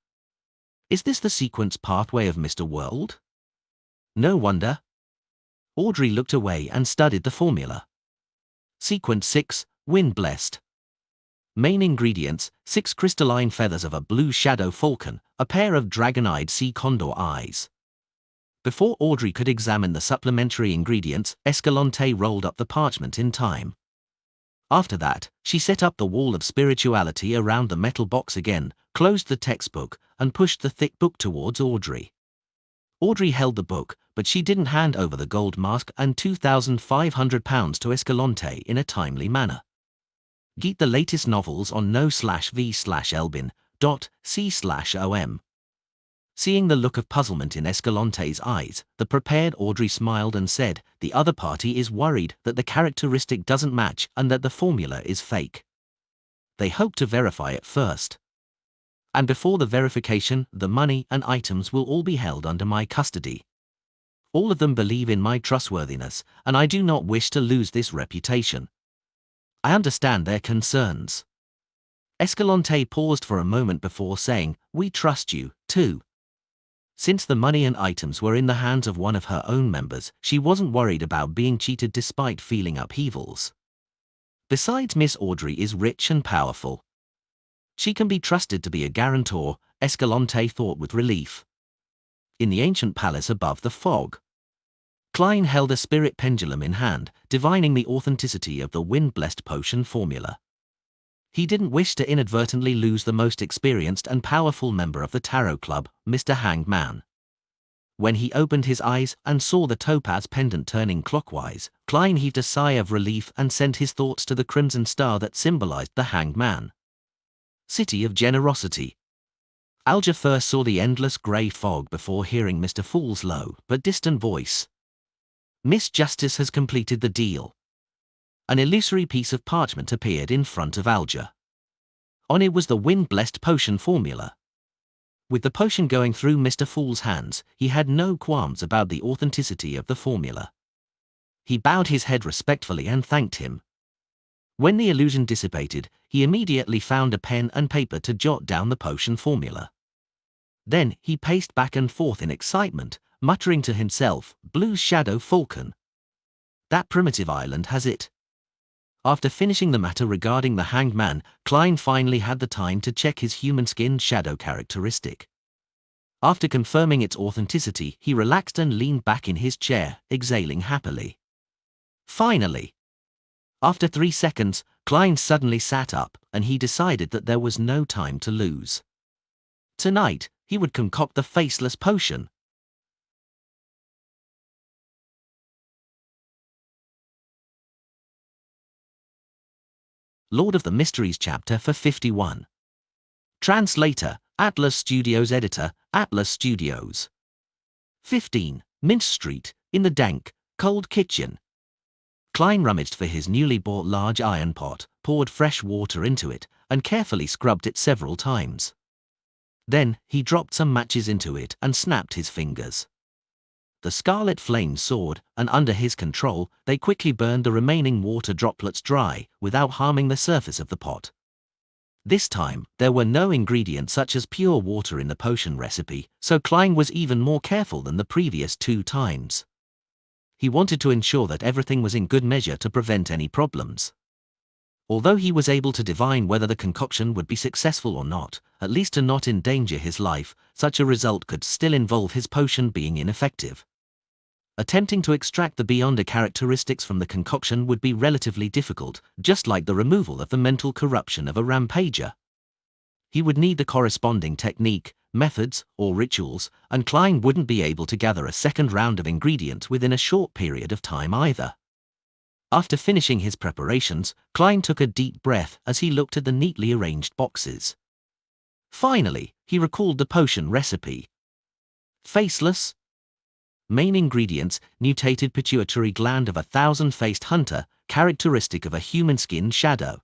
Is this the sequence pathway of Mr. World? No wonder. Audrey looked away and studied the formula. Sequence 6, Wind Blessed. Main ingredients, 6 crystalline feathers of a blue shadow falcon, a pair of dragon-eyed sea condor eyes. Before Audrey could examine the supplementary ingredients, Escalante rolled up the parchment in time. After that, she set up the wall of spirituality around the metal box again, closed the textbook, and pushed the thick book towards Audrey. Audrey held the book, but she didn't hand over the gold mask and £2,500 to Escalante in a timely manner. Get the latest novels on no/v/elbin.c/om. Seeing the look of puzzlement in Escalante's eyes, the prepared Audrey smiled and said, the other party is worried that the characteristic doesn't match and that the formula is fake. They hope to verify it first. And before the verification, the money and items will all be held under my custody. All of them believe in my trustworthiness, and I do not wish to lose this reputation. I understand their concerns. Escalante paused for a moment before saying, we trust you, too. Since the money and items were in the hands of one of her own members, she wasn't worried about being cheated despite feeling upheavals. Besides, Miss Audrey is rich and powerful. She can be trusted to be a guarantor, Escalante thought with relief. In the ancient palace above the fog, Klein held a spirit pendulum in hand, divining the authenticity of the wind-blessed potion formula. He didn't wish to inadvertently lose the most experienced and powerful member of the Tarot Club, Mr. Hanged Man. When he opened his eyes and saw the topaz pendant turning clockwise, Klein heaved a sigh of relief and sent his thoughts to the crimson star that symbolized the Hanged Man. City of Generosity. Alger first saw the endless grey fog before hearing Mr. Fool's low but distant voice. Miss Justice has completed the deal. An illusory piece of parchment appeared in front of Alger. On it was the wind-blessed potion formula. With the potion going through Mr. Fool's hands, he had no qualms about the authenticity of the formula. He bowed his head respectfully and thanked him. When the illusion dissipated, he immediately found a pen and paper to jot down the potion formula. Then he paced back and forth in excitement, muttering to himself, Blue Shadow Falcon. That primitive island has it. After finishing the matter regarding the Hanged Man, Klein finally had the time to check his human skin shadow characteristic. After confirming its authenticity, he relaxed and leaned back in his chair, exhaling happily. Finally! After 3 seconds, Klein suddenly sat up, and he decided that there was no time to lose. Tonight, he would concoct the faceless potion. Lord of the Mysteries chapter for 51. Translator, Atlas Studios. Editor, Atlas Studios. 15. Mint Street, in the dank, cold kitchen. Klein rummaged for his newly bought large iron pot, poured fresh water into it, and carefully scrubbed it several times. Then, he dropped some matches into it and snapped his fingers. The scarlet flame soared, and under his control, they quickly burned the remaining water droplets dry, without harming the surface of the pot. This time, there were no ingredients such as pure water in the potion recipe, so Klein was even more careful than the previous 2 times. He wanted to ensure that everything was in good measure to prevent any problems. Although he was able to divine whether the concoction would be successful or not, at least to not endanger his life, such a result could still involve his potion being ineffective. Attempting to extract the beyonder characteristics from the concoction would be relatively difficult, just like the removal of the mental corruption of a rampager. He would need the corresponding technique, methods, or rituals, and Klein wouldn't be able to gather a second round of ingredients within a short period of time either. After finishing his preparations, Klein took a deep breath as he looked at the neatly arranged boxes. Finally, he recalled the potion recipe. Faceless. Main ingredients: mutated pituitary gland of a thousand-faced hunter, characteristic of a human-skinned shadow.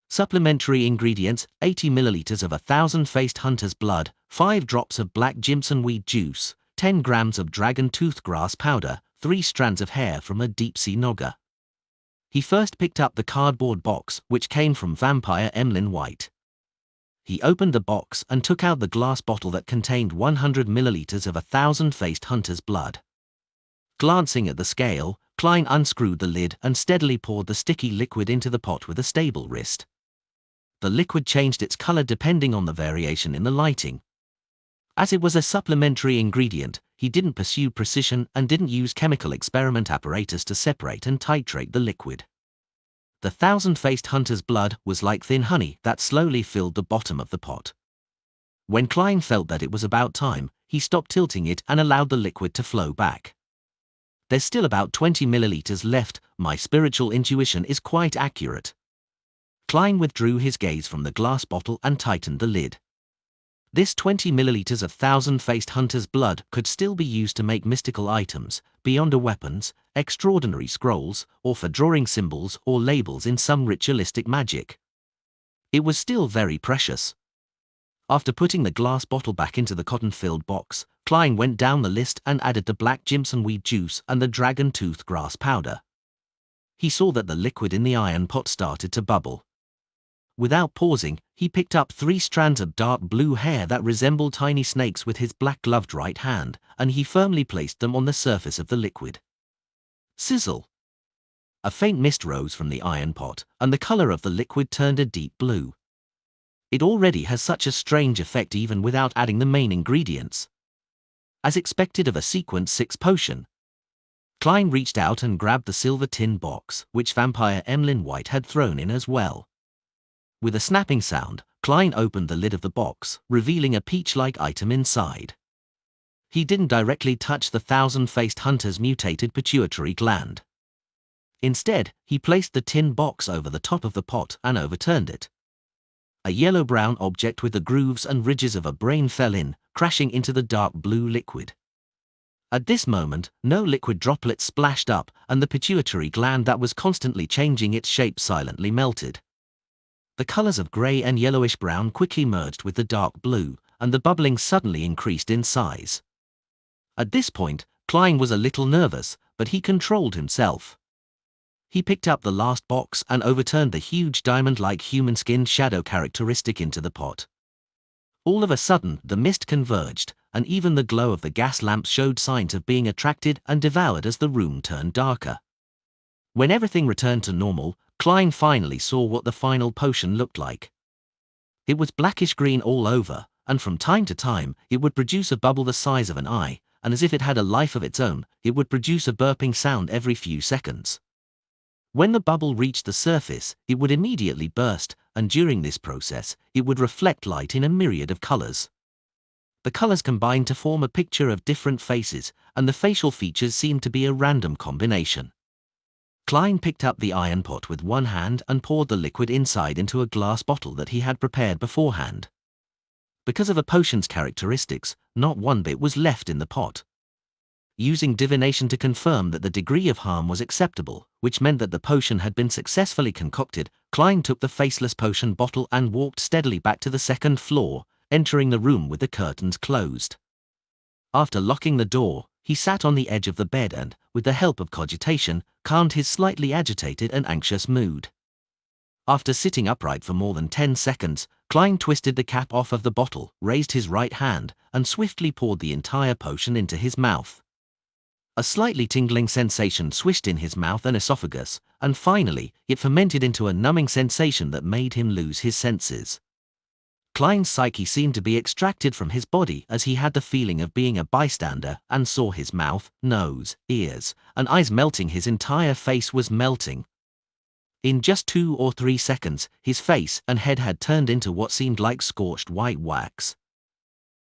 Supplementary ingredients: 80 milliliters of a thousand-faced hunter's blood, 5 drops of black Jimson weed juice, 10 grams of dragon toothgrass powder, 3 strands of hair from a deep-sea nogger. He first picked up the cardboard box, which came from Vampire Emlyn White. He opened the box and took out the glass bottle that contained 100 milliliters of a thousand-faced hunter's blood. Glancing at the scale, Klein unscrewed the lid and steadily poured the sticky liquid into the pot with a stable wrist. The liquid changed its color depending on the variation in the lighting. As it was a supplementary ingredient, he didn't pursue precision and didn't use chemical experiment apparatus to separate and titrate the liquid. The thousand-faced hunter's blood was like thin honey that slowly filled the bottom of the pot. When Klein felt that it was about time, he stopped tilting it and allowed the liquid to flow back. There's still about 20 milliliters left, my spiritual intuition is quite accurate. Klein withdrew his gaze from the glass bottle and tightened the lid. This 20 milliliters of thousand-faced hunter's blood could still be used to make mystical items, beyonder weapons, extraordinary scrolls, or for drawing symbols or labels in some ritualistic magic. It was still very precious. After putting the glass bottle back into the cotton-filled box, Klein went down the list and added the black Jimson weed juice and the dragon toothgrass powder. He saw that the liquid in the iron pot started to bubble. Without pausing, he picked up 3 strands of dark blue hair that resembled tiny snakes with his black-gloved right hand, and he firmly placed them on the surface of the liquid. Sizzle! A faint mist rose from the iron pot, and the color of the liquid turned a deep blue. It already has such a strange effect even without adding the main ingredients. As expected of a sequence 6 potion, Klein reached out and grabbed the silver tin box, which Vampire Emlyn White had thrown in as well. With a snapping sound, Klein opened the lid of the box, revealing a peach-like item inside. He didn't directly touch the thousand-faced hunter's mutated pituitary gland. Instead, he placed the tin box over the top of the pot and overturned it. A yellow-brown object with the grooves and ridges of a brain fell in, crashing into the dark blue liquid. At this moment, no liquid droplets splashed up, and the pituitary gland that was constantly changing its shape silently melted. The colors of gray and yellowish-brown quickly merged with the dark blue, and the bubbling suddenly increased in size. At this point, Klein was a little nervous, but he controlled himself. He picked up the last box and overturned the huge diamond-like human-skinned shadow characteristic into the pot. All of a sudden, the mist converged, and even the glow of the gas lamps showed signs of being attracted and devoured as the room turned darker. When everything returned to normal, Klein finally saw what the final potion looked like. It was blackish-green all over, and from time to time, it would produce a bubble the size of an eye, and as if it had a life of its own, it would produce a burping sound every few seconds. When the bubble reached the surface, it would immediately burst, and during this process, it would reflect light in a myriad of colors. The colors combined to form a picture of different faces, and the facial features seemed to be a random combination. Klein picked up the iron pot with one hand and poured the liquid inside into a glass bottle that he had prepared beforehand. Because of the potion's characteristics, not one bit was left in the pot. Using divination to confirm that the degree of harm was acceptable, which meant that the potion had been successfully concocted, Klein took the faceless potion bottle and walked steadily back to the second floor, entering the room with the curtains closed. After locking the door, he sat on the edge of the bed and, with the help of cogitation, calmed his slightly agitated and anxious mood. After sitting upright for more than 10 seconds, Klein twisted the cap off of the bottle, raised his right hand, and swiftly poured the entire potion into his mouth. A slightly tingling sensation swished in his mouth and esophagus, and finally, it fermented into a numbing sensation that made him lose his senses. Klein's psyche seemed to be extracted from his body as he had the feeling of being a bystander and saw his mouth, nose, ears, and eyes melting. His entire face was melting. In just 2 or 3 seconds, his face and head had turned into what seemed like scorched white wax.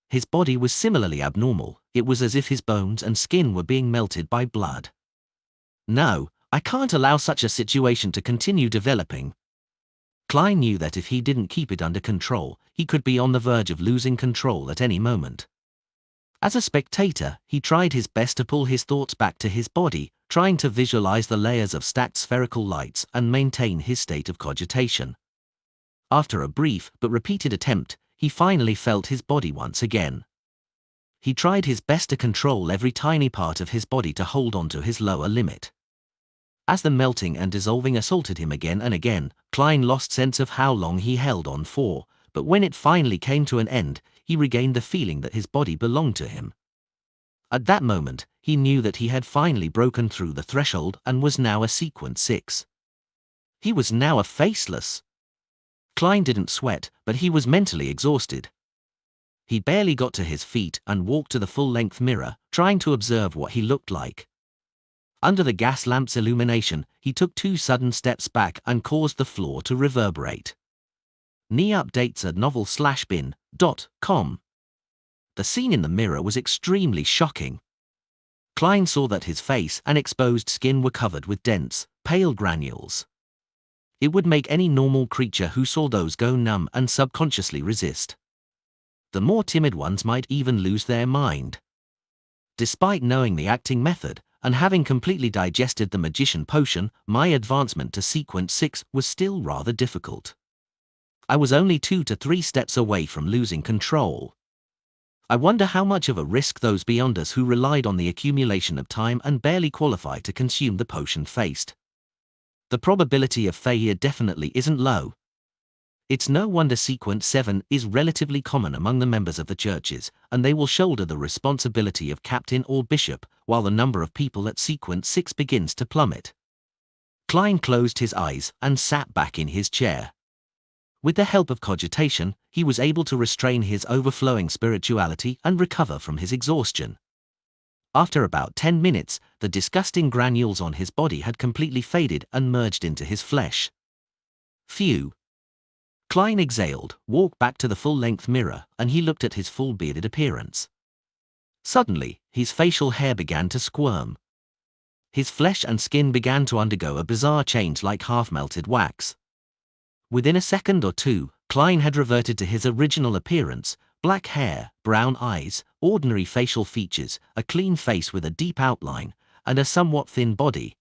His body was similarly abnormal. It was as if his bones and skin were being melted by blood. No, I can't allow such a situation to continue developing. Klein knew that if he didn't keep it under control, he could be on the verge of losing control at any moment. As a spectator, he tried his best to pull his thoughts back to his body, trying to visualize the layers of stacked spherical lights and maintain his state of cogitation. After a brief but repeated attempt, he finally felt his body once again. He tried his best to control every tiny part of his body to hold on to his lower limit. As the melting and dissolving assaulted him again and again, Klein lost sense of how long he held on for, but when it finally came to an end, he regained the feeling that his body belonged to him. At that moment, he knew that he had finally broken through the threshold and was now a sequence 6. He was now a faceless. Klein didn't sweat, but he was mentally exhausted. He barely got to his feet and walked to the full-length mirror, trying to observe what he looked like. Under the gas lamp's illumination, he took 2 sudden steps back and caused the floor to reverberate. Knee updates at novel/bin.com. The scene in the mirror was extremely shocking. Klein saw that his face and exposed skin were covered with dense, pale granules. It would make any normal creature who saw those go numb and subconsciously resist. The more timid ones might even lose their mind. Despite knowing the acting method, and having completely digested the magician potion, my advancement to sequence 6 was still rather difficult. I was only 2 to 3 steps away from losing control. I wonder how much of a risk those beyond us who relied on the accumulation of time and barely qualified to consume the potion faced. The probability of failure definitely isn't low. It's no wonder sequence 7 is relatively common among the members of the churches, and they will shoulder the responsibility of captain or bishop, while the number of people at sequence 6 begins to plummet. Klein closed his eyes and sat back in his chair. With the help of cogitation, he was able to restrain his overflowing spirituality and recover from his exhaustion. After about 10 minutes, the disgusting granules on his body had completely faded and merged into his flesh. Phew. Klein exhaled, walked back to the full-length mirror, and he looked at his full bearded appearance. Suddenly, his facial hair began to squirm. His flesh and skin began to undergo a bizarre change like half-melted wax. Within a second or two, Klein had reverted to his original appearance: black hair, brown eyes, ordinary facial features, a clean face with a deep outline, and a somewhat thin body.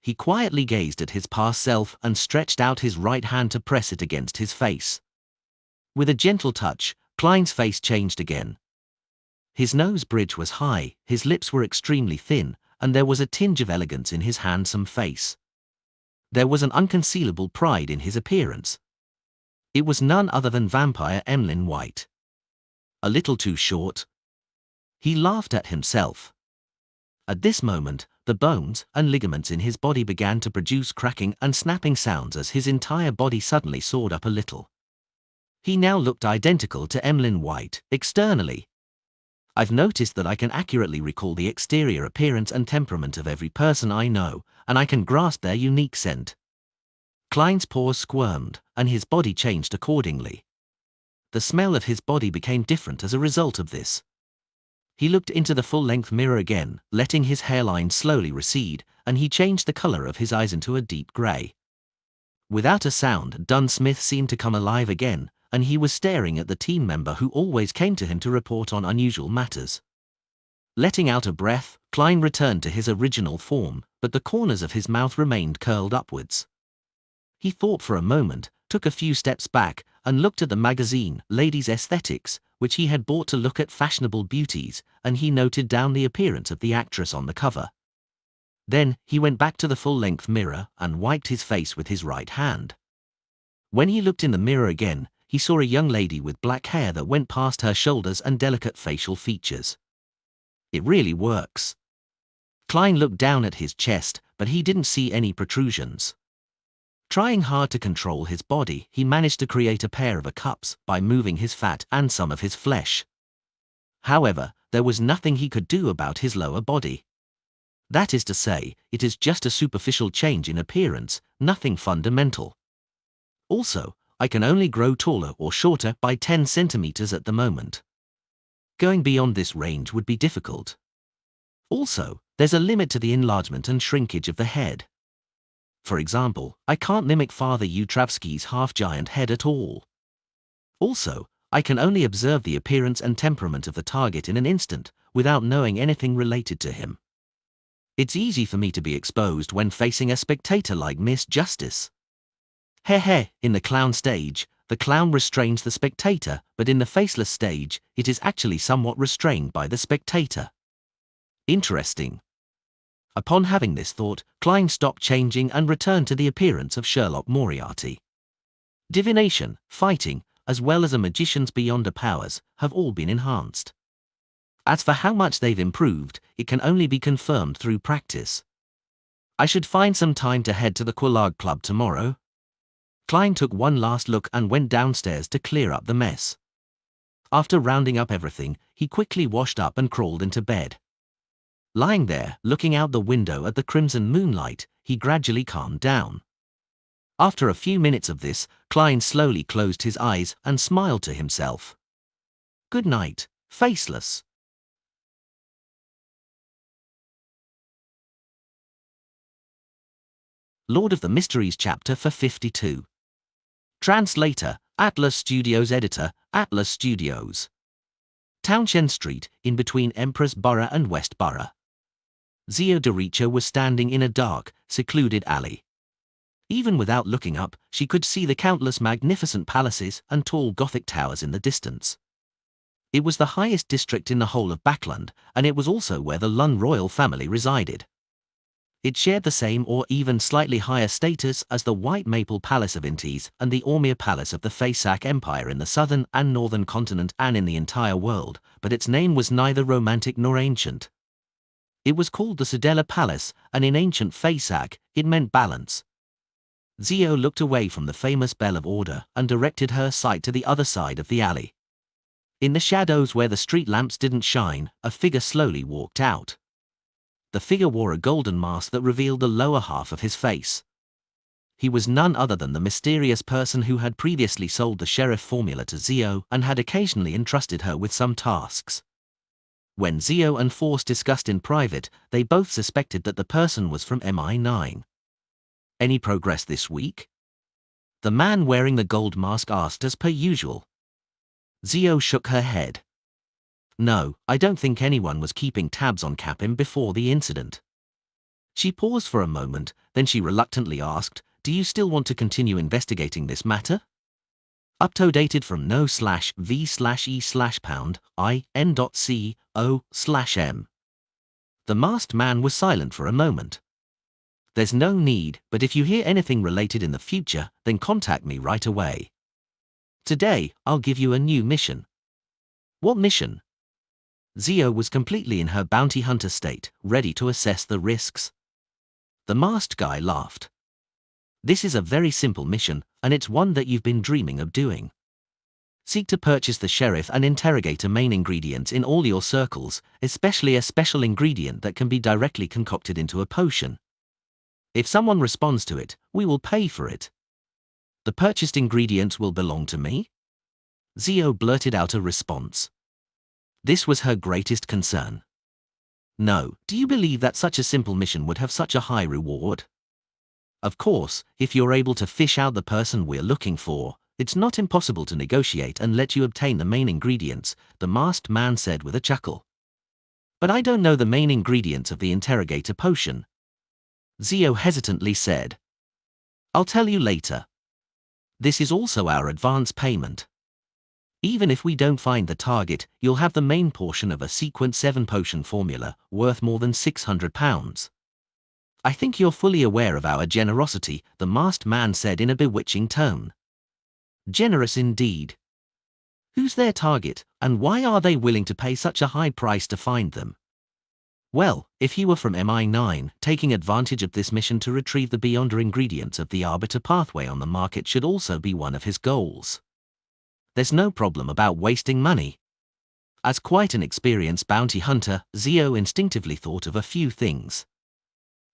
He quietly gazed at his past self and stretched out his right hand to press it against his face. With a gentle touch, Klein's face changed again. His nose bridge was high, his lips were extremely thin, and there was a tinge of elegance in his handsome face. There was an unconcealable pride in his appearance. It was none other than vampire Emlyn White. A little too short. He laughed at himself. At this moment, the bones and ligaments in his body began to produce cracking and snapping sounds as his entire body suddenly soared up a little. He now looked identical to Emlyn White, externally. I've noticed that I can accurately recall the exterior appearance and temperament of every person I know, and I can grasp their unique scent. Klein's paws squirmed, and his body changed accordingly. The smell of his body became different as a result of this. He looked into the full-length mirror again, letting his hairline slowly recede, and he changed the color of his eyes into a deep gray. Without a sound, Dunn Smith seemed to come alive again, and he was staring at the team member who always came to him to report on unusual matters. Letting out a breath, Klein returned to his original form, but the corners of his mouth remained curled upwards. He thought for a moment, took a few steps back, and looked at the magazine, Ladies' Aesthetics, which he had bought to look at fashionable beauties, and he noted down the appearance of the actress on the cover. Then, he went back to the full-length mirror and wiped his face with his right hand. When he looked in the mirror again, he saw a young lady with black hair that went past her shoulders and delicate facial features. It really works. Klein looked down at his chest, but he didn't see any protrusions. Trying hard to control his body, he managed to create a pair of cups by moving his fat and some of his flesh. However, there was nothing he could do about his lower body. That is to say, it is just a superficial change in appearance, nothing fundamental. Also, I can only grow taller or shorter by 10 centimeters at the moment. Going beyond this range would be difficult. Also, there's a limit to the enlargement and shrinkage of the head. For example, I can't mimic Father Yutravsky's half-giant head at all. Also, I can only observe the appearance and temperament of the target in an instant, without knowing anything related to him. It's easy for me to be exposed when facing a spectator like Miss Justice. In the clown stage, the clown restrains the spectator, but in the faceless stage, it is actually somewhat restrained by the spectator. Interesting. Upon having this thought, Klein stopped changing and returned to the appearance of Sherlock Moriarty. Divination, fighting, as well as a magician's beyonder powers, have all been enhanced. As for how much they've improved, it can only be confirmed through practice. I should find some time to head to the Quelaag Club tomorrow. Klein took one last look and went downstairs to clear up the mess. After rounding up everything, he quickly washed up and crawled into bed. Lying there, looking out the window at the crimson moonlight, he gradually calmed down. After a few minutes of this, Klein slowly closed his eyes and smiled to himself. Good night, Faceless. Lord of the Mysteries chapter for 52. Translator, Atlas Studios. Editor, Atlas Studios. Townshend Street, in between Empress Borough and West Borough. Zio de Richa was standing in a dark, secluded alley. Even without looking up, she could see the countless magnificent palaces and tall Gothic towers in the distance. It was the highest district in the whole of Backland, and it was also where the Lund royal family resided. It shared the same or even slightly higher status as the White Maple Palace of Intis and the Ormir Palace of the Faesak Empire in the southern and northern continent and in the entire world, but its name was neither romantic nor ancient. It was called the Sedella Palace, and in ancient Faesak, it meant balance. Zio looked away from the famous Bell of Order and directed her sight to the other side of the alley. In the shadows where the street lamps didn't shine, a figure slowly walked out. The figure wore a golden mask that revealed the lower half of his face. He was none other than the mysterious person who had previously sold the sheriff formula to Zio and had occasionally entrusted her with some tasks. When Zio and Force discussed in private, they both suspected that the person was from MI9. Any progress this week? The man wearing the gold mask asked as per usual. Zio shook her head. No, I don't think anyone was keeping tabs on Capim before the incident. She paused for a moment, then she reluctantly asked, do you still want to continue investigating this matter? Updated from no/v/e/pound/in.co/m. The masked man was silent for a moment. There's no need, but if you hear anything related in the future, then contact me right away. Today, I'll give you a new mission. What mission? Zio was completely in her bounty hunter state, ready to assess the risks. The masked guy laughed. This is a very simple mission, and it's one that you've been dreaming of doing. Seek to purchase the sheriff and interrogator main ingredients in all your circles, especially a special ingredient that can be directly concocted into a potion. If someone responds to it, we will pay for it. The purchased ingredient will belong to me? Zio blurted out a response. This was her greatest concern. No, do you believe that such a simple mission would have such a high reward? Of course, if you're able to fish out the person we're looking for, it's not impossible to negotiate and let you obtain the main ingredients, the masked man said with a chuckle. But I don't know the main ingredients of the interrogator potion. Zio hesitantly said. I'll tell you later. This is also our advance payment. Even if we don't find the target, you'll have the main portion of a Sequence 7 potion formula, worth more than £600. I think you're fully aware of our generosity, the masked man said in a bewitching tone. Generous indeed. Who's their target, and why are they willing to pay such a high price to find them? Well, if he were from MI9, taking advantage of this mission to retrieve the Beyonder ingredients of the Arbiter pathway on the market should also be one of his goals. There's no problem about wasting money. As quite an experienced bounty hunter, Zio instinctively thought of a few things.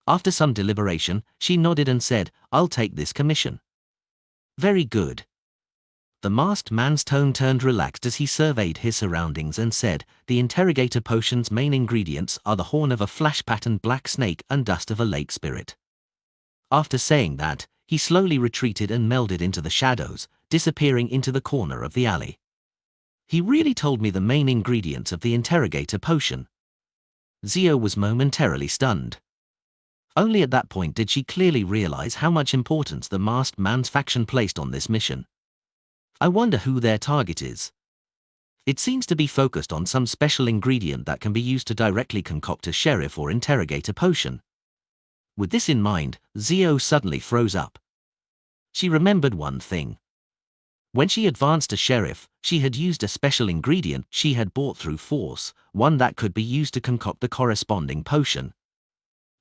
After some deliberation, she nodded and said, I'll take this commission. Very good. The masked man's tone turned relaxed as he surveyed his surroundings and said, the interrogator potion's main ingredients are the horn of a flash-patterned black snake and dust of a lake spirit. After saying that, he slowly retreated and melded into the shadows, disappearing into the corner of the alley. He really told me the main ingredients of the interrogator potion. Zio was momentarily stunned. Only at that point did she clearly realize how much importance the masked man's faction placed on this mission. I wonder who their target is. It seems to be focused on some special ingredient that can be used to directly concoct a sheriff or interrogator potion. With this in mind, Zio suddenly froze up. She remembered one thing. When she advanced to sheriff, she had used a special ingredient she had bought through Force, one that could be used to concoct the corresponding potion.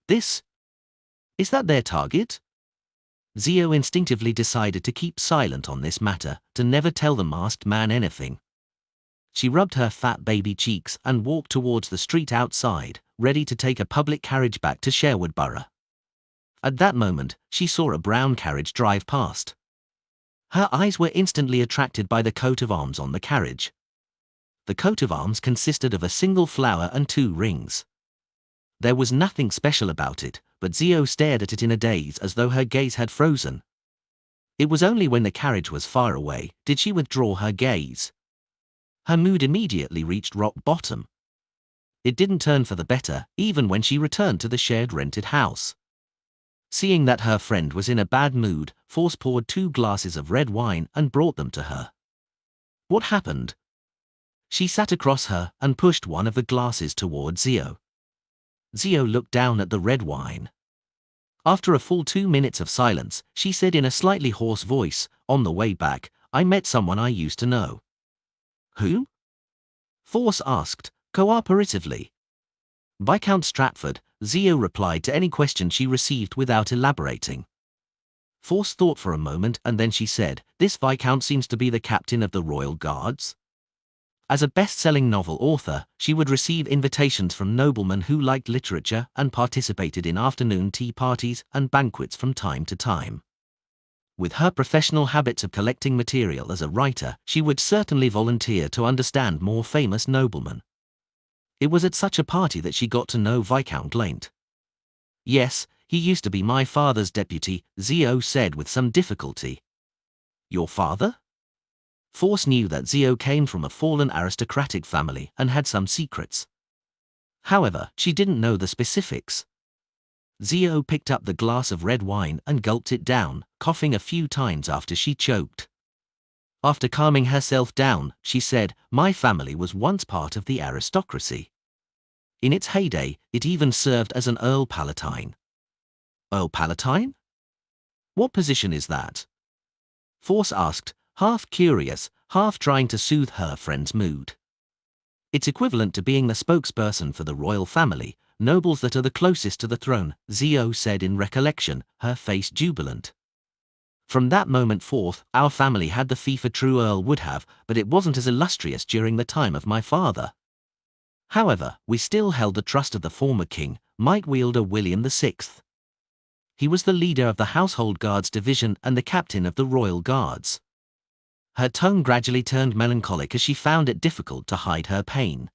Is that their target? Zio instinctively decided to keep silent on this matter, to never tell the masked man anything. She rubbed her fat baby cheeks and walked towards the street outside, ready to take a public carriage back to Sherwood Borough. At that moment, she saw a brown carriage drive past. Her eyes were instantly attracted by the coat of arms on the carriage. The coat of arms consisted of a single flower and 2 rings. There was nothing special about it, but Zio stared at it in a daze as though her gaze had frozen. It was only when the carriage was far away did she withdraw her gaze. Her mood immediately reached rock bottom. It didn't turn for the better, even when she returned to the shared rented house. Seeing that her friend was in a bad mood, Force poured 2 glasses of red wine and brought them to her. What happened? She sat across her and pushed one of the glasses toward Zio. Zio looked down at the red wine. After a full 2 minutes of silence, she said in a slightly hoarse voice, on the way back, I met someone I used to know. Who? Force asked, cooperatively. Viscount Stratford, Zio replied to any question she received without elaborating. Force thought for a moment and then she said, this Viscount seems to be the captain of the Royal Guards. As a best-selling novel author, she would receive invitations from noblemen who liked literature and participated in afternoon tea parties and banquets from time to time. With her professional habits of collecting material as a writer, she would certainly volunteer to understand more famous noblemen. It was at such a party that she got to know Viscount Laint. Yes, he used to be my father's deputy, Zio said with some difficulty. Your father? Force knew that Zio came from a fallen aristocratic family and had some secrets. However, she didn't know the specifics. Zio picked up the glass of red wine and gulped it down, coughing a few times after she choked. After calming herself down, she said, my family was once part of the aristocracy. In its heyday, it even served as an Earl Palatine. Earl Palatine? What position is that? Force asked, half curious, half trying to soothe her friend's mood. It's equivalent to being the spokesperson for the royal family, nobles that are the closest to the throne, Zio said in recollection, her face jubilant. From that moment forth, our family had the fief a true earl would have, but it wasn't as illustrious during the time of my father. However, we still held the trust of the former king, Might Wielder William VI. He was the leader of the Household Guards Division and the captain of the Royal Guards. Her tone gradually turned melancholic as she found it difficult to hide her pain.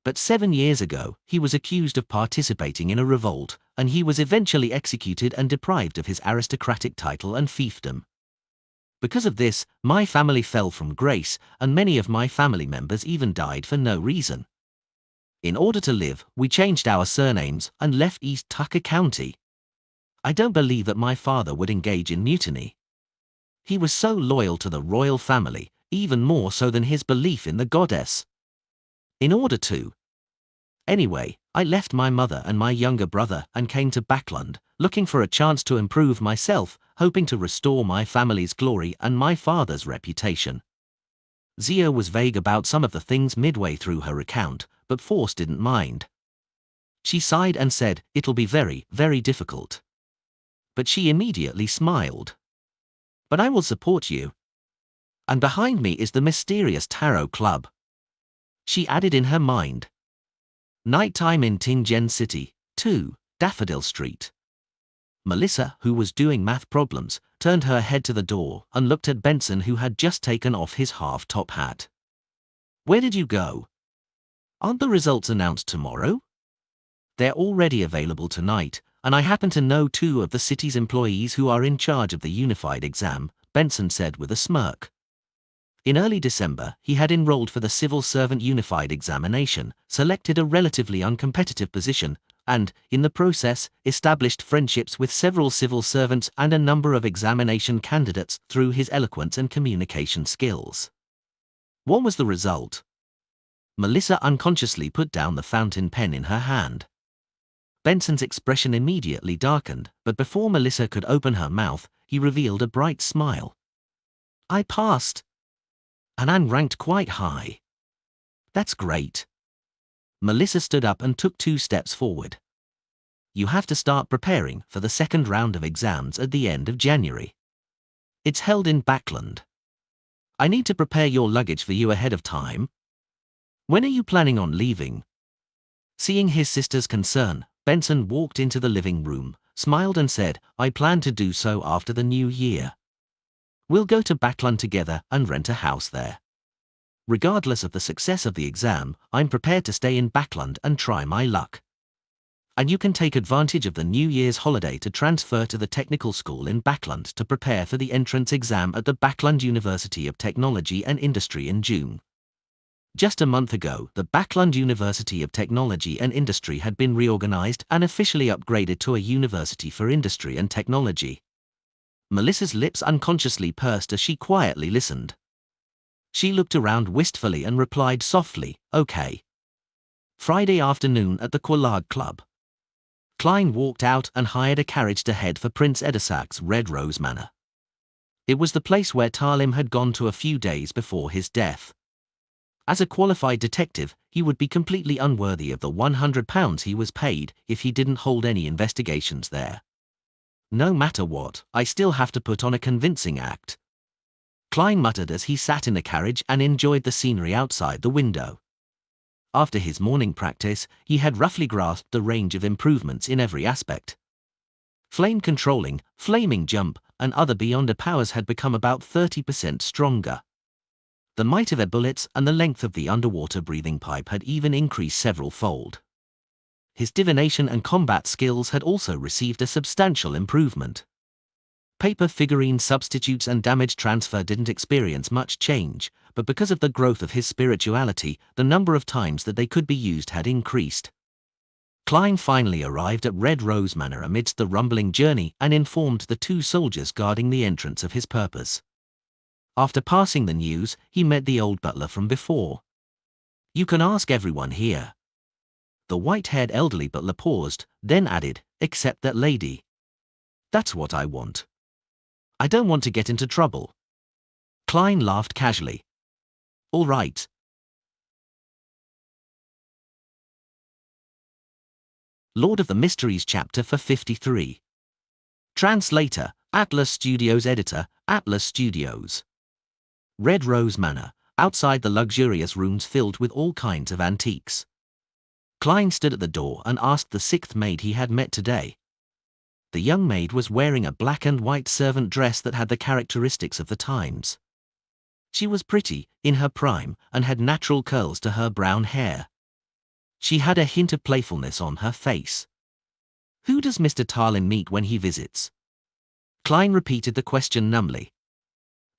But 7 years ago, he was accused of participating in a revolt, and he was eventually executed and deprived of his aristocratic title and fiefdom. Because of this, my family fell from grace, and many of my family members even died for no reason. In order to live, we changed our surnames and left East Tucker County. I don't believe that my father would engage in mutiny. He was so loyal to the royal family, even more so than his belief in the goddess. In order to. Anyway, I left my mother and my younger brother and came to Backland, looking for a chance to improve myself, hoping to restore my family's glory and my father's reputation. Zia was vague about some of the things midway through her account, but Force didn't mind. She sighed and said, "It'll be very, very difficult." But she immediately smiled. "But I will support you. And behind me is the mysterious Tarot Club," she added in her mind. Nighttime in Tingen City, 2, Daffodil Street. Melissa, who was doing math problems, turned her head to the door and looked at Benson, who had just taken off his half-top hat. "Where did you go? Aren't the results announced tomorrow?" "They're already available tonight, and I happen to know 2 of the city's employees who are in charge of the unified exam," Benson said with a smirk. In early December, he had enrolled for the Civil Servant Unified Examination, selected a relatively uncompetitive position, and, in the process, established friendships with several civil servants and a number of examination candidates through his eloquence and communication skills. What was the result? Melissa unconsciously put down the fountain pen in her hand. Benson's expression immediately darkened, but before Melissa could open her mouth, he revealed a bright smile. "I passed. And I'm ranked quite high." "That's great." Melissa stood up and took 2 steps forward. "You have to start preparing for the second round of exams at the end of January. It's held in Backland. I need to prepare your luggage for you ahead of time. When are you planning on leaving?" Seeing his sister's concern, Benson walked into the living room, smiled and said, "I plan to do so after the new year. We'll go to Backland together and rent a house there. Regardless of the success of the exam, I'm prepared to stay in Backland and try my luck. And you can take advantage of the New Year's holiday to transfer to the technical school in Backland to prepare for the entrance exam at the Backland University of Technology and Industry in June." Just a month ago, the Backland University of Technology and Industry had been reorganized and officially upgraded to a University for Industry and Technology. Melissa's lips unconsciously pursed as she quietly listened. She looked around wistfully and replied softly, "Okay." Friday afternoon at the Quelaag Club. Klein walked out and hired a carriage to head for Prince Edisak's Red Rose Manor. It was the place where Talim had gone to a few days before his death. As a qualified detective, he would be completely unworthy of the £100 he was paid if he didn't hold any investigations there. "No matter what, I still have to put on a convincing act," Klein muttered as he sat in the carriage and enjoyed the scenery outside the window. After his morning practice, he had roughly grasped the range of improvements in every aspect. Flame controlling, flaming jump, and other beyonder powers had become about 30% stronger. The might of their bullets and the length of the underwater breathing pipe had even increased several-fold. His divination and combat skills had also received a substantial improvement. Paper figurine substitutes and damage transfer didn't experience much change, but because of the growth of his spirituality, the number of times that they could be used had increased. Klein finally arrived at Red Rose Manor amidst the rumbling journey and informed the 2 soldiers guarding the entrance of his purpose. After passing the news, he met the old butler from before. "You can ask everyone here." The white-haired elderly butler paused, then added, "Except that lady. That's what I want. I don't want to get into trouble." Klein laughed casually. "All right." Lord of the Mysteries chapter for 53. Translator, Atlas Studios editor, Atlas Studios. Red Rose Manor, outside the luxurious rooms filled with all kinds of antiques. Klein stood at the door and asked the sixth maid he had met today. The young maid was wearing a black and white servant dress that had the characteristics of the times. She was pretty, in her prime, and had natural curls to her brown hair. She had a hint of playfulness on her face. Who does Mr. Tarlin meet when he visits? Klein repeated the question numbly.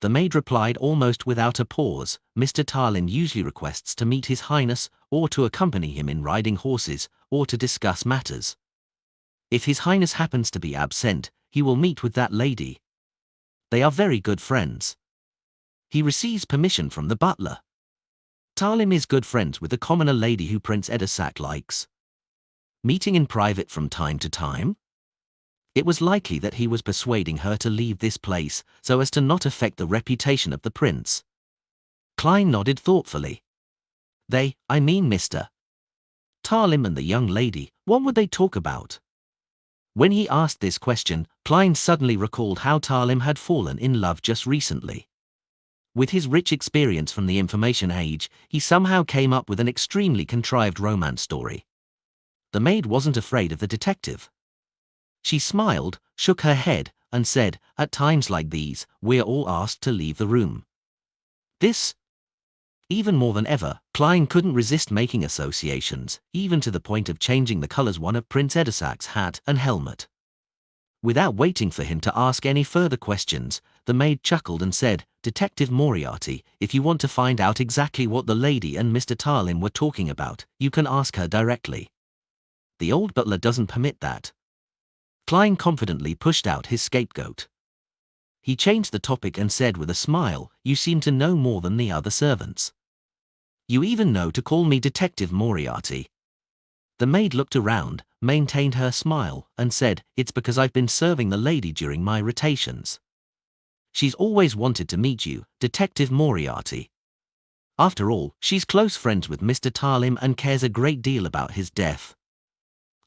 The maid replied almost without a pause, Mr. Tarlin usually requests to meet His Highness, or to accompany him in riding horses, or to discuss matters. If His Highness happens to be absent, he will meet with that lady. They are very good friends. He receives permission from the butler. Tarlim is good friends with the commoner lady who Prince Edisac likes. Meeting in private from time to time? It was likely that he was persuading her to leave this place, so as to not affect the reputation of the prince. Klein nodded thoughtfully. I mean Mr. Tarlim and the young lady, what would they talk about? When he asked this question, Klein suddenly recalled how Tarlim had fallen in love just recently. With his rich experience from the information age, he somehow came up with an extremely contrived romance story. The maid wasn't afraid of the detective. She smiled, shook her head, and said, at times like these, we're all asked to leave the room. Even more than ever, Klein couldn't resist making associations, even to the point of changing the colors one of Prince Edisac's hat and helmet. Without waiting for him to ask any further questions, the maid chuckled and said, Detective Moriarty, if you want to find out exactly what the lady and Mr. Tarlin were talking about, you can ask her directly. The old butler doesn't permit that. Klein confidently pushed out his scapegoat. He changed the topic and said with a smile, you seem to know more than the other servants. You even know to call me Detective Moriarty. The maid looked around, maintained her smile, and said, it's because I've been serving the lady during my rotations. She's always wanted to meet you, Detective Moriarty. After all, she's close friends with Mr. Tarlim and cares a great deal about his death.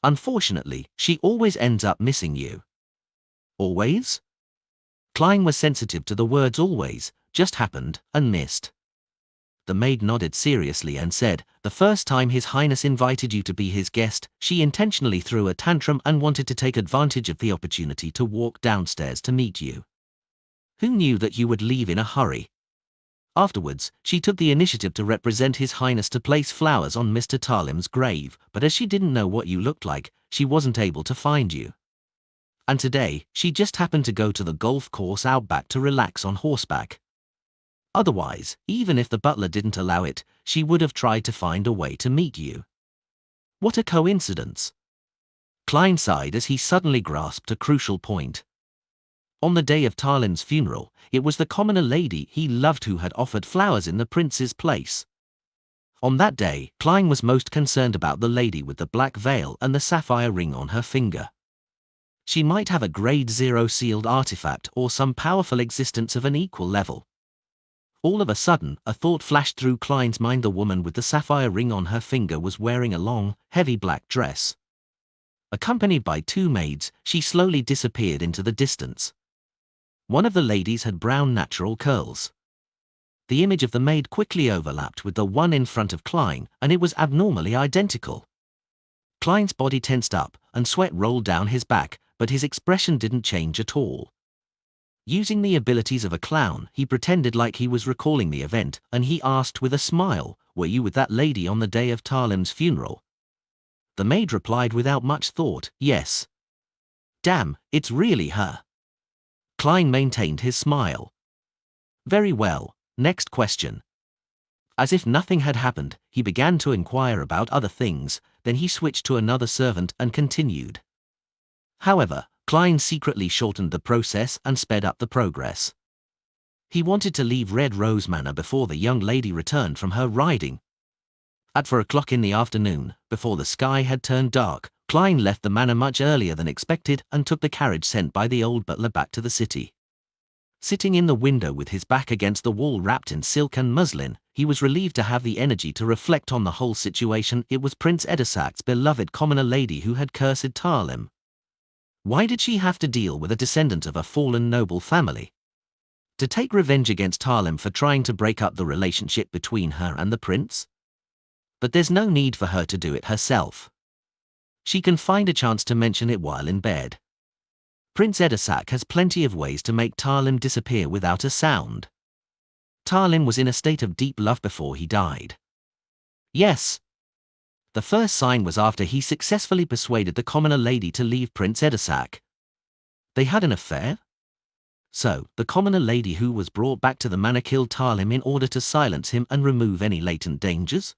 Unfortunately, she always ends up missing you. Always? Klein was sensitive to the words always, just happened, and missed. The maid nodded seriously and said, the first time His Highness invited you to be his guest, she intentionally threw a tantrum and wanted to take advantage of the opportunity to walk downstairs to meet you. Who knew that you would leave in a hurry? Afterwards, she took the initiative to represent His Highness to place flowers on Mr. Tarlim's grave, but as she didn't know what you looked like, she wasn't able to find you. And today, she just happened to go to the golf course out back to relax on horseback. Otherwise, even if the butler didn't allow it, she would have tried to find a way to meet you. What a coincidence! Klein sighed as he suddenly grasped a crucial point. On the day of Tarlin's funeral, it was the commoner lady he loved who had offered flowers in the prince's place. On that day, Klein was most concerned about the lady with the black veil and the sapphire ring on her finger. She might have a grade 0 sealed artifact or some powerful existence of an equal level. All of a sudden, a thought flashed through Klein's mind. The woman with the sapphire ring on her finger was wearing a long, heavy black dress. Accompanied by two maids, she slowly disappeared into the distance. One of the ladies had brown natural curls. The image of the maid quickly overlapped with the one in front of Klein, and it was abnormally identical. Klein's body tensed up, and sweat rolled down his back, but his expression didn't change at all. Using the abilities of a clown, he pretended like he was recalling the event, and he asked with a smile, were you with that lady on the day of Tarlim's funeral? The maid replied without much thought, yes. Damn, it's really her. Klein maintained his smile. Very well, next question. As if nothing had happened, he began to inquire about other things, then he switched to another servant and continued. However, Klein secretly shortened the process and sped up the progress. He wanted to leave Red Rose Manor before the young lady returned from her riding. At 4 o'clock in the afternoon, before the sky had turned dark, Klein left the manor much earlier than expected and took the carriage sent by the old butler back to the city. Sitting in the window with his back against the wall wrapped in silk and muslin, he was relieved to have the energy to reflect on the whole situation. It was Prince Edisac's beloved commoner lady who had cursed Tarlim. Why did she have to deal with a descendant of a fallen noble family? To take revenge against Tarlim for trying to break up the relationship between her and the prince? But there's no need for her to do it herself. She can find a chance to mention it while in bed. Prince Edisak has plenty of ways to make Tarlim disappear without a sound. Tarlim was in a state of deep love before he died. Yes. The first sign was after he successfully persuaded the commoner lady to leave Prince Edisak. They had an affair? So, the commoner lady who was brought back to the manor killed Tarlim in order to silence him and remove any latent dangers?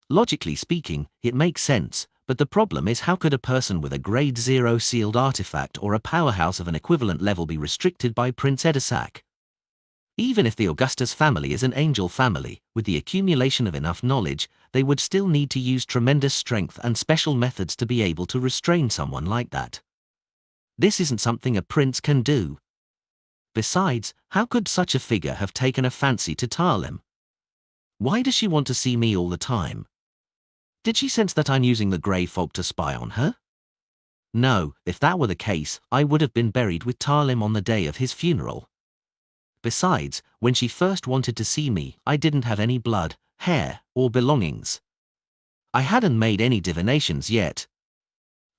Logically speaking, it makes sense, but the problem is how could a person with a Grade 0 sealed artifact or a powerhouse of an equivalent level be restricted by Prince Edisak? Even if the Augustus family is an angel family, with the accumulation of enough knowledge, they would still need to use tremendous strength and special methods to be able to restrain someone like that. This isn't something a prince can do. Besides, how could such a figure have taken a fancy to Tarlim? Why does she want to see me all the time? Did she sense that I'm using the grey fog to spy on her? No, if that were the case, I would have been buried with Tarlim on the day of his funeral. Besides, when she first wanted to see me, I didn't have any blood, hair, or belongings. I hadn't made any divinations yet.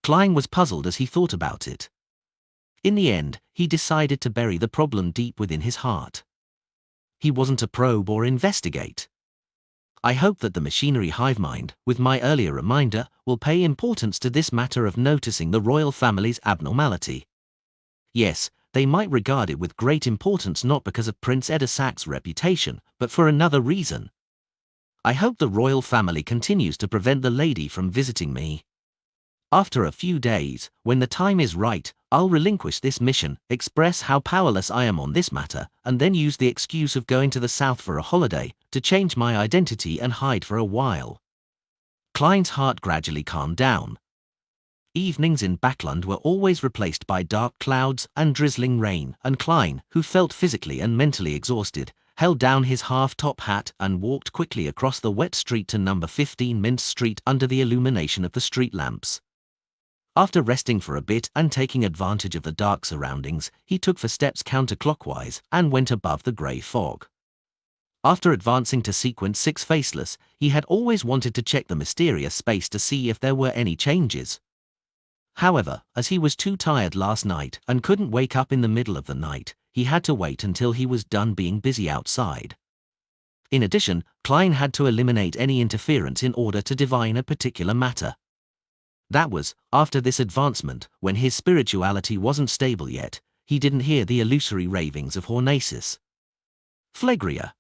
Klein was puzzled as he thought about it. In the end, he decided to bury the problem deep within his heart. He wasn't to probe or investigate. I hope that the machinery hive mind, with my earlier reminder, will pay importance to this matter of noticing the royal family's abnormality. Yes, they might regard it with great importance not because of Prince Edisak's reputation, but for another reason. I hope the royal family continues to prevent the lady from visiting me. After a few days, when the time is right, I'll relinquish this mission, express how powerless I am on this matter, and then use the excuse of going to the south for a holiday, to change my identity and hide for a while. Klein's heart gradually calmed down. Evenings in Backland were always replaced by dark clouds and drizzling rain, and Klein, who felt physically and mentally exhausted, held down his half-top hat and walked quickly across the wet street to number 15 Mint Street under the illumination of the street lamps. After resting for a bit and taking advantage of the dark surroundings, he took 4 steps counterclockwise and went above the grey fog. After advancing to sequence 6 Faceless, he had always wanted to check the mysterious space to see if there were any changes. However, as he was too tired last night and couldn't wake up in the middle of the night, he had to wait until he was done being busy outside. In addition, Klein had to eliminate any interference in order to divine a particular matter. That was, after this advancement, when his spirituality wasn't stable yet, he didn't hear the illusory ravings of Hornacis. Phlegria.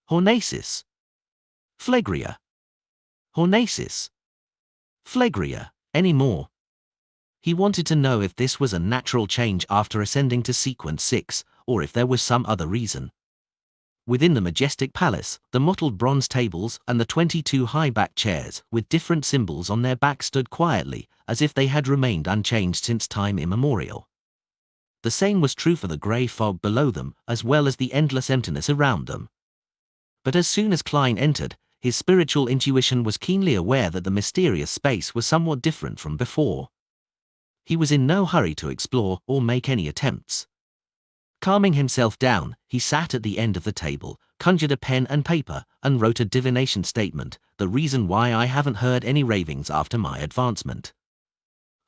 Hornacis. Phlegria. Hornacis. Phlegria, anymore. He wanted to know if this was a natural change after ascending to sequence 6, or if there was some other reason. Within the majestic palace, the mottled bronze tables and the 22 high-backed chairs with different symbols on their backs stood quietly, as if they had remained unchanged since time immemorial. The same was true for the grey fog below them, as well as the endless emptiness around them. But as soon as Klein entered, his spiritual intuition was keenly aware that the mysterious space was somewhat different from before. He was in no hurry to explore or make any attempts. Calming himself down, he sat at the end of the table, conjured a pen and paper, and wrote a divination statement, the reason why I haven't heard any ravings after my advancement.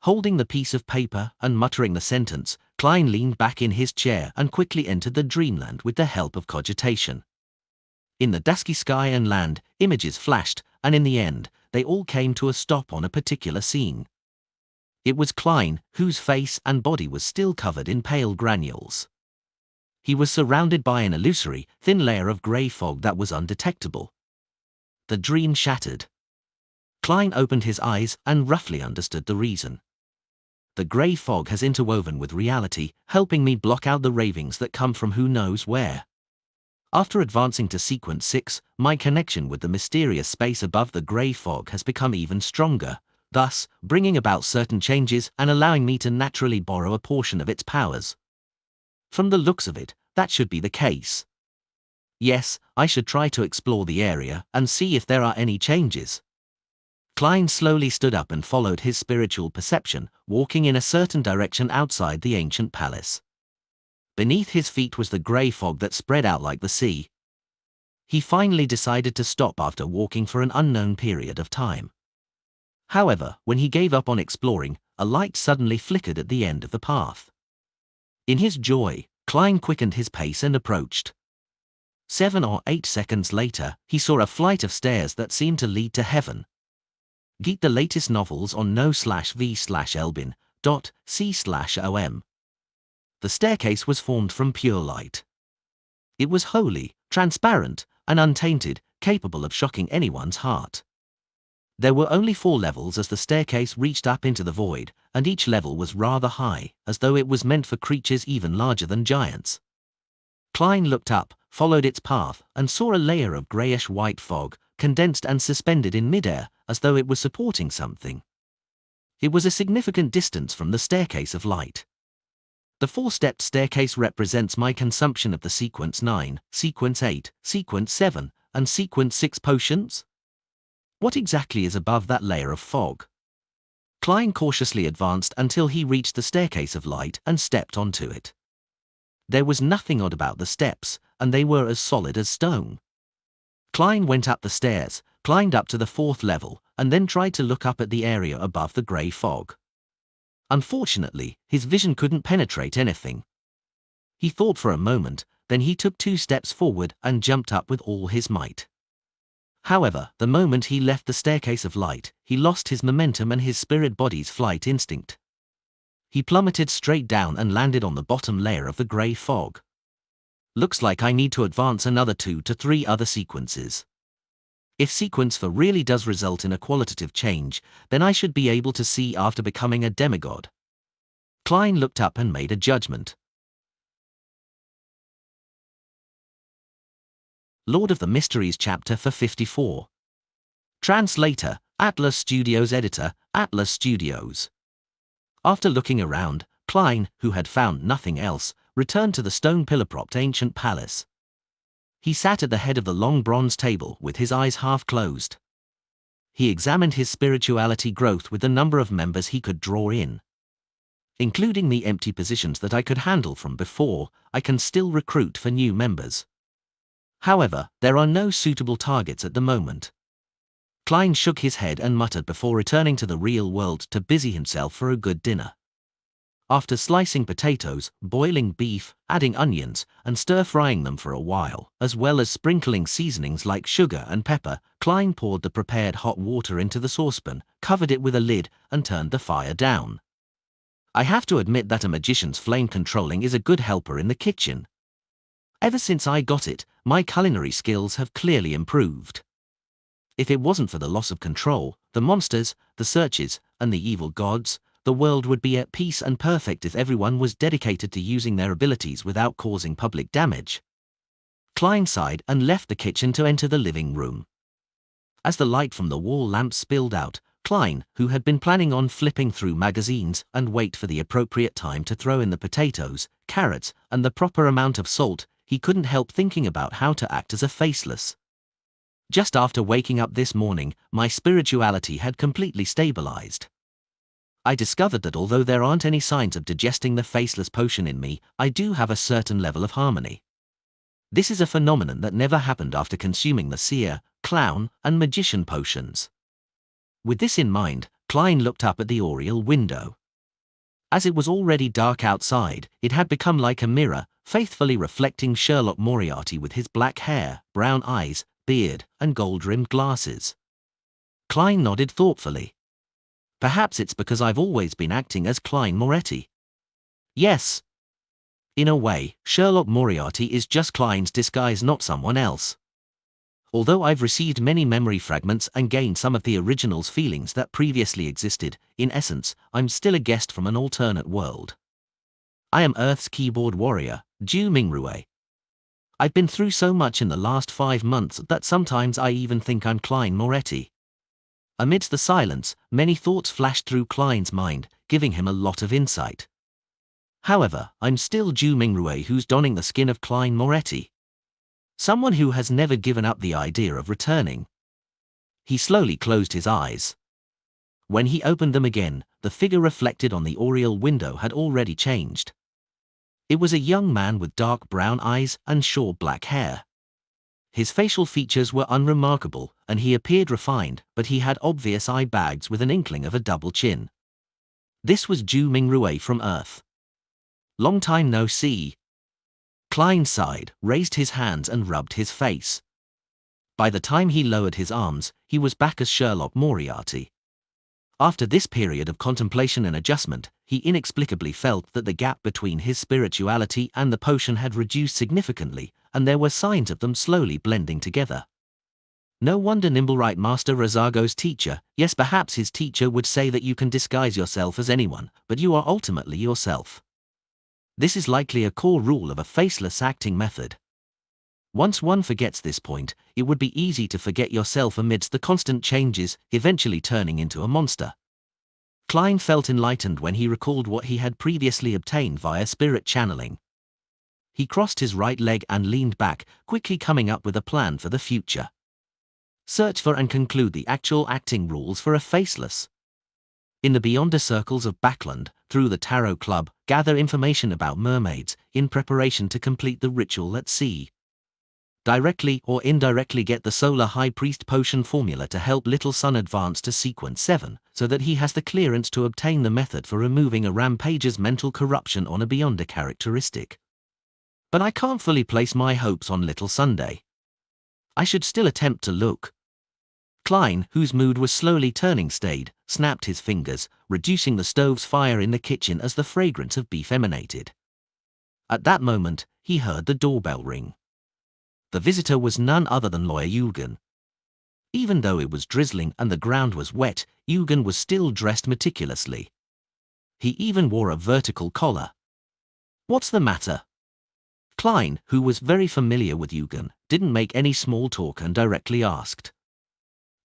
Holding the piece of paper and muttering the sentence, Klein leaned back in his chair and quickly entered the dreamland with the help of cogitation. In the dusky sky and land, images flashed, and in the end, they all came to a stop on a particular scene. It was Klein, whose face and body was still covered in pale granules. He was surrounded by an illusory, thin layer of grey fog that was undetectable. The dream shattered. Klein opened his eyes and roughly understood the reason. The grey fog has interwoven with reality, helping me block out the ravings that come from who knows where. After advancing to sequence 6, my connection with the mysterious space above the grey fog has become even stronger, thus bringing about certain changes and allowing me to naturally borrow a portion of its powers. From the looks of it, that should be the case. Yes, I should try to explore the area and see if there are any changes. Klein slowly stood up and followed his spiritual perception, walking in a certain direction outside the ancient palace. Beneath his feet was the grey fog that spread out like the sea. He finally decided to stop after walking for an unknown period of time. However, when he gave up on exploring, a light suddenly flickered at the end of the path. In his joy, Klein quickened his pace and approached. 7 or 8 seconds later, he saw a flight of stairs that seemed to lead to heaven. Get the latest novels on no/v/elbin.c/om. The staircase was formed from pure light. It was holy, transparent, and untainted, capable of shocking anyone's heart. There were only 4 levels as the staircase reached up into the void, and each level was rather high, as though it was meant for creatures even larger than giants. Klein looked up, followed its path, and saw a layer of greyish-white fog, condensed and suspended in midair, as though it was supporting something. It was a significant distance from the staircase of light. The 4-stepped staircase represents my consumption of the Sequence 9, Sequence 8, Sequence 7, and Sequence 6 potions? What exactly is above that layer of fog? Klein cautiously advanced until he reached the staircase of light and stepped onto it. There was nothing odd about the steps, and they were as solid as stone. Klein went up the stairs, climbed up to the 4th level, and then tried to look up at the area above the grey fog. Unfortunately, his vision couldn't penetrate anything. He thought for a moment, then he took 2 steps forward and jumped up with all his might. However, the moment he left the staircase of light, he lost his momentum and his spirit body's flight instinct. He plummeted straight down and landed on the bottom layer of the grey fog. Looks like I need to advance another 2 to 3 other sequences. If Sequence 4 really does result in a qualitative change, then I should be able to see after becoming a demigod. Klein looked up and made a judgment. Lord of the Mysteries chapter for 54. Translator, Atlas Studios. Editor, Atlas Studios. After looking around, Klein, who had found nothing else, returned to the stone pillar-propped ancient palace. He sat at the head of the long bronze table with his eyes half closed. He examined his spirituality growth with the number of members he could draw in. Including the empty positions that I could handle from before, I can still recruit for new members. However, there are no suitable targets at the moment. Klein shook his head and muttered before returning to the real world to busy himself for a good dinner. After slicing potatoes, boiling beef, adding onions, and stir-frying them for a while, as well as sprinkling seasonings like sugar and pepper, Klein poured the prepared hot water into the saucepan, covered it with a lid, and turned the fire down. I have to admit that a magician's flame controlling is a good helper in the kitchen. Ever since I got it, my culinary skills have clearly improved. If it wasn't for the loss of control, the monsters, the searches, and the evil gods, the world would be at peace and perfect if everyone was dedicated to using their abilities without causing public damage. Klein sighed and left the kitchen to enter the living room. As the light from the wall lamps spilled out, Klein, who had been planning on flipping through magazines and wait for the appropriate time to throw in the potatoes, carrots, and the proper amount of salt, he couldn't help thinking about how to act as a faceless. Just after waking up this morning, my spirituality had completely stabilized. I discovered that although there aren't any signs of digesting the faceless potion in me, I do have a certain level of harmony. This is a phenomenon that never happened after consuming the seer, clown, and magician potions. With this in mind, Klein looked up at the oriel window. As it was already dark outside, it had become like a mirror, faithfully reflecting Sherlock Moriarty with his black hair, brown eyes, beard, and gold-rimmed glasses. Klein nodded thoughtfully. Perhaps it's because I've always been acting as Klein Moretti. Yes. In a way, Sherlock Moriarty is just Klein's disguise, not someone else. Although I've received many memory fragments and gained some of the original's feelings that previously existed, in essence, I'm still a guest from an alternate world. I am Earth's keyboard warrior, Ju Mingrue. I've been through so much in the last 5 months that sometimes I even think I'm Klein Moretti. Amidst the silence, many thoughts flashed through Klein's mind, giving him a lot of insight. However, I'm still Ju Mingrue, who's donning the skin of Klein Moretti. Someone who has never given up the idea of returning. He slowly closed his eyes. When he opened them again, the figure reflected on the oriel window had already changed. It was a young man with dark brown eyes and short black hair. His facial features were unremarkable, and he appeared refined, but he had obvious eye bags with an inkling of a double chin. This was Ju Mingrue from Earth. Long time no see. Klein sighed, raised his hands and rubbed his face. By the time he lowered his arms, he was back as Sherlock Moriarty. After this period of contemplation and adjustment, he inexplicably felt that the gap between his spirituality and the potion had reduced significantly, and there were signs of them slowly blending together. No wonder Nimblewright Master Razago's teacher, yes, perhaps his teacher, would say that you can disguise yourself as anyone, but you are ultimately yourself. This is likely a core rule of a faceless acting method. Once one forgets this point, it would be easy to forget yourself amidst the constant changes, eventually turning into a monster. Klein felt enlightened when he recalled what he had previously obtained via spirit channeling. He crossed his right leg and leaned back, quickly coming up with a plan for the future. Search for and conclude the actual acting rules for a faceless. In the Beyonder circles of Backland, through the Tarot Club, gather information about mermaids, in preparation to complete the ritual at sea. Directly or indirectly get the Solar High Priest potion formula to help Little Sun advance to Sequence 7, so that he has the clearance to obtain the method for removing a Rampager's mental corruption on a Beyonder characteristic. But I can't fully place my hopes on Little Sunday. I should still attempt to look. Klein, whose mood was slowly turning staid, snapped his fingers, reducing the stove's fire in the kitchen as the fragrance of beef emanated. At that moment, he heard the doorbell ring. The visitor was none other than Lawyer Eugen. Even though it was drizzling and the ground was wet, Eugen was still dressed meticulously. He even wore a vertical collar. "What's the matter?" Klein, who was very familiar with Eugen, didn't make any small talk and directly asked.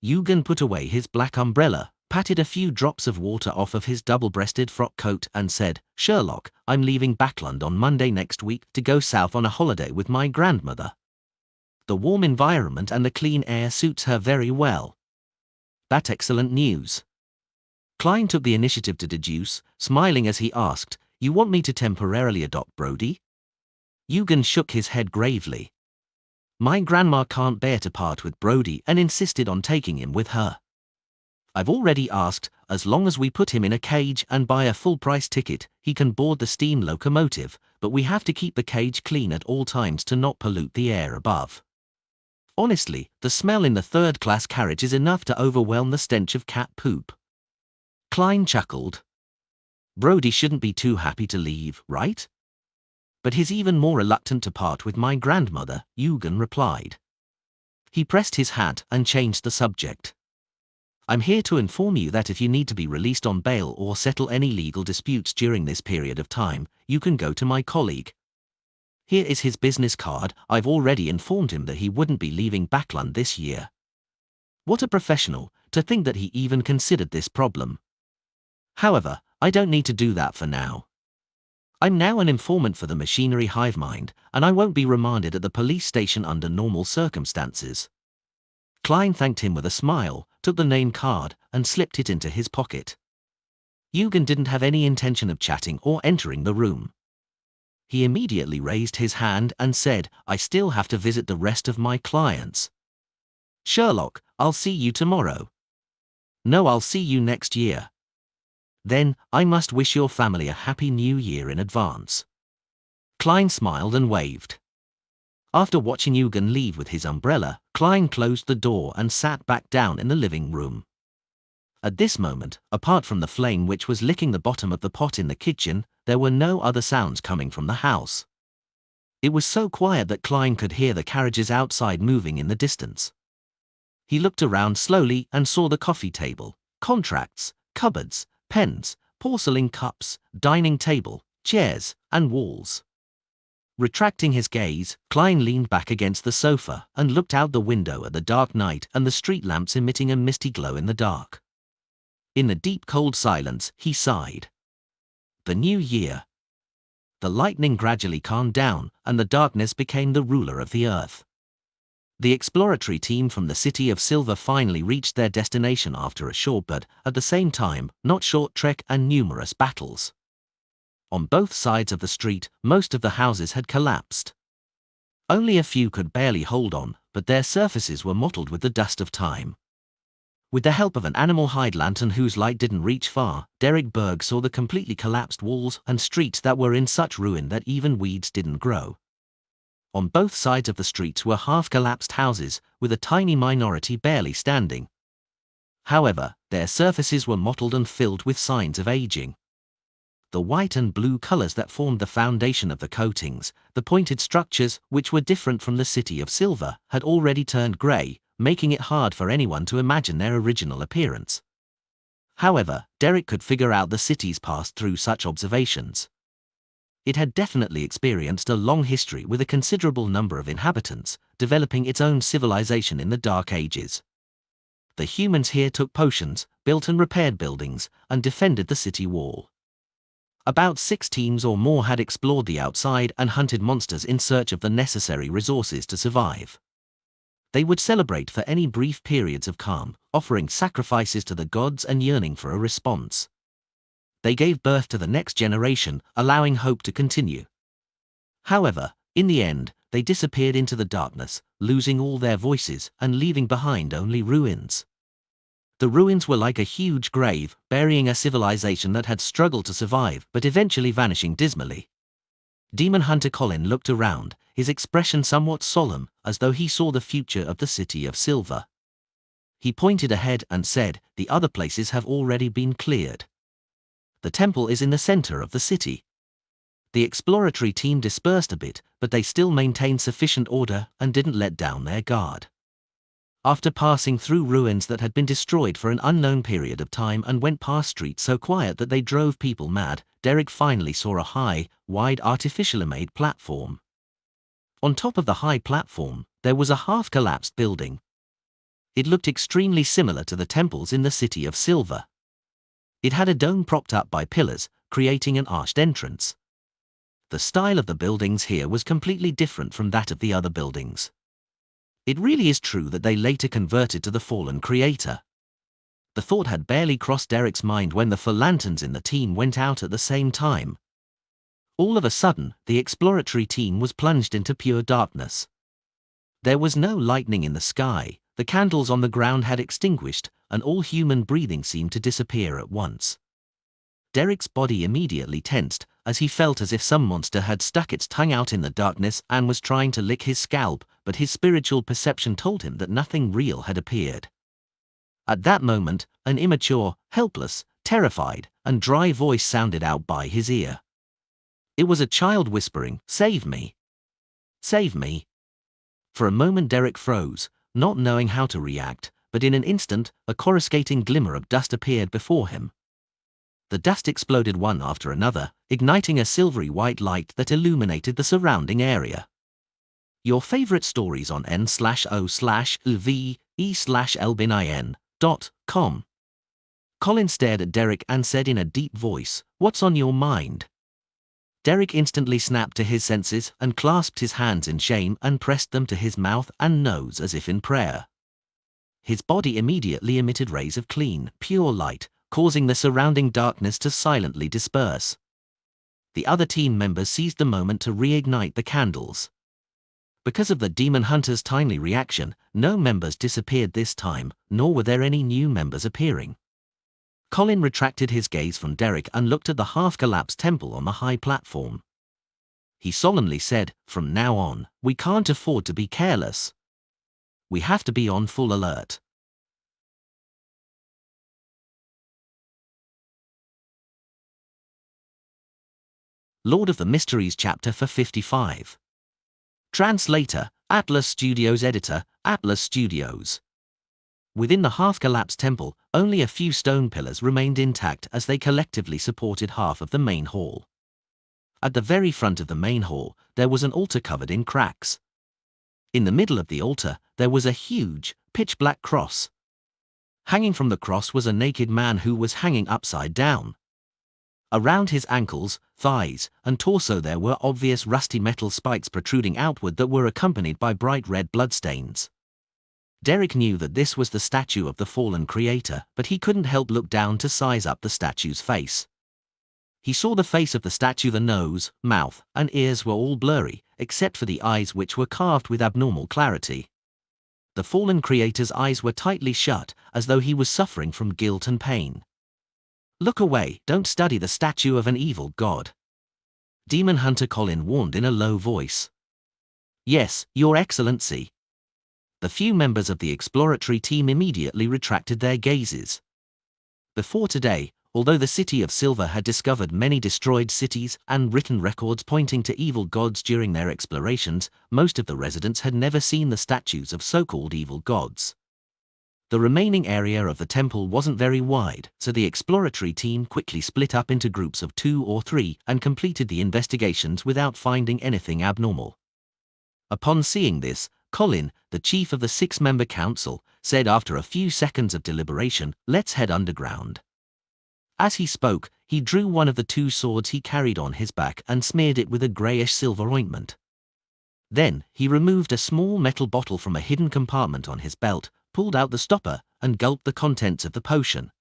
Eugen put away his black umbrella, patted a few drops of water off of his double-breasted frock coat and said, "Sherlock, I'm leaving Backland on Monday next week to go south on a holiday with my grandmother. The warm environment and the clean air suits her very well." "That's excellent news." Klein took the initiative to deduce, smiling as he asked, "You want me to temporarily adopt Brody?" Eugen shook his head gravely. "My grandma can't bear to part with Brody and insisted on taking him with her. I've already asked, as long as we put him in a cage and buy a full-price ticket, he can board the steam locomotive, but we have to keep the cage clean at all times to not pollute the air above. Honestly, the smell in the third-class carriage is enough to overwhelm the stench of cat poop." Klein chuckled. "Brody shouldn't be too happy to leave, right?" "But he's even more reluctant to part with my grandmother," Eugen replied. He pressed his hat and changed the subject. "I'm here to inform you that if you need to be released on bail or settle any legal disputes during this period of time, you can go to my colleague. Here is his business card. I've already informed him that he wouldn't be leaving Backland this year." What a professional, to think that he even considered this problem. "However, I don't need to do that for now. I'm now an informant for the machinery hive mind, and I won't be remanded at the police station under normal circumstances." Klein thanked him with a smile, took the name card, and slipped it into his pocket. Eugen didn't have any intention of chatting or entering the room. He immediately raised his hand and said, "I still have to visit the rest of my clients. Sherlock, I'll see you tomorrow." "No, I'll see you next year." "Then, I must wish your family a happy new year in advance." Klein smiled and waved. After watching Eugen leave with his umbrella, Klein closed the door and sat back down in the living room. At this moment, apart from the flame which was licking the bottom of the pot in the kitchen, there were no other sounds coming from the house. It was so quiet that Klein could hear the carriages outside moving in the distance. He looked around slowly and saw the coffee table, contracts, cupboards, pens, porcelain cups, dining table, chairs, and walls. Retracting his gaze, Klein leaned back against the sofa and looked out the window at the dark night and the street lamps emitting a misty glow in the dark. In the deep cold silence, he sighed. The new year. The lightning gradually calmed down, and the darkness became the ruler of the earth. The exploratory team from the City of Silver finally reached their destination after a short but, at the same time, not short trek and numerous battles. On both sides of the street, most of the houses had collapsed. Only a few could barely hold on, but their surfaces were mottled with the dust of time. With the help of an animal hide lantern whose light didn't reach far, Derek Berg saw the completely collapsed walls and streets that were in such ruin that even weeds didn't grow. On both sides of the streets were half-collapsed houses, with a tiny minority barely standing. However, their surfaces were mottled and filled with signs of aging. The white and blue colors that formed the foundation of the coatings, the pointed structures, which were different from the City of Silver, had already turned gray, making it hard for anyone to imagine their original appearance. However, Derek could figure out the city's past through such observations. It had definitely experienced a long history with a considerable number of inhabitants, developing its own civilization in the Dark Ages. The humans here took potions, built and repaired buildings, and defended the city wall. About 6 teams or more had explored the outside and hunted monsters in search of the necessary resources to survive. They would celebrate for any brief periods of calm, offering sacrifices to the gods and yearning for a response. They gave birth to the next generation, allowing hope to continue. However, in the end, they disappeared into the darkness, losing all their voices and leaving behind only ruins. The ruins were like a huge grave, burying a civilization that had struggled to survive but eventually vanishing dismally. Demon Hunter Colin looked around, his expression somewhat solemn, as though he saw the future of the City of Silver. He pointed ahead and said, "The other places have already been cleared. The temple is in the center of the city." The exploratory team dispersed a bit, but they still maintained sufficient order and didn't let down their guard. After passing through ruins that had been destroyed for an unknown period of time and went past streets so quiet that they drove people mad, Derek finally saw a high, wide artificially made platform. On top of the high platform, there was a half-collapsed building. It looked extremely similar to the temples in the City of Silver. It had a dome propped up by pillars, creating an arched entrance. The style of the buildings here was completely different from that of the other buildings. It really is true that they later converted to the fallen creator. The thought had barely crossed Derek's mind when the 4 lanterns in the team went out at the same time. All of a sudden, the exploratory team was plunged into pure darkness. There was no lightning in the sky, the candles on the ground had extinguished, and all human breathing seemed to disappear at once. Derek's body immediately tensed, as he felt as if some monster had stuck its tongue out in the darkness and was trying to lick his scalp, but his spiritual perception told him that nothing real had appeared. At that moment, an immature, helpless, terrified, and dry voice sounded out by his ear. It was a child whispering, "Save me! Save me!" For a moment Derek froze, not knowing how to react, but in an instant, a coruscating glimmer of dust appeared before him. The dust exploded one after another, igniting a silvery white light that illuminated the surrounding area. Your favorite stories on n/o/lve/elbinin.com. Colin stared at Derek and said in a deep voice, "What's on your mind?" Derek instantly snapped to his senses and clasped his hands in shame and pressed them to his mouth and nose as if in prayer. His body immediately emitted rays of clean, pure light, causing the surrounding darkness to silently disperse. The other team members seized the moment to reignite the candles. Because of the Demon Hunter's timely reaction, no members disappeared this time, nor were there any new members appearing. Colin retracted his gaze from Derek and looked at the half-collapsed temple on the high platform. He solemnly said, "From now on, we can't afford to be careless. We have to be on full alert." Lord of the Mysteries chapter for 55. Translator, Atlas Studios. Editor, Atlas Studios. Within the half-collapsed temple, only a few stone pillars remained intact as they collectively supported half of the main hall. At the very front of the main hall, there was an altar covered in cracks. In the middle of the altar, there was a huge, pitch-black cross. Hanging from the cross was a naked man who was hanging upside down. Around his ankles, thighs, and torso there were obvious rusty metal spikes protruding outward that were accompanied by bright red bloodstains. Derek knew that this was the statue of the fallen creator, but he couldn't help look down to size up the statue's face. He saw the face of the statue. The nose, mouth, and ears were all blurry, except for the eyes, which were carved with abnormal clarity. The fallen creator's eyes were tightly shut, as though he was suffering from guilt and pain. "Look away, don't study the statue of an evil god," Demon Hunter Colin warned in a low voice. "Yes, Your Excellency." The few members of the exploratory team immediately retracted their gazes. Before today, although the City of Silver had discovered many destroyed cities and written records pointing to evil gods during their explorations, most of the residents had never seen the statues of so-called evil gods. The remaining area of the temple wasn't very wide, so the exploratory team quickly split up into groups of 2 or 3 and completed the investigations without finding anything abnormal. Upon seeing this, Colin, the chief of the 6-member council, said after a few seconds of deliberation, "Let's head underground." As he spoke, he drew one of the 2 swords he carried on his back and smeared it with a greyish-silver ointment. Then, he removed a small metal bottle from a hidden compartment on his belt, pulled out the stopper, and gulped the contents of the potion.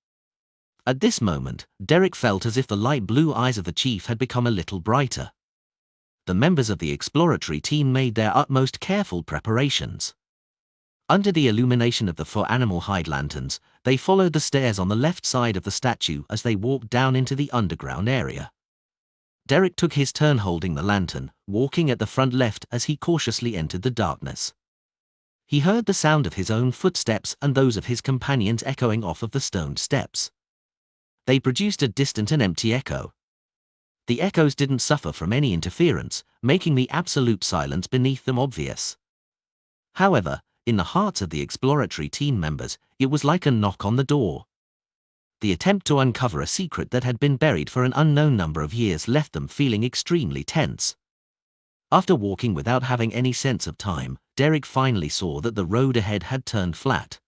At this moment, Derek felt as if the light blue eyes of the chief had become a little brighter. The members of the exploratory team made their utmost careful preparations. Under the illumination of the 4 animal hide lanterns, they followed the stairs on the left side of the statue as they walked down into the underground area. Derek took his turn holding the lantern, walking at the front left as he cautiously entered the darkness. He heard the sound of his own footsteps and those of his companions echoing off of the stone steps. They produced a distant and empty echo. The echoes didn't suffer from any interference, making the absolute silence beneath them obvious. However, in the hearts of the exploratory team members, it was like a knock on the door. The attempt to uncover a secret that had been buried for an unknown number of years left them feeling extremely tense. After walking without having any sense of time, Derek finally saw that the road ahead had turned flat.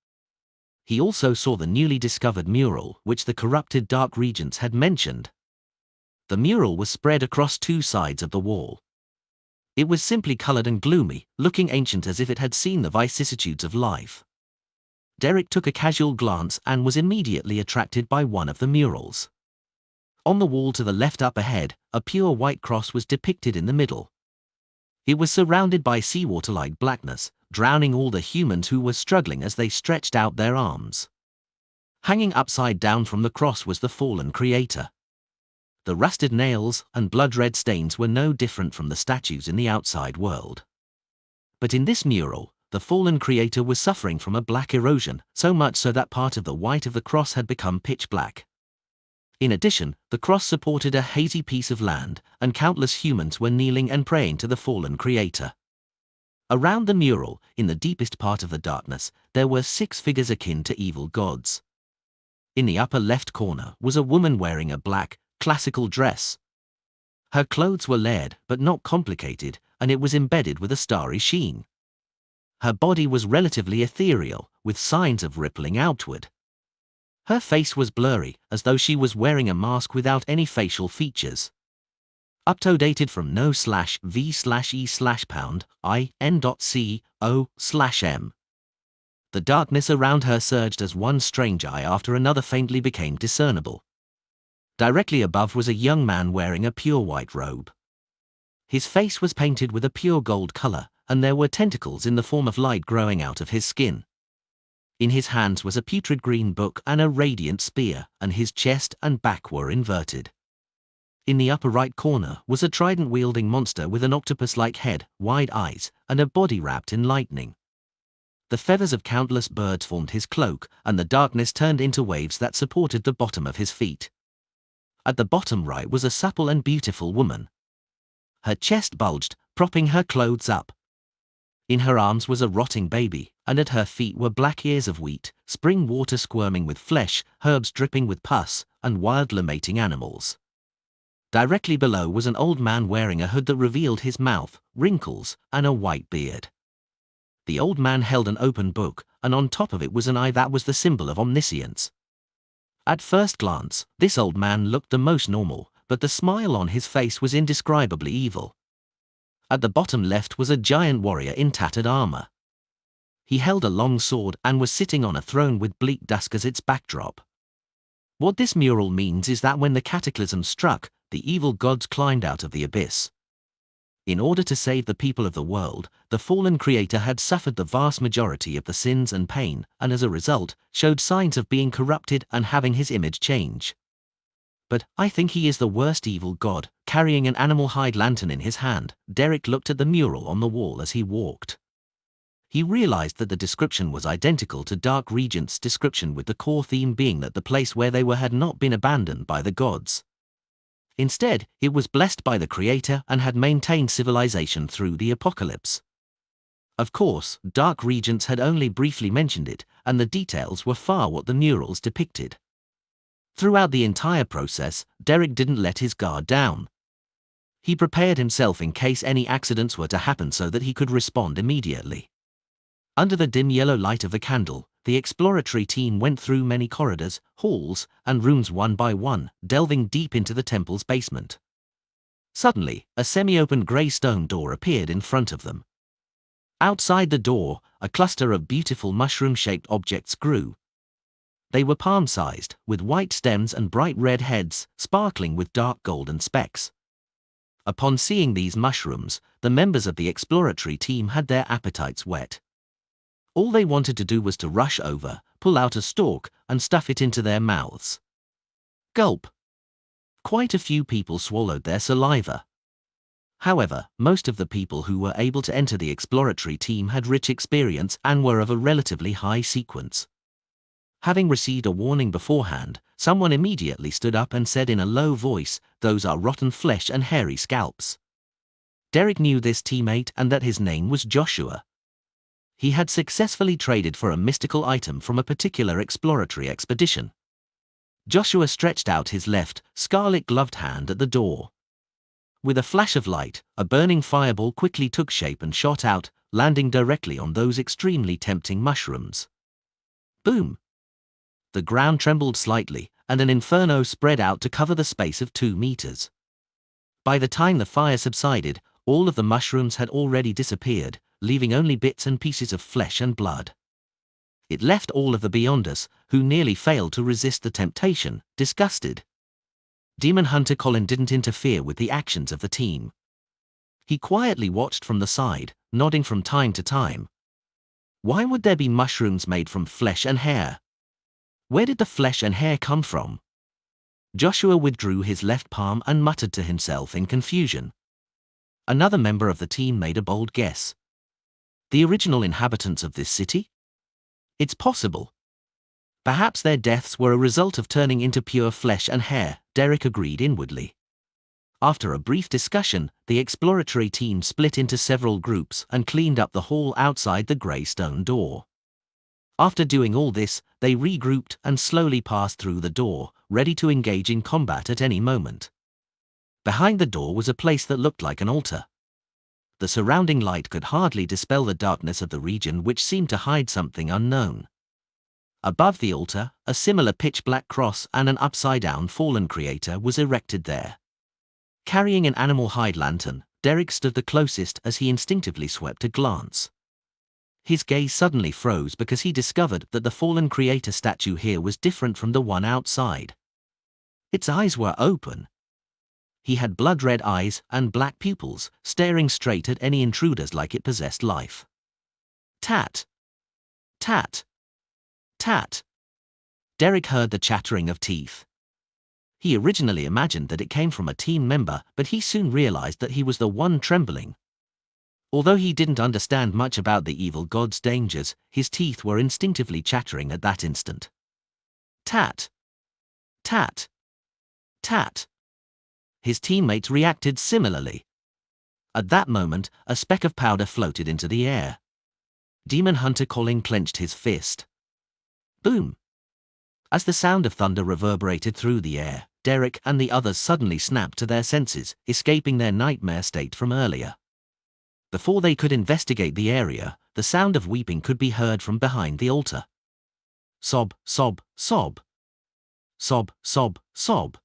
He also saw the newly discovered mural, which the corrupted Dark Regents had mentioned. The mural was spread across 2 sides of the wall. It was simply colored and gloomy, looking ancient as if it had seen the vicissitudes of life. Derek took a casual glance and was immediately attracted by one of the murals. On the wall to the left up ahead, a pure white cross was depicted in the middle. It was surrounded by seawater-like blackness, drowning all the humans who were struggling as they stretched out their arms. Hanging upside down from the cross was the fallen creator. The rusted nails and blood-red stains were no different from the statues in the outside world. But in this mural, the fallen creator was suffering from a black erosion, so much so that part of the white of the cross had become pitch black. In addition, the cross supported a hazy piece of land, and countless humans were kneeling and praying to the fallen creator. Around the mural, in the deepest part of the darkness, there were 6 figures akin to evil gods. In the upper left corner was a woman wearing a black, classical dress. Her clothes were layered but not complicated, and it was embedded with a starry sheen. Her body was relatively ethereal, with signs of rippling outward. Her face was blurry, as though she was wearing a mask without any facial features. Updated from no/v/e/pound/in.co/m. The darkness around her surged as one strange eye after another faintly became discernible. Directly above was a young man wearing a pure white robe. His face was painted with a pure gold color, and there were tentacles in the form of light growing out of his skin. In his hands was a putrid green book and a radiant spear, and his chest and back were inverted. In the upper right corner was a trident-wielding monster with an octopus-like head, wide eyes, and a body wrapped in lightning. The feathers of countless birds formed his cloak, and the darkness turned into waves that supported the bottom of his feet. At the bottom right was a supple and beautiful woman. Her chest bulged, propping her clothes up. In her arms was a rotting baby, and at her feet were black ears of wheat, spring water squirming with flesh, herbs dripping with pus, and wildly mating animals. Directly below was an old man wearing a hood that revealed his mouth, wrinkles, and a white beard. The old man held an open book, and on top of it was an eye that was the symbol of omniscience. At first glance, this old man looked the most normal, but the smile on his face was indescribably evil. At the bottom left was a giant warrior in tattered armor. He held a long sword and was sitting on a throne with bleak dusk as its backdrop. What this mural means is that when the cataclysm struck, the evil gods climbed out of the abyss. In order to save the people of the world, the fallen creator had suffered the vast majority of the sins and pain, and as a result, showed signs of being corrupted and having his image change. But I think he is the worst evil god. Carrying an animal hide lantern in his hand, Derek looked at the mural on the wall as he walked. He realized that the description was identical to Dark Regent's description, with the core theme being that the place where they were had not been abandoned by the gods. Instead, it was blessed by the Creator and had maintained civilization through the apocalypse. Of course, Dark Regents had only briefly mentioned it, and the details were far what the murals depicted. Throughout the entire process, Derek didn't let his guard down. He prepared himself in case any accidents were to happen so that he could respond immediately. Under the dim yellow light of a candle, the exploratory team went through many corridors, halls, and rooms one by one, delving deep into the temple's basement. Suddenly, a semi-open grey stone door appeared in front of them. Outside the door, a cluster of beautiful mushroom-shaped objects grew. They were palm-sized, with white stems and bright red heads, sparkling with dark golden specks. Upon seeing these mushrooms, the members of the exploratory team had their appetites whet. All they wanted to do was to rush over, pull out a stalk, and stuff it into their mouths. Gulp! Quite a few people swallowed their saliva. However, most of the people who were able to enter the exploratory team had rich experience and were of a relatively high sequence. Having received a warning beforehand, someone immediately stood up and said in a low voice, "Those are rotten flesh and hairy scalps." Derek knew this teammate and that his name was Joshua. He had successfully traded for a mystical item from a particular exploratory expedition. Joshua stretched out his left, scarlet-gloved hand at the door. With a flash of light, a burning fireball quickly took shape and shot out, landing directly on those extremely tempting mushrooms. Boom! The ground trembled slightly, and an inferno spread out to cover the space of 2 meters. By the time the fire subsided, all of the mushrooms had already disappeared, leaving only bits and pieces of flesh and blood. It left all of the Beyonders, who nearly failed to resist the temptation, disgusted. Demon Hunter Colin didn't interfere with the actions of the team. He quietly watched from the side, nodding from time to time. Why would there be mushrooms made from flesh and hair? Where did the flesh and hair come from? Joshua withdrew his left palm and muttered to himself in confusion. Another member of the team made a bold guess. The original inhabitants of this city? It's possible. Perhaps their deaths were a result of turning into pure flesh and hair, Derek agreed inwardly. After a brief discussion, the exploratory team split into several groups and cleaned up the hall outside the grey stone door. After doing all this, they regrouped and slowly passed through the door, ready to engage in combat at any moment. Behind the door was a place that looked like an altar. The surrounding light could hardly dispel the darkness of the region, which seemed to hide something unknown. Above the altar, a similar pitch-black cross and an upside-down fallen creator was erected there. Carrying an animal hide lantern, Derek stood the closest as he instinctively swept a glance. His gaze suddenly froze because he discovered that the fallen creator statue here was different from the one outside. Its eyes were open. He had blood-red eyes and black pupils, staring straight at any intruders like it possessed life. Tat! Tat! Tat! Derek heard the chattering of teeth. He originally imagined that it came from a team member, but he soon realized that he was the one trembling. Although he didn't understand much about the evil god's dangers, his teeth were instinctively chattering at that instant. Tat! Tat! Tat! His teammates reacted similarly. At that moment, a speck of powder floated into the air. Demon Hunter Colin clenched his fist. Boom! As the sound of thunder reverberated through the air, Derek and the others suddenly snapped to their senses, escaping their nightmare state from earlier. Before they could investigate the area, the sound of weeping could be heard from behind the altar. Sob, sob, sob. Sob, sob, sob.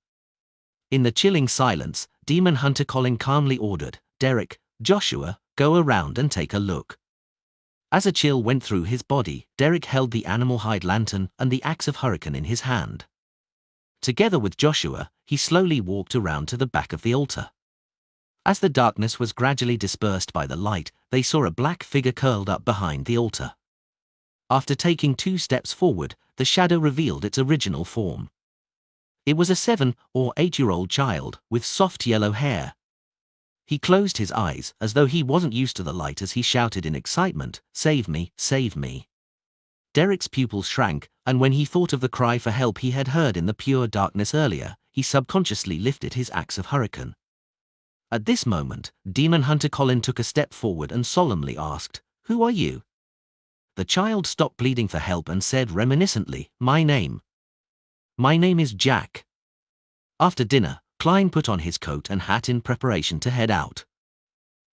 In the chilling silence, Demon Hunter Colin calmly ordered, "Derek, Joshua, go around and take a look." As a chill went through his body, Derek held the animal hide lantern and the axe of Hurricane in his hand. Together with Joshua, he slowly walked around to the back of the altar. As the darkness was gradually dispersed by the light, they saw a black figure curled up behind the altar. After taking 2 steps forward, the shadow revealed its original form. It was a 7- or 8-year-old child, with soft yellow hair. He closed his eyes, as though he wasn't used to the light, as he shouted in excitement, "Save me, save me." Derek's pupils shrank, and when he thought of the cry for help he had heard in the pure darkness earlier, he subconsciously lifted his axe of Hurricane. At this moment, Demon Hunter Colin took a step forward and solemnly asked, "Who are you?" The child stopped pleading for help and said reminiscently, My name is Jack." After dinner, Klein put on his coat and hat in preparation to head out.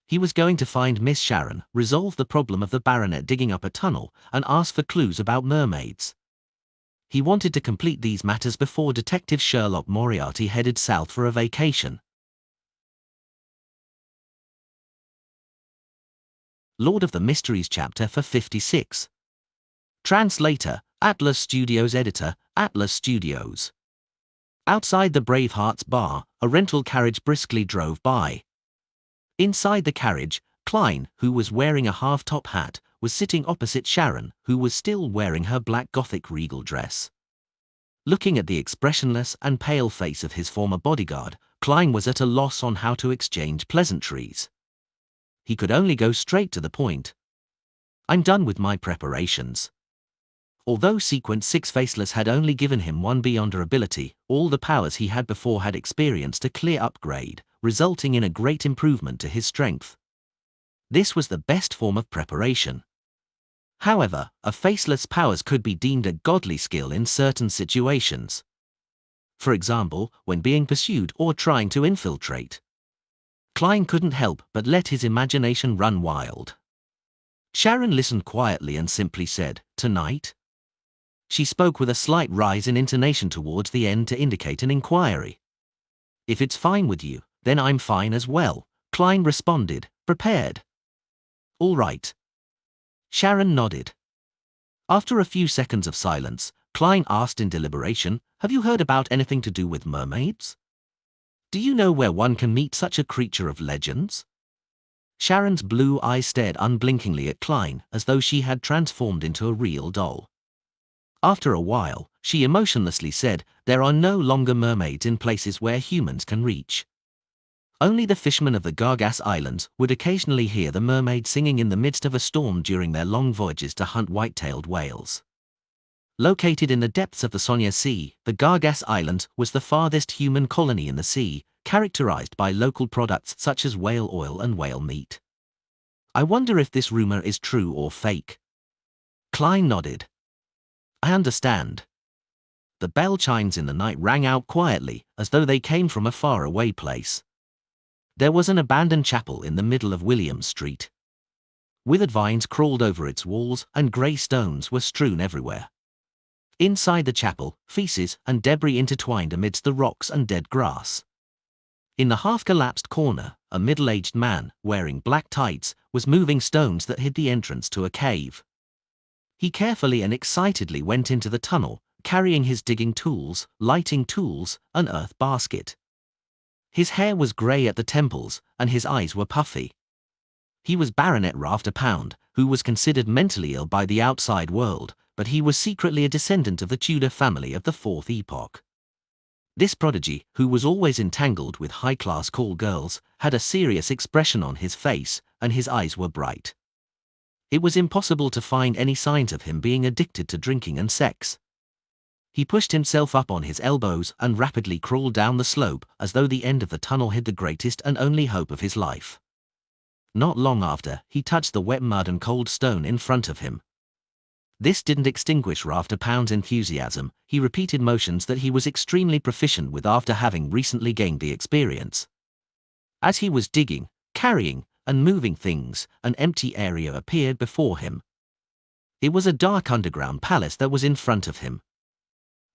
He was going to find Miss Sharon, resolve the problem of the baronet digging up a tunnel, and ask for clues about mermaids. He wanted to complete these matters before Detective Sherlock Moriarty headed south for a vacation. Lord of the Mysteries chapter for 56. Translator, Atlas Studios. Editor, Atlas Studios. Outside the Bravehearts bar, a rental carriage briskly drove by. Inside the carriage, Klein, who was wearing a half-top hat, was sitting opposite Sharon, who was still wearing her black Gothic regal dress. Looking at the expressionless and pale face of his former bodyguard, Klein was at a loss on how to exchange pleasantries. He could only go straight to the point. "I'm done with my preparations." Although Sequence 6 Faceless had only given him 1 Beyonder ability, all the powers he had before had experienced a clear upgrade, resulting in a great improvement to his strength. This was the best form of preparation. However, a Faceless powers could be deemed a godly skill in certain situations. For example, when being pursued or trying to infiltrate. Klein couldn't help but let his imagination run wild. Sharon listened quietly and simply said, "Tonight?" She spoke with a slight rise in intonation towards the end to indicate an inquiry. "If it's fine with you, then I'm fine as well," Klein responded, prepared. "All right." Sharon nodded. After a few seconds of silence, Klein asked in deliberation, "Have you heard about anything to do with mermaids? Do you know where one can meet such a creature of legends?" Sharon's blue eyes stared unblinkingly at Klein, as though she had transformed into a real doll. After a while, she emotionlessly said, "There are no longer mermaids in places where humans can reach. Only the fishermen of the Gargas Islands would occasionally hear the mermaid singing in the midst of a storm during their long voyages to hunt white-tailed whales." Located in the depths of the Sonia Sea, the Gargas Island was the farthest human colony in the sea, characterized by local products such as whale oil and whale meat. "I wonder if this rumor is true or fake." Klein nodded. "I understand." The bell chimes in the night rang out quietly, as though they came from a far-away place. There was an abandoned chapel in the middle of William Street. Withered vines crawled over its walls and grey stones were strewn everywhere. Inside the chapel, feces and debris intertwined amidst the rocks and dead grass. In the half-collapsed corner, a middle-aged man, wearing black tights, was moving stones that hid the entrance to a cave. He carefully and excitedly went into the tunnel, carrying his digging tools, lighting tools, an earth basket. His hair was grey at the temples, and his eyes were puffy. He was Baronet Rafter-Pound, who was considered mentally ill by the outside world, but he was secretly a descendant of the Tudor family of the 4th epoch. This prodigy, who was always entangled with high-class call girls, had a serious expression on his face, and his eyes were bright. It was impossible to find any signs of him being addicted to drinking and sex. He pushed himself up on his elbows and rapidly crawled down the slope as though the end of the tunnel hid the greatest and only hope of his life. Not long after, he touched the wet mud and cold stone in front of him. This didn't extinguish Rafter-Pound's enthusiasm. He repeated motions that he was extremely proficient with after having recently gained the experience. As he was digging, carrying, and moving things, an empty area appeared before him. It was a dark underground palace that was in front of him.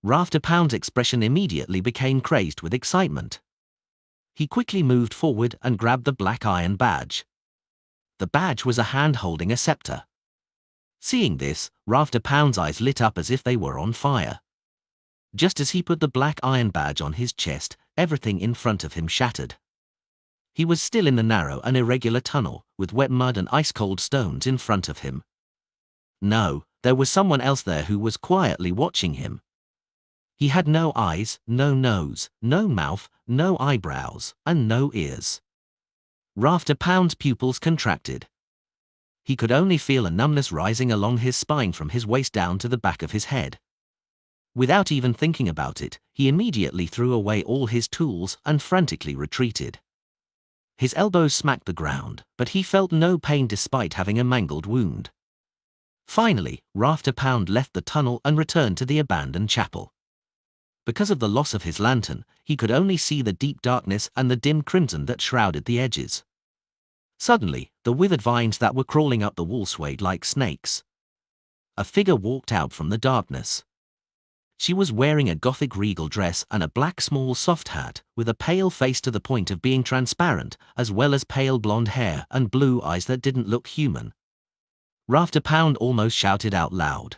Rafter-Pound's expression immediately became crazed with excitement. He quickly moved forward and grabbed the black iron badge. The badge was a hand holding a scepter. Seeing this, Rafter Pound's eyes lit up as if they were on fire. Just as he put the black iron badge on his chest, everything in front of him shattered. He was still in the narrow and irregular tunnel, with wet mud and ice-cold stones in front of him. No, there was someone else there who was quietly watching him. He had no eyes, no nose, no mouth, no eyebrows, and no ears. Rafter Pound's pupils contracted. He could only feel a numbness rising along his spine from his waist down to the back of his head. Without even thinking about it, he immediately threw away all his tools and frantically retreated. His elbows smacked the ground, but he felt no pain despite having a mangled wound. Finally, Rafter Pound left the tunnel and returned to the abandoned chapel. Because of the loss of his lantern, he could only see the deep darkness and the dim crimson that shrouded the edges. Suddenly, the withered vines that were crawling up the wall swayed like snakes. A figure walked out from the darkness. She was wearing a Gothic regal dress and a black small soft hat, with a pale face to the point of being transparent, as well as pale blonde hair and blue eyes that didn't look human. Rafter Pound almost shouted out loud.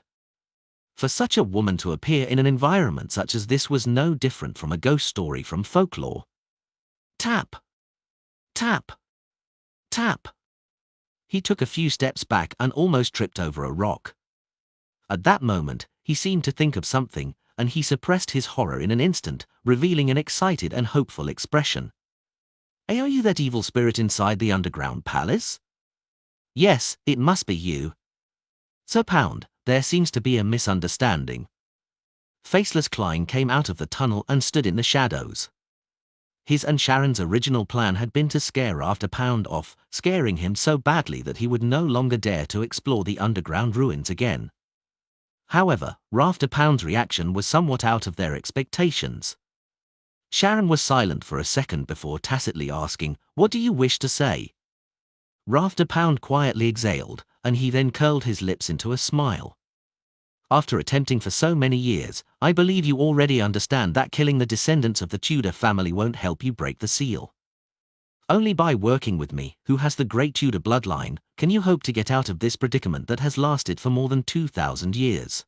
For such a woman to appear in an environment such as this was no different from a ghost story from folklore. Tap! Tap! Tap! He took a few steps back and almost tripped over a rock. At that moment, he seemed to think of something, and he suppressed his horror in an instant, revealing an excited and hopeful expression. "Are you that evil spirit inside the underground palace?" "Yes, it must be you." "Sir Pound, there seems to be a misunderstanding." Faceless Klein came out of the tunnel and stood in the shadows. His and Sharon's original plan had been to scare Rafter Pound off, scaring him so badly that he would no longer dare to explore the underground ruins again. However, Rafter Pound's reaction was somewhat out of their expectations. Sharon was silent for a second before tacitly asking, "What do you wish to say?" Rafter Pound quietly exhaled, and he then curled his lips into a smile. "After attempting for so many years, I believe you already understand that killing the descendants of the Tudor family won't help you break the seal. Only by working with me, who has the great Tudor bloodline, can you hope to get out of this predicament that has lasted for more than 2,000 years.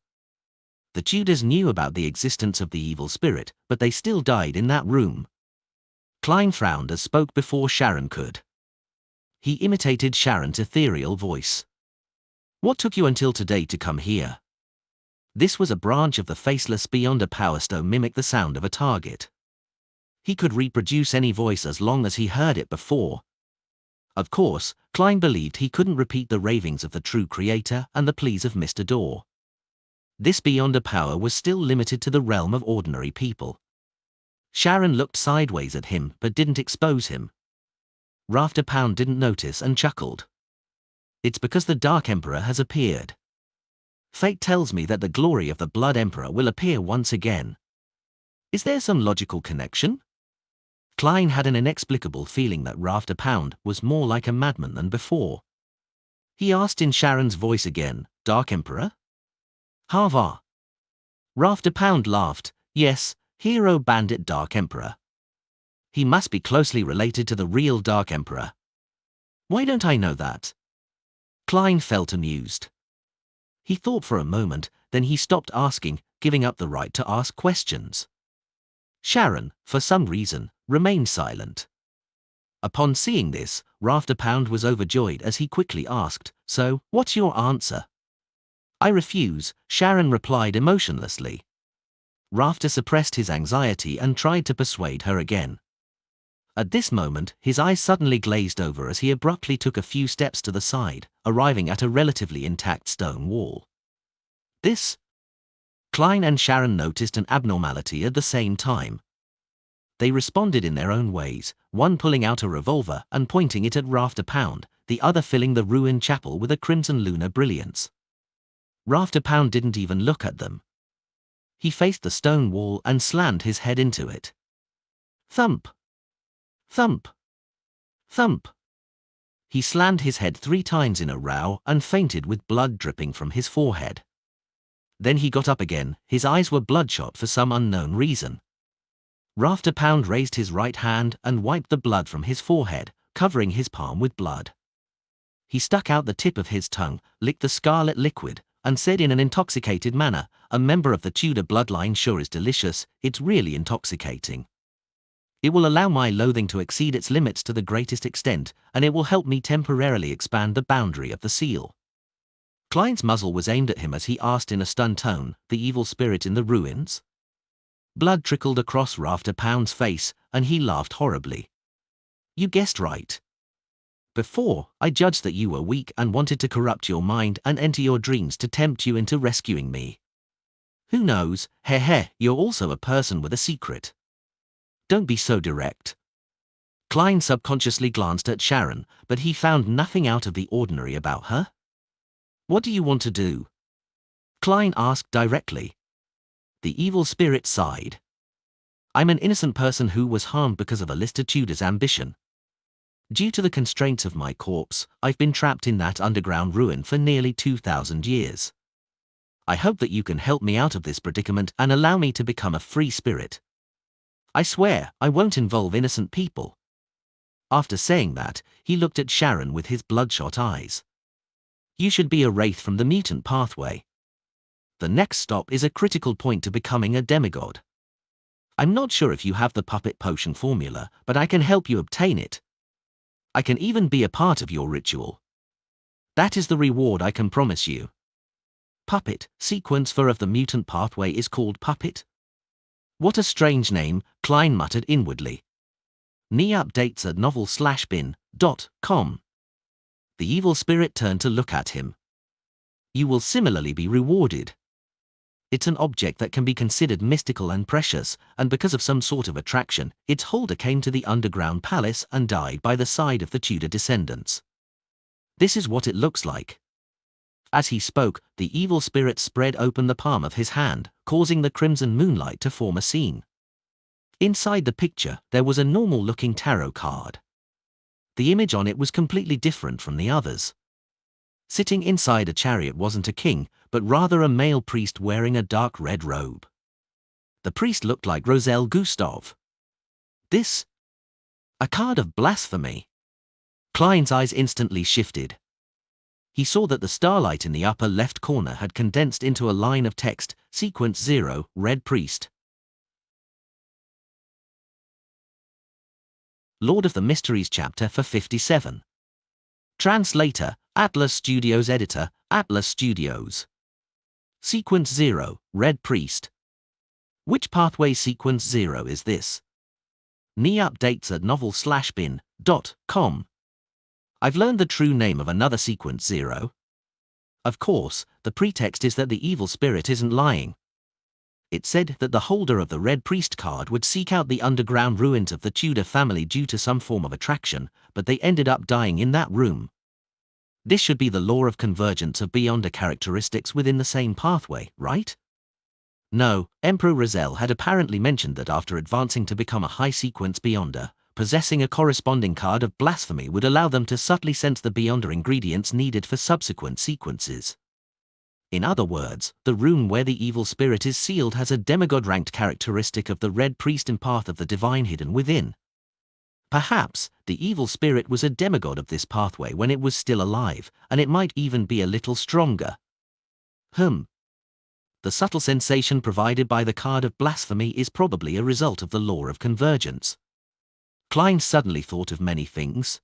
The Tudors knew about the existence of the evil spirit, but they still died in that room." Klein frowned as spoke before Sharon could. He imitated Sharon's ethereal voice. "What took you until today to come here?" This was a branch of the faceless beyond a power stone mimic the sound of a target. He could reproduce any voice as long as he heard it before. Of course, Klein believed he couldn't repeat the ravings of the true creator and the pleas of Mr. Dorr. This beyond a power was still limited to the realm of ordinary people. Sharon looked sideways at him but didn't expose him. Rafter Pound didn't notice and chuckled. "It's because the Dark Emperor has appeared. Fate tells me that the glory of the Blood Emperor will appear once again. Is there some logical connection?" Klein had an inexplicable feeling that Rafter Pound was more like a madman than before. He asked in Sharon's voice again, "Dark Emperor?" "Harvar." Rafter Pound laughed. "Yes, hero bandit Dark Emperor. He must be closely related to the real Dark Emperor." "Why don't I know that?" Klein felt amused. He thought for a moment, then he stopped asking, giving up the right to ask questions. Sharon, for some reason, remained silent. Upon seeing this, Rafter Pound was overjoyed as he quickly asked, "So, what's your answer?" "I refuse," Sharon replied emotionlessly. Rafter suppressed his anxiety and tried to persuade her again. At this moment, his eyes suddenly glazed over as he abruptly took a few steps to the side, arriving at a relatively intact stone wall. This? Klein and Sharon noticed an abnormality at the same time. They responded in their own ways, one pulling out a revolver and pointing it at Rafter Pound, the other filling the ruined chapel with a crimson lunar brilliance. Rafter Pound didn't even look at them. He faced the stone wall and slammed his head into it. Thump! Thump! Thump! He slammed his head 3 times in a row and fainted with blood dripping from his forehead. Then he got up again, his eyes were bloodshot for some unknown reason. Rafter Pound raised his right hand and wiped the blood from his forehead, covering his palm with blood. He stuck out the tip of his tongue, licked the scarlet liquid, and said in an intoxicated manner, "A member of the Tudor bloodline sure is delicious, it's really intoxicating. It will allow my loathing to exceed its limits to the greatest extent, and it will help me temporarily expand the boundary of the seal." Klein's muzzle was aimed at him as he asked in a stunned tone, "The evil spirit in the ruins?" Blood trickled across Rafter Pound's face, and he laughed horribly. "You guessed right. Before, I judged that you were weak and wanted to corrupt your mind and enter your dreams to tempt you into rescuing me. Who knows, you're also a person with a secret. Don't be so direct." Klein subconsciously glanced at Sharon, but he found nothing out of the ordinary about her. "What do you want to do?" Klein asked directly. The evil spirit sighed. "I'm an innocent person who was harmed because of a Lister Tudor's ambition. Due to the constraints of my corpse, I've been trapped in that underground ruin for nearly 2,000 years. I hope that you can help me out of this predicament and allow me to become a free spirit. I swear, I won't involve innocent people." After saying that, he looked at Sharon with his bloodshot eyes. "You should be a wraith from the mutant pathway. The next stop is a critical point to becoming a demigod. I'm not sure if you have the puppet potion formula, but I can help you obtain it. I can even be a part of your ritual. That is the reward I can promise you." Puppet, sequence 4 of the mutant pathway is called Puppet? What a strange name, Klein muttered inwardly. Knee updates at novel/bin.com. The evil spirit turned to look at him. "You will similarly be rewarded. It's an object that can be considered mystical and precious, and because of some sort of attraction, its holder came to the underground palace and died by the side of the Tudor descendants. This is what it looks like." As he spoke, the evil spirit spread open the palm of his hand, causing the crimson moonlight to form a scene. Inside the picture, there was a normal-looking tarot card. The image on it was completely different from the others. Sitting inside a chariot wasn't a king, but rather a male priest wearing a dark red robe. The priest looked like Roselle Gustave. This? A card of blasphemy. Klein's eyes instantly shifted. He saw that the starlight in the upper left corner had condensed into a line of text, Sequence 0, Red Priest. Lord of the Mysteries chapter for 57. Translator, Atlas Studios. Editor, Atlas Studios. Sequence 0, Red Priest. Which pathway sequence 0 is this? Knee updates at novel/bin.com. I've learned the true name of another sequence 0. Of course, the pretext is that the evil spirit isn't lying. It said that the holder of the Red Priest card would seek out the underground ruins of the Tudor family due to some form of attraction, but they ended up dying in that room. This should be the law of convergence of Beyonder characteristics within the same pathway, right? No, Emperor Roselle had apparently mentioned that after advancing to become a high-sequence Beyonder, possessing a corresponding card of blasphemy would allow them to subtly sense the Beyonder ingredients needed for subsequent sequences. In other words, the room where the evil spirit is sealed has a demigod-ranked characteristic of the Red Priest and path of the divine hidden within. Perhaps, the evil spirit was a demigod of this pathway when it was still alive, and it might even be a little stronger. The subtle sensation provided by the card of blasphemy is probably a result of the law of convergence. Klein suddenly thought of many things.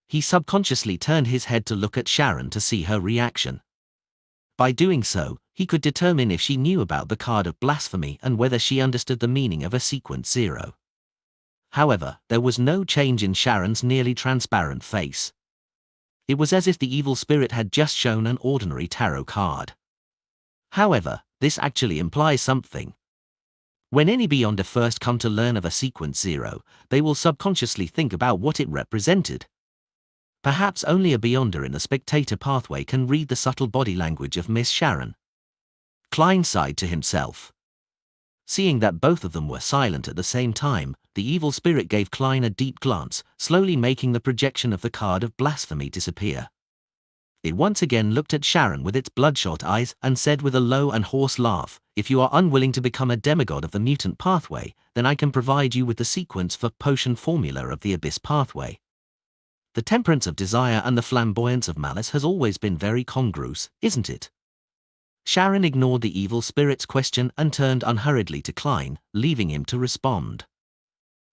He subconsciously turned his head to look at Sharon to see her reaction. By doing so, he could determine if she knew about the card of blasphemy and whether she understood the meaning of a sequence 0. However, there was no change in Sharon's nearly transparent face. It was as if the evil spirit had just shown an ordinary tarot card. However, this actually implies something. When any Beyonder first come to learn of a sequence 0, they will subconsciously think about what it represented. Perhaps only a Beyonder in the spectator pathway can read the subtle body language of Miss Sharon. Klein sighed to himself. Seeing that both of them were silent at the same time, the evil spirit gave Klein a deep glance, slowly making the projection of the card of blasphemy disappear. It once again looked at Sharon with its bloodshot eyes and said with a low and hoarse laugh, "If you are unwilling to become a demigod of the mutant pathway, then I can provide you with the sequence for potion formula of the abyss pathway. The temperance of desire and the flamboyance of malice has always been very congruous, isn't it? Sharon ignored the evil spirit's question and turned unhurriedly to Klein, leaving him to respond.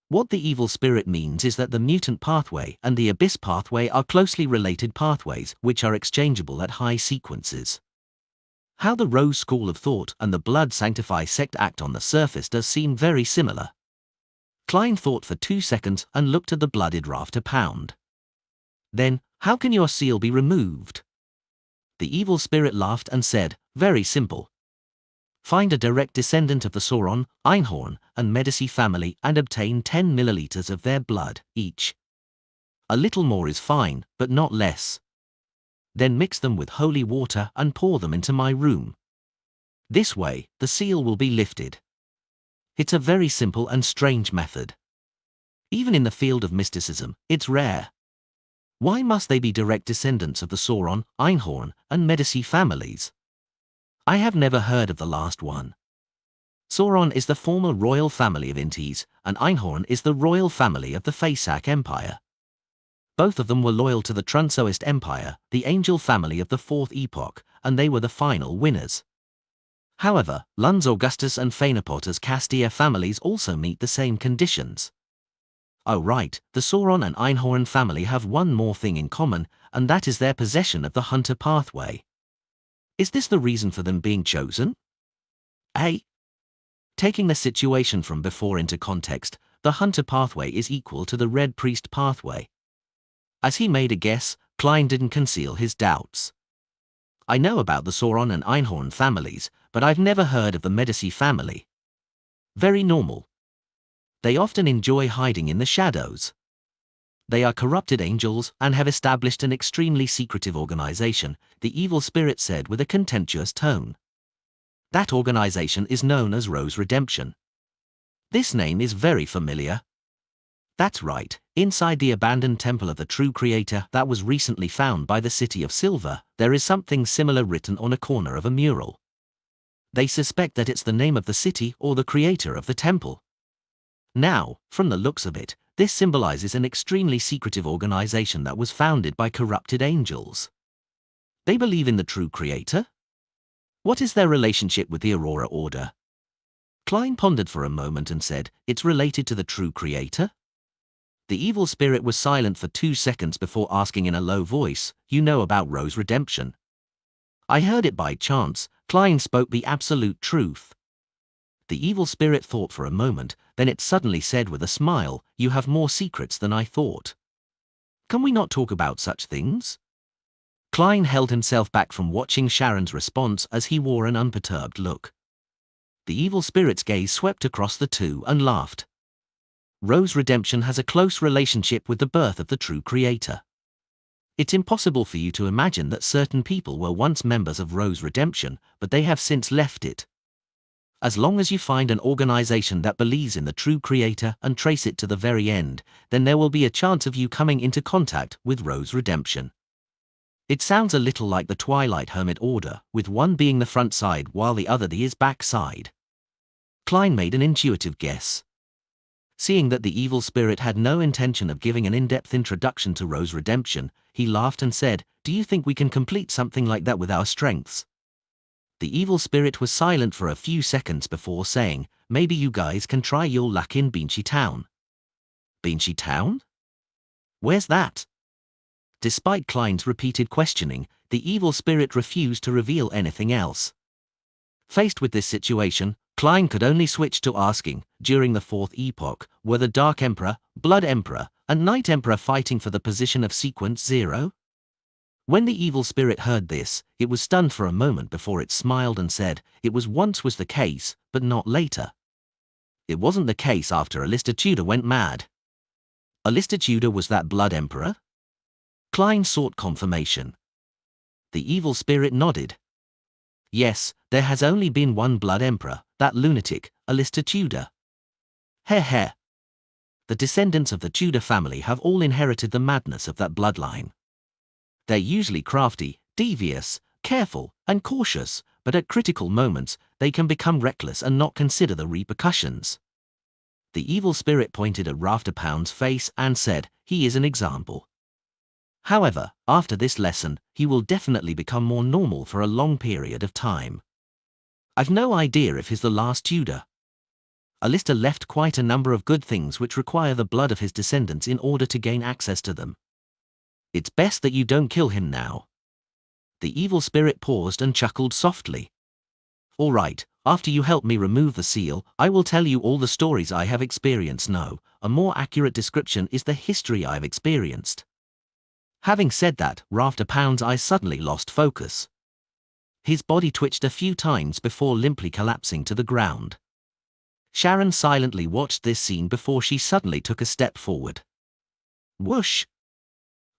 What the evil spirit means is that the mutant pathway and the abyss pathway are closely related pathways which are exchangeable at high sequences. How the Rose School of Thought and the Blood Sanctify sect act on the surface does seem very similar. Klein thought for 2 seconds and looked at the blooded rafter pound. Then, how can your seal be removed? The evil spirit laughed and said, very simple. Find a direct descendant of the Sauron, Einhorn, and Medici family and obtain 10 milliliters of their blood, each. A little more is fine, but not less. Then mix them with holy water and pour them into my room. This way, the seal will be lifted. It's a very simple and strange method. Even in the field of mysticism, it's rare. Why must they be direct descendants of the Sauron, Einhorn, and Medici families? I have never heard of the last one. Sauron is the former royal family of Intis, and Einhorn is the royal family of the Faesak Empire. Both of them were loyal to the Trunsoist Empire, the angel family of the Fourth Epoch, and they were the final winners. However, Lund's Augustus and Phaenopotter's Castia families also meet the same conditions. Oh right, the Sauron and Einhorn family have one more thing in common, and that is their possession of the Hunter pathway. Is this the reason for them being chosen? A. Taking the situation from before into context, the Hunter pathway is equal to the Red Priest pathway. As he made a guess, Klein didn't conceal his doubts. I know about the Sauron and Einhorn families, but I've never heard of the Medici family. Very normal. They often enjoy hiding in the shadows. They are corrupted angels and have established an extremely secretive organization, the evil spirit said with a contemptuous tone. That organization is known as Rose Redemption. This name is very familiar. That's right, inside the abandoned temple of the true creator that was recently found by the City of Silver, there is something similar written on a corner of a mural. They suspect that it's the name of the city or the creator of the temple. Now, from the looks of it, this symbolizes an extremely secretive organization that was founded by corrupted angels. They believe in the true creator? What is their relationship with the Aurora Order? Klein pondered for a moment and said, it's related to the true creator? The evil spirit was silent for 2 seconds before asking in a low voice, you know about Rose Redemption? I heard it by chance. Klein spoke the absolute truth. The evil spirit thought for a moment, then it suddenly said with a smile, you have more secrets than I thought. Can we not talk about such things? Klein held himself back from watching Sharon's response as he wore an unperturbed look. The evil spirit's gaze swept across the two and laughed. Rose Redemption has a close relationship with the birth of the true creator. It's impossible for you to imagine that certain people were once members of Rose Redemption, but they have since left it. As long as you find an organization that believes in the true creator and trace it to the very end, then there will be a chance of you coming into contact with Rose Redemption. It sounds a little like the Twilight Hermit Order, with one being the front side while the other is back side. Klein made an intuitive guess. Seeing that the evil spirit had no intention of giving an in-depth introduction to Rose Redemption, he laughed and said, do you think we can complete something like that with our strengths? The evil spirit was silent for a few seconds before saying, maybe you guys can try your luck in Beanchy Town. Beanchy Town? Where's that? Despite Klein's repeated questioning, the evil spirit refused to reveal anything else. Faced with this situation, Klein could only switch to asking, during the Fourth Epoch, were the Dark Emperor, Blood Emperor, and Night Emperor fighting for the position of Sequence 0? When the evil spirit heard this, it was stunned for a moment before it smiled and said, it was the case, but not later. It wasn't the case after Alistair Tudor went mad. Alistair Tudor was that Blood Emperor? Klein sought confirmation. The evil spirit nodded. Yes, there has only been one Blood Emperor, that lunatic, Alistair Tudor. Heh. The descendants of the Tudor family have all inherited the madness of that bloodline. They're usually crafty, devious, careful, and cautious, but at critical moments, they can become reckless and not consider the repercussions. The evil spirit pointed at Rafterpound's face and said, "He is an example. However, after this lesson, he will definitely become more normal for a long period of time. I've no idea if he's the last Tudor. Alistair left quite a number of good things which require the blood of his descendants in order to gain access to them. It's best that you don't kill him now." The evil spirit paused and chuckled softly. "All right, after you help me remove the seal, I will tell you all the stories I have experienced. No, a more accurate description is the history I've experienced." Having said that, Rafterpound's eyes suddenly lost focus. His body twitched a few times before limply collapsing to the ground. Sharon silently watched this scene before she suddenly took a step forward. Whoosh!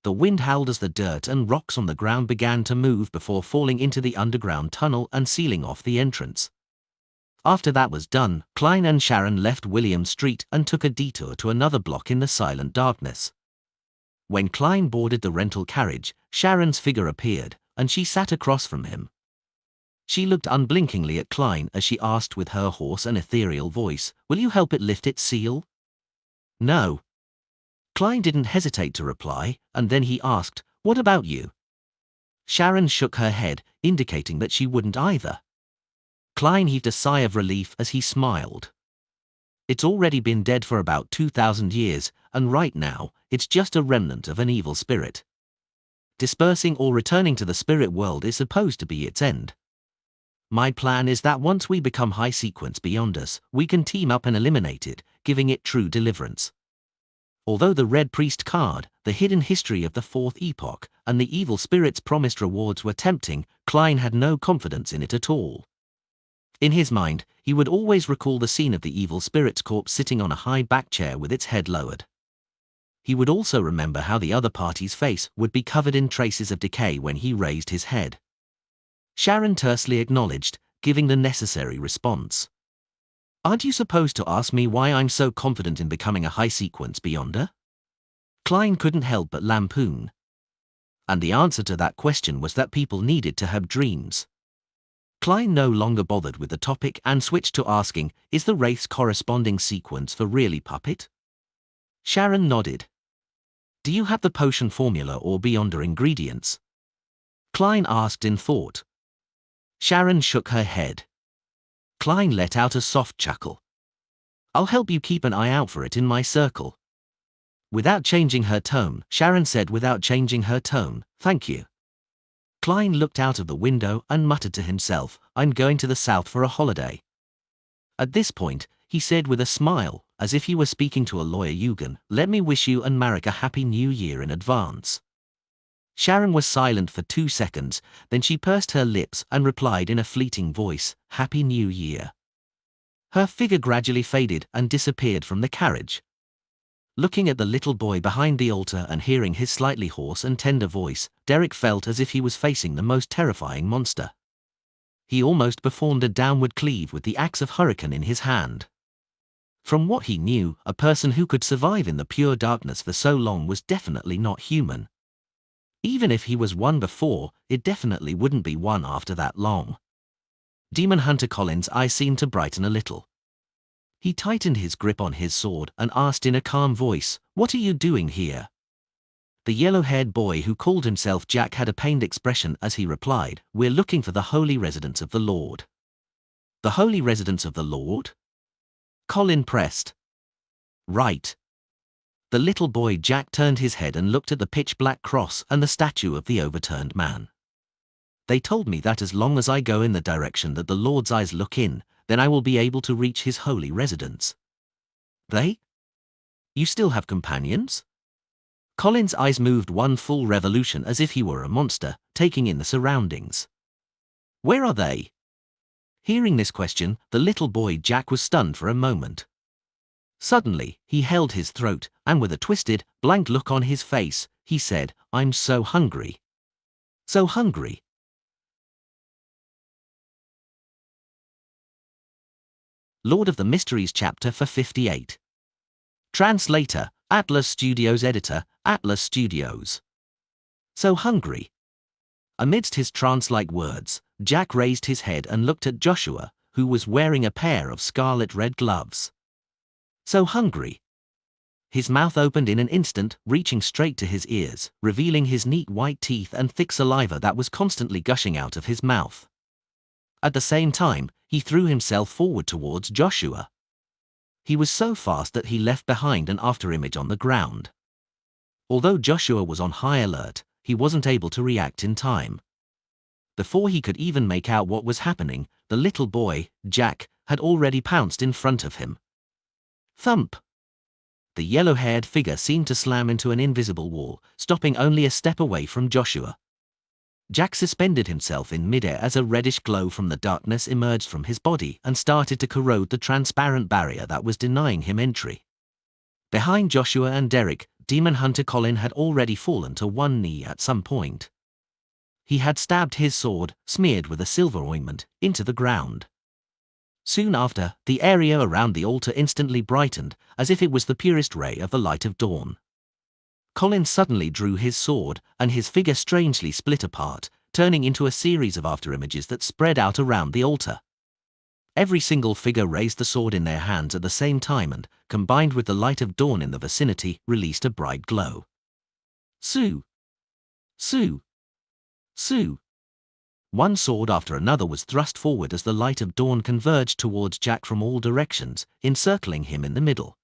The wind howled as the dirt and rocks on the ground began to move before falling into the underground tunnel and sealing off the entrance. After that was done, Klein and Sharon left William Street and took a detour to another block in the silent darkness. When Klein boarded the rental carriage, Sharon's figure appeared, and she sat across from him. She looked unblinkingly at Klein as she asked with her hoarse and ethereal voice, "Will you help it lift its seal?" "No." Klein didn't hesitate to reply, and then he asked, "What about you?" Sharon shook her head, indicating that she wouldn't either. Klein heaved a sigh of relief as he smiled. "It's already been dead for about 2,000 years, and right now, it's just a remnant of an evil spirit. Dispersing or returning to the spirit world is supposed to be its end. My plan is that once we become high sequence beyond us, we can team up and eliminate it, giving it true deliverance." Although the Red Priest card, the hidden history of the Fourth Epoch, and the evil spirit's promised rewards were tempting, Klein had no confidence in it at all. In his mind, he would always recall the scene of the evil spirit's corpse sitting on a high back chair with its head lowered. He would also remember how the other party's face would be covered in traces of decay when he raised his head. Sharon tersely acknowledged, giving the necessary response. "Aren't you supposed to ask me why I'm so confident in becoming a high-sequence beyonder?" Klein couldn't help but lampoon. And the answer to that question was that people needed to have dreams. Klein no longer bothered with the topic and switched to asking, "Is the Wraith's corresponding sequence for really puppet?" Sharon nodded. "Do you have the potion formula or beyonder ingredients?" Klein asked in thought. Sharon shook her head. Klein let out a soft chuckle. "I'll help you keep an eye out for it in my circle." Without changing her tone, Sharon said without changing her tone, "Thank you." Klein looked out of the window and muttered to himself, "I'm going to the south for a holiday." At this point, he said with a smile, as if he were speaking to a lawyer, "Eugen, let me wish you and Marek a happy new year in advance." Sharon was silent for 2 seconds, then she pursed her lips and replied in a fleeting voice, "Happy New Year." Her figure gradually faded and disappeared from the carriage. Looking at the little boy behind the altar and hearing his slightly hoarse and tender voice, Derek felt as if he was facing the most terrifying monster. He almost performed a downward cleave with the axe of Hurricane in his hand. From what he knew, a person who could survive in the pure darkness for so long was definitely not human. Even if he was one before, it definitely wouldn't be one after that long. Demon Hunter Collins' eyes seemed to brighten a little. He tightened his grip on his sword and asked in a calm voice, "What are you doing here?" The yellow-haired boy who called himself Jack had a pained expression as he replied, "We're looking for the holy residence of the Lord." "The holy residence of the Lord?" Colin pressed. "Right." The little boy Jack turned his head and looked at the pitch-black cross and the statue of the overturned man. "They told me that as long as I go in the direction that the Lord's eyes look in, then I will be able to reach his holy residence." "They? You still have companions?" Colin's eyes moved one full revolution as if he were a monster, taking in the surroundings. "Where are they?" Hearing this question, the little boy Jack was stunned for a moment. Suddenly, he held his throat, and with a twisted, blank look on his face, he said, "I'm so hungry. So hungry." Lord of the Mysteries chapter for 58. Translator, Atlas Studios. Editor, Atlas Studios. So hungry. Amidst his trance-like words, Jack raised his head and looked at Joshua, who was wearing a pair of scarlet-red gloves. So hungry. His mouth opened in an instant, reaching straight to his ears, revealing his neat white teeth and thick saliva that was constantly gushing out of his mouth. At the same time, he threw himself forward towards Joshua. He was so fast that he left behind an afterimage on the ground. Although Joshua was on high alert, he wasn't able to react in time. Before he could even make out what was happening, the little boy, Jack, had already pounced in front of him. Thump! The yellow-haired figure seemed to slam into an invisible wall, stopping only a step away from Joshua. Jack suspended himself in midair as a reddish glow from the darkness emerged from his body and started to corrode the transparent barrier that was denying him entry. Behind Joshua and Derek, Demon Hunter Colin had already fallen to one knee at some point. He had stabbed his sword, smeared with a silver ointment, into the ground. Soon after, the area around the altar instantly brightened, as if it was the purest ray of the light of dawn. Colin suddenly drew his sword, and his figure strangely split apart, turning into a series of afterimages that spread out around the altar. Every single figure raised the sword in their hands at the same time and, combined with the light of dawn in the vicinity, released a bright glow. Sue! Sue! Sue! One sword after another was thrust forward as the light of dawn converged towards Jack from all directions, encircling him in the middle.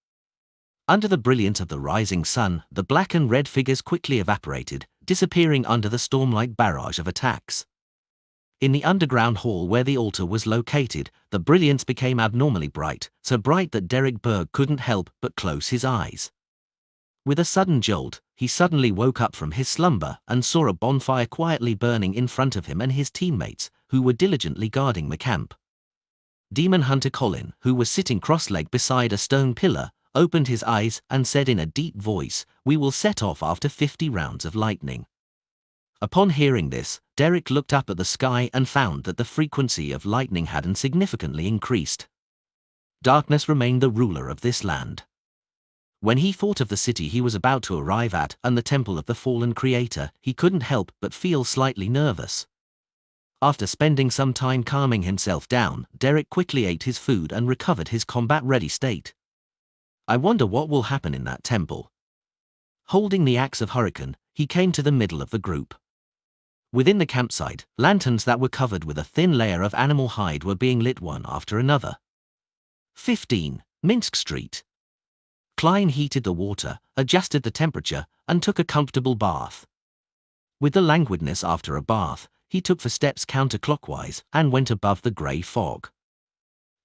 Under the brilliance of the rising sun, the black and red figures quickly evaporated, disappearing under the storm-like barrage of attacks. In the underground hall where the altar was located, the brilliance became abnormally bright, so bright that Derek Berg couldn't help but close his eyes. With a sudden jolt, he suddenly woke up from his slumber and saw a bonfire quietly burning in front of him and his teammates, who were diligently guarding the camp. Demon Hunter Colin, who was sitting cross-legged beside a stone pillar, opened his eyes and said in a deep voice, "We will set off after 50 rounds of lightning." Upon hearing this, Derek looked up at the sky and found that the frequency of lightning hadn't significantly increased. Darkness remained the ruler of this land. When he thought of the city he was about to arrive at and the temple of the fallen creator, he couldn't help but feel slightly nervous. After spending some time calming himself down, Derek quickly ate his food and recovered his combat-ready state. I wonder what will happen in that temple. Holding the axe of Hurricane, he came to the middle of the group. Within the campsite, lanterns that were covered with a thin layer of animal hide were being lit one after another. 15. Minsk Street. Klein heated the water, adjusted the temperature, and took a comfortable bath. With the languidness after a bath, he took 4 steps counterclockwise and went above the grey fog.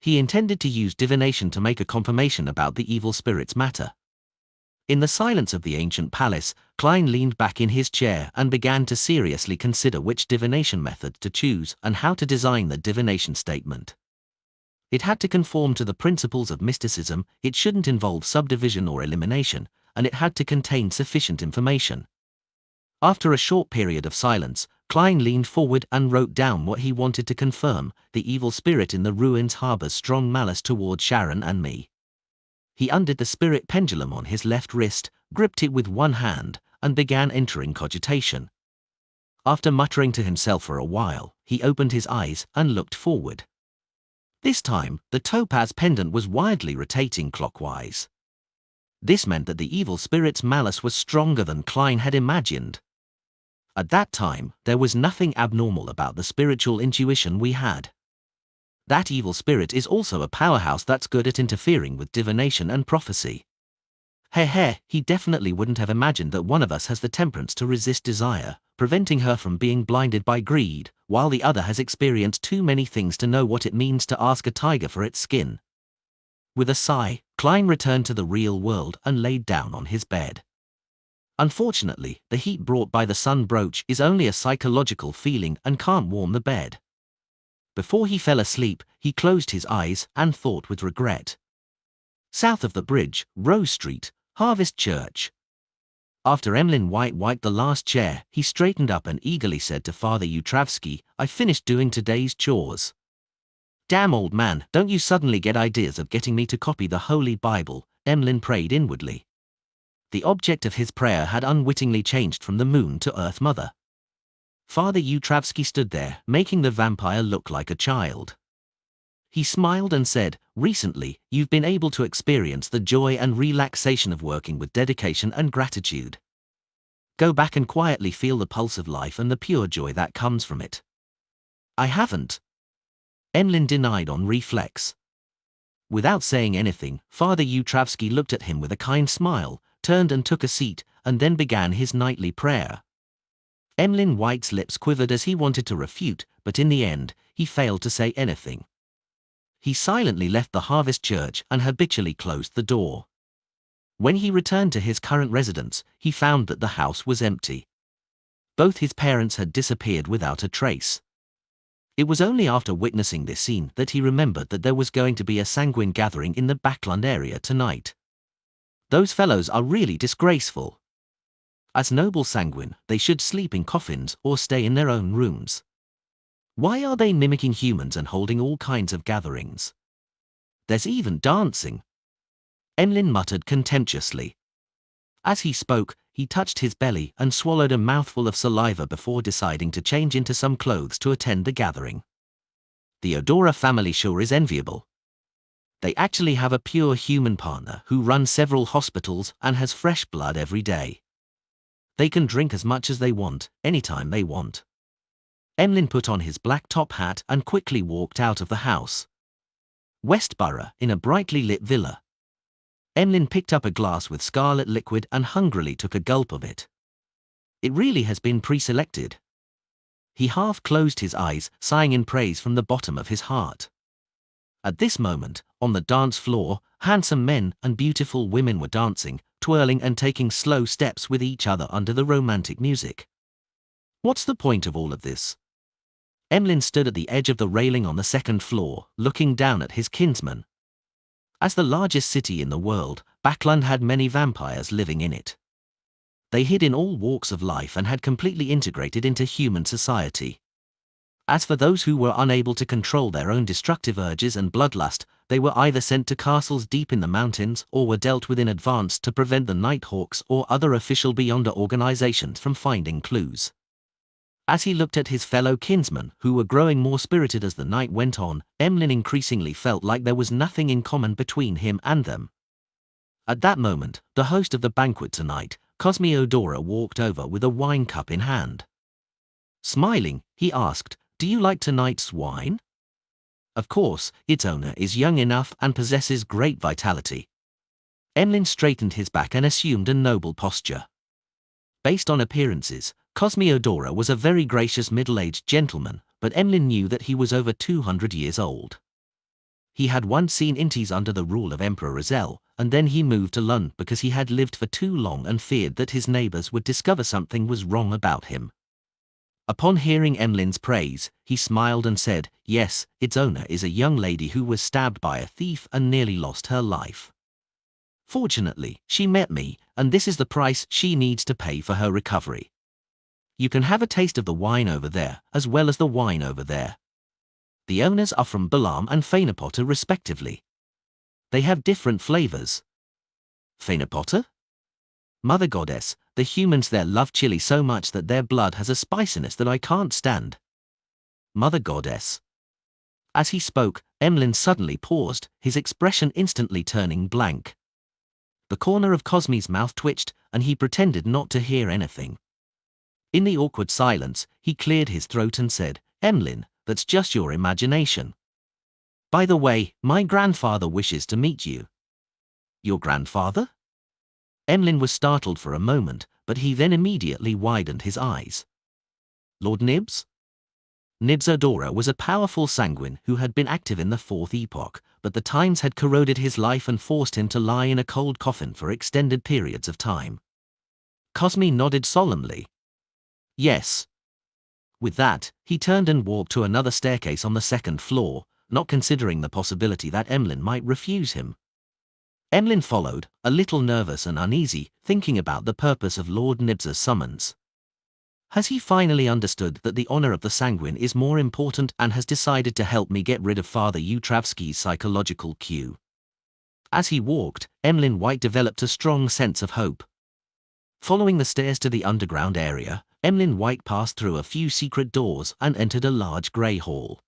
He intended to use divination to make a confirmation about the evil spirit's matter. In the silence of the ancient palace, Klein leaned back in his chair and began to seriously consider which divination method to choose and how to design the divination statement. It had to conform to the principles of mysticism, it shouldn't involve subdivision or elimination, and it had to contain sufficient information. After a short period of silence, Klein leaned forward and wrote down what he wanted to confirm: the evil spirit in the ruins harbors strong malice toward Sharon and me. He undid the spirit pendulum on his left wrist, gripped it with one hand, and began entering cogitation. After muttering to himself for a while, he opened his eyes and looked forward. This time, the topaz pendant was wildly rotating clockwise. This meant that the evil spirit's malice was stronger than Klein had imagined. At that time, there was nothing abnormal about the spiritual intuition we had. That evil spirit is also a powerhouse that's good at interfering with divination and prophecy. He definitely wouldn't have imagined that one of us has the temperance to resist desire, preventing her from being blinded by greed, while the other has experienced too many things to know what it means to ask a tiger for its skin. With a sigh, Klein returned to the real world and laid down on his bed. Unfortunately, the heat brought by the sun brooch is only a psychological feeling and can't warm the bed. Before he fell asleep, he closed his eyes and thought with regret. South of the bridge, Rose Street, Harvest Church. After Emlyn White wiped the last chair, he straightened up and eagerly said to Father Utravsky, "I finished doing today's chores." "Damn old man, don't you suddenly get ideas of getting me to copy the Holy Bible," Emlyn prayed inwardly. The object of his prayer had unwittingly changed from the moon to Earth Mother. Father Utravsky stood there, making the vampire look like a child. He smiled and said, Recently, you've been able to experience the joy and relaxation of working with dedication and gratitude. Go back and quietly feel the pulse of life and the pure joy that comes from it. I haven't. Emlyn denied on reflex. Without saying anything, Father Yutravsky looked at him with a kind smile, turned and took a seat, and then began his nightly prayer. Emlyn White's lips quivered as he wanted to refute, but in the end, he failed to say anything. He silently left the Harvest Church and habitually closed the door. When he returned to his current residence, he found that the house was empty. Both his parents had disappeared without a trace. It was only after witnessing this scene that he remembered that there was going to be a sanguine gathering in the Backland area tonight. Those fellows are really disgraceful. As noble sanguine, they should sleep in coffins or stay in their own rooms. Why are they mimicking humans and holding all kinds of gatherings? There's even dancing. Emlyn muttered contemptuously. As he spoke, he touched his belly and swallowed a mouthful of saliva before deciding to change into some clothes to attend the gathering. The Odora family sure is enviable. They actually have a pure human partner who runs several hospitals and has fresh blood every day. They can drink as much as they want, anytime they want. Emlyn put on his black top hat and quickly walked out of the house. Westborough, in a brightly lit villa. Emlyn picked up a glass with scarlet liquid and hungrily took a gulp of it. It really has been pre-selected. He half closed his eyes, sighing in praise from the bottom of his heart. At this moment, on the dance floor, handsome men and beautiful women were dancing, twirling and taking slow steps with each other under the romantic music. What's the point of all of this? Emlyn stood at the edge of the railing on the second floor, looking down at his kinsman. As the largest city in the world, Backland had many vampires living in it. They hid in all walks of life and had completely integrated into human society. As for those who were unable to control their own destructive urges and bloodlust, they were either sent to castles deep in the mountains or were dealt with in advance to prevent the Nighthawks or other official Beyonder organizations from finding clues. As he looked at his fellow kinsmen, who were growing more spirited as the night went on, Emlyn increasingly felt like there was nothing in common between him and them. At that moment, the host of the banquet tonight, Cosme Odora, walked over with a wine cup in hand. Smiling, he asked, "Do you like tonight's wine?" Of course, its owner is young enough and possesses great vitality. Emlyn straightened his back and assumed a noble posture. Based on appearances, Cosme Odora was a very gracious middle-aged gentleman, but Emlyn knew that he was over 200 years old. He had once seen Intis under the rule of Emperor Razel, and then he moved to Lund because he had lived for too long and feared that his neighbors would discover something was wrong about him. Upon hearing Emlyn's praise, he smiled and said, "Yes, its owner is a young lady who was stabbed by a thief and nearly lost her life. Fortunately, she met me, and this is the price she needs to pay for her recovery. You can have a taste of the wine over there, as well as the wine over there. The owners are from Balaam and Feinapotter respectively. They have different flavors." Feinapotter? Mother Goddess, the humans there love chili so much that their blood has a spiciness that I can't stand. Mother Goddess. As he spoke, Emlyn suddenly paused, his expression instantly turning blank. The corner of Cosme's mouth twitched, and he pretended not to hear anything. In the awkward silence, he cleared his throat and said, "Emlyn, that's just your imagination. By the way, my grandfather wishes to meet you." "Your grandfather?" Emlyn was startled for a moment, but he then immediately widened his eyes. "Lord Nibs?" Nibs Odora was a powerful sanguine who had been active in the Fourth Epoch, but the times had corroded his life and forced him to lie in a cold coffin for extended periods of time. Cosme nodded solemnly. "Yes." With that, he turned and walked to another staircase on the second floor, not considering the possibility that Emlyn might refuse him. Emlyn followed, a little nervous and uneasy, thinking about the purpose of Lord Nibs's summons. Has he finally understood that the honor of the sanguine is more important and has decided to help me get rid of Father Yutravsky's psychological cue? As he walked, Emlyn White developed a strong sense of hope. Following the stairs to the underground area, Emlyn White passed through a few secret doors and entered a large grey hall.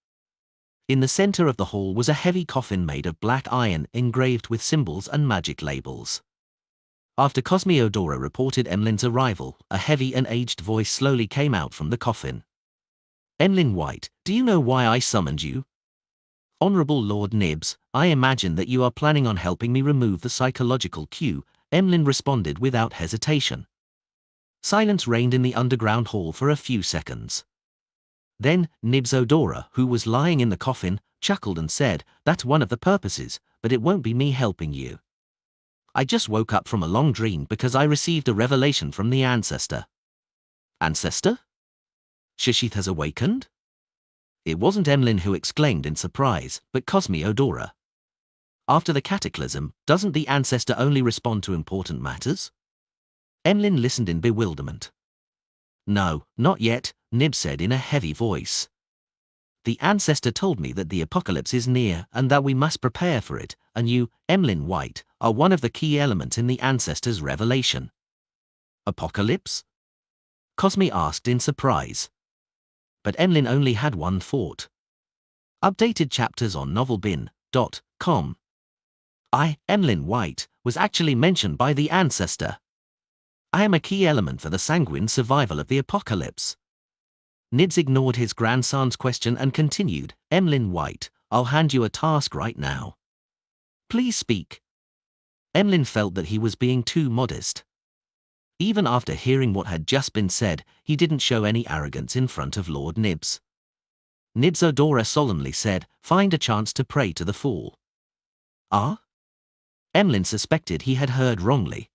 In the center of the hall was a heavy coffin made of black iron engraved with symbols and magic labels. After Cosmiodora reported Emlyn's arrival, a heavy and aged voice slowly came out from the coffin. "Emlyn White, do you know why I summoned you?" "Honorable Lord Nibs, I imagine that you are planning on helping me remove the psychological cue," Emlyn responded without hesitation. Silence reigned in the underground hall for a few seconds. Then, Nibs-Odora, who was lying in the coffin, chuckled and said, "That's one of the purposes, but it won't be me helping you. I just woke up from a long dream because I received a revelation from the ancestor." "Ancestor? Shishith has awakened?" It wasn't Emlyn who exclaimed in surprise, but Cosmiodora. "After the cataclysm, doesn't the ancestor only respond to important matters?" Emlyn listened in bewilderment. "No, not yet," Nib said in a heavy voice. "The ancestor told me that the apocalypse is near and that we must prepare for it, and you, Emlyn White, are one of the key elements in the ancestor's revelation." "Apocalypse?" Cosmi asked in surprise. But Emlyn only had one thought. Updated chapters on novelbin.com. I, Emlyn White, was actually mentioned by the ancestor. I am a key element for the sanguine survival of the apocalypse. Nibs ignored his grandson's question and continued, "Emlyn White, I'll hand you a task right now. Please speak." Emlyn felt that he was being too modest. Even after hearing what had just been said, he didn't show any arrogance in front of Lord Nibs. Nibs-Odora solemnly said, "Find a chance to pray to the fool." "Ah?" Emlyn suspected he had heard wrongly.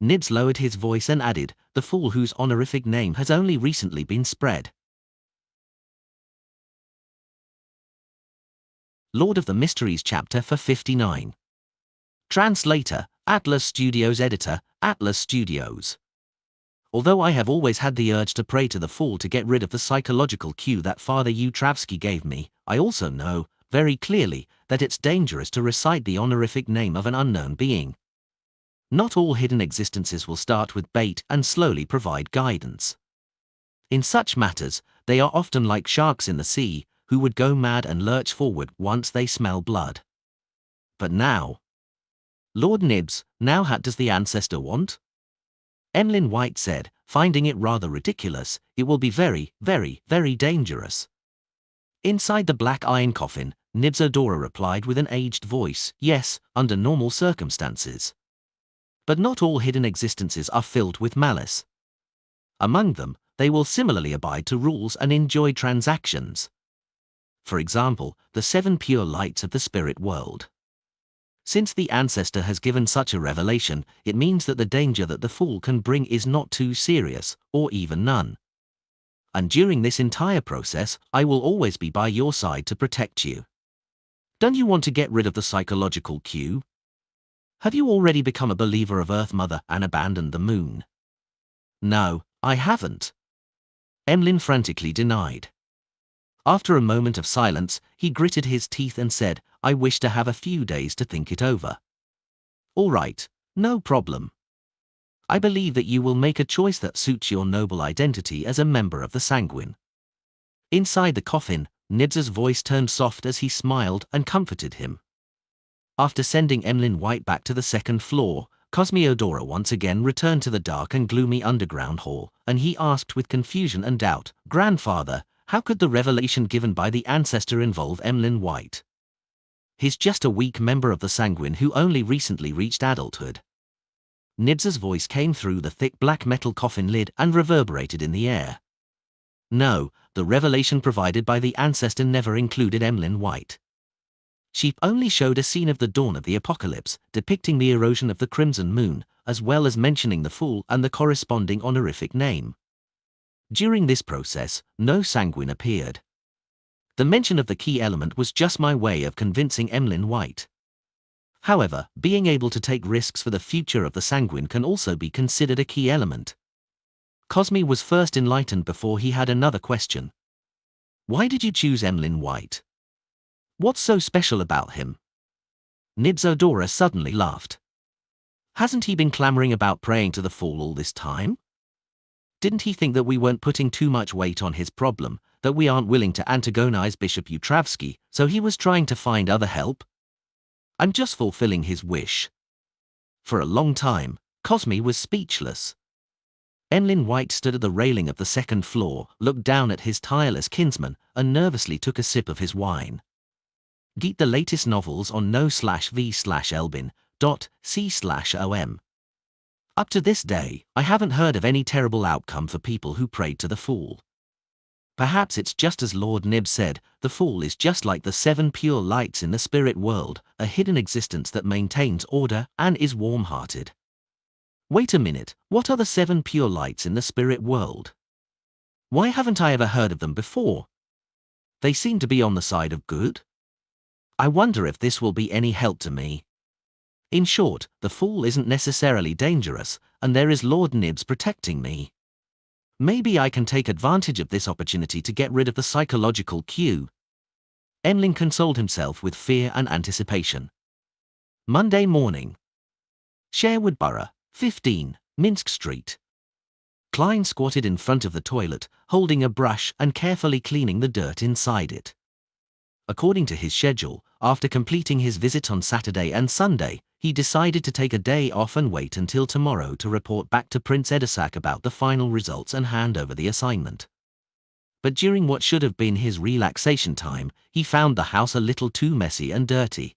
Nibs lowered his voice and added, "The fool whose honorific name has only recently been spread." Lord of the Mysteries chapter for 59. Translator, Atlas Studios. Editor, Atlas Studios. Although I have always had the urge to pray to the fool to get rid of the psychological cue that Father Utravsky gave me, I also know, very clearly, that it's dangerous to recite the honorific name of an unknown being. Not all hidden existences will start with bait and slowly provide guidance. In such matters, they are often like sharks in the sea, who would go mad and lurch forward once they smell blood. But now, Lord Nibs, now what does the ancestor want? Emlyn White said, finding it rather ridiculous, "It will be very, very, very dangerous." Inside the black iron coffin, Nibs-Odora replied with an aged voice, "Yes, under normal circumstances. But not all hidden existences are filled with malice. Among them, they will similarly abide to rules and enjoy transactions. For example, the 7 pure lights of the spirit world. Since the ancestor has given such a revelation, it means that the danger that the fool can bring is not too serious, or even none. And during this entire process, I will always be by your side to protect you. Don't you want to get rid of the psychological cue? Have you already become a believer of Earth Mother and abandoned the moon?" "No, I haven't," Emlyn frantically denied. After a moment of silence, he gritted his teeth and said, "I wish to have a few days to think it over." "All right, no problem. I believe that you will make a choice that suits your noble identity as a member of the Sanguine." Inside the coffin, Nibs's voice turned soft as he smiled and comforted him. After sending Emlyn White back to the second floor, Cosmiodora once again returned to the dark and gloomy underground hall, and he asked with confusion and doubt, "Grandfather, how could the revelation given by the ancestor involve Emlyn White? He's just a weak member of the Sanguine who only recently reached adulthood." Nibs's voice came through the thick black metal coffin lid and reverberated in the air. "No, the revelation provided by the ancestor never included Emlyn White. She only showed a scene of the dawn of the apocalypse, depicting the erosion of the crimson moon, as well as mentioning the fool and the corresponding honorific name. During this process, no Sanguine appeared. The mention of the key element was just my way of convincing Emlyn White. However, being able to take risks for the future of the Sanguine can also be considered a key element." Cosmi was first enlightened before he had another question. "Why did you choose Emlyn White? What's so special about him?" Nibs-Odora suddenly laughed. "Hasn't he been clamoring about praying to the fool all this time? Didn't he think that we weren't putting too much weight on his problem, that we aren't willing to antagonize Bishop Utravsky, so he was trying to find other help? I'm just fulfilling his wish. For a long time, Cosme was speechless. Emlyn White stood at the railing of the second floor, looked down at his tireless kinsman, and nervously took a sip of his wine. Get the latest novels on no/v/elbin.c/om. Up to this day, I haven't heard of any terrible outcome for people who prayed to the Fool. Perhaps it's just as Lord Nib said, the Fool is just like the 7 pure lights in the spirit world, a hidden existence that maintains order and is warm-hearted. Wait a minute, what are the 7 pure lights in the spirit world? Why haven't I ever heard of them before? They seem to be on the side of good. I wonder if this will be any help to me. In short, the Fool isn't necessarily dangerous, and there is Lord Nibs protecting me. Maybe I can take advantage of this opportunity to get rid of the psychological cue. Emlyn consoled himself with fear and anticipation. Monday morning. Sherwood Borough, 15, Minsk Street. Klein squatted in front of the toilet, holding a brush and carefully cleaning the dirt inside it. According to his schedule, after completing his visit on Saturday and Sunday, he decided to take a day off and wait until tomorrow to report back to Prince Edisak about the final results and hand over the assignment. But during what should have been his relaxation time, he found the house a little too messy and dirty.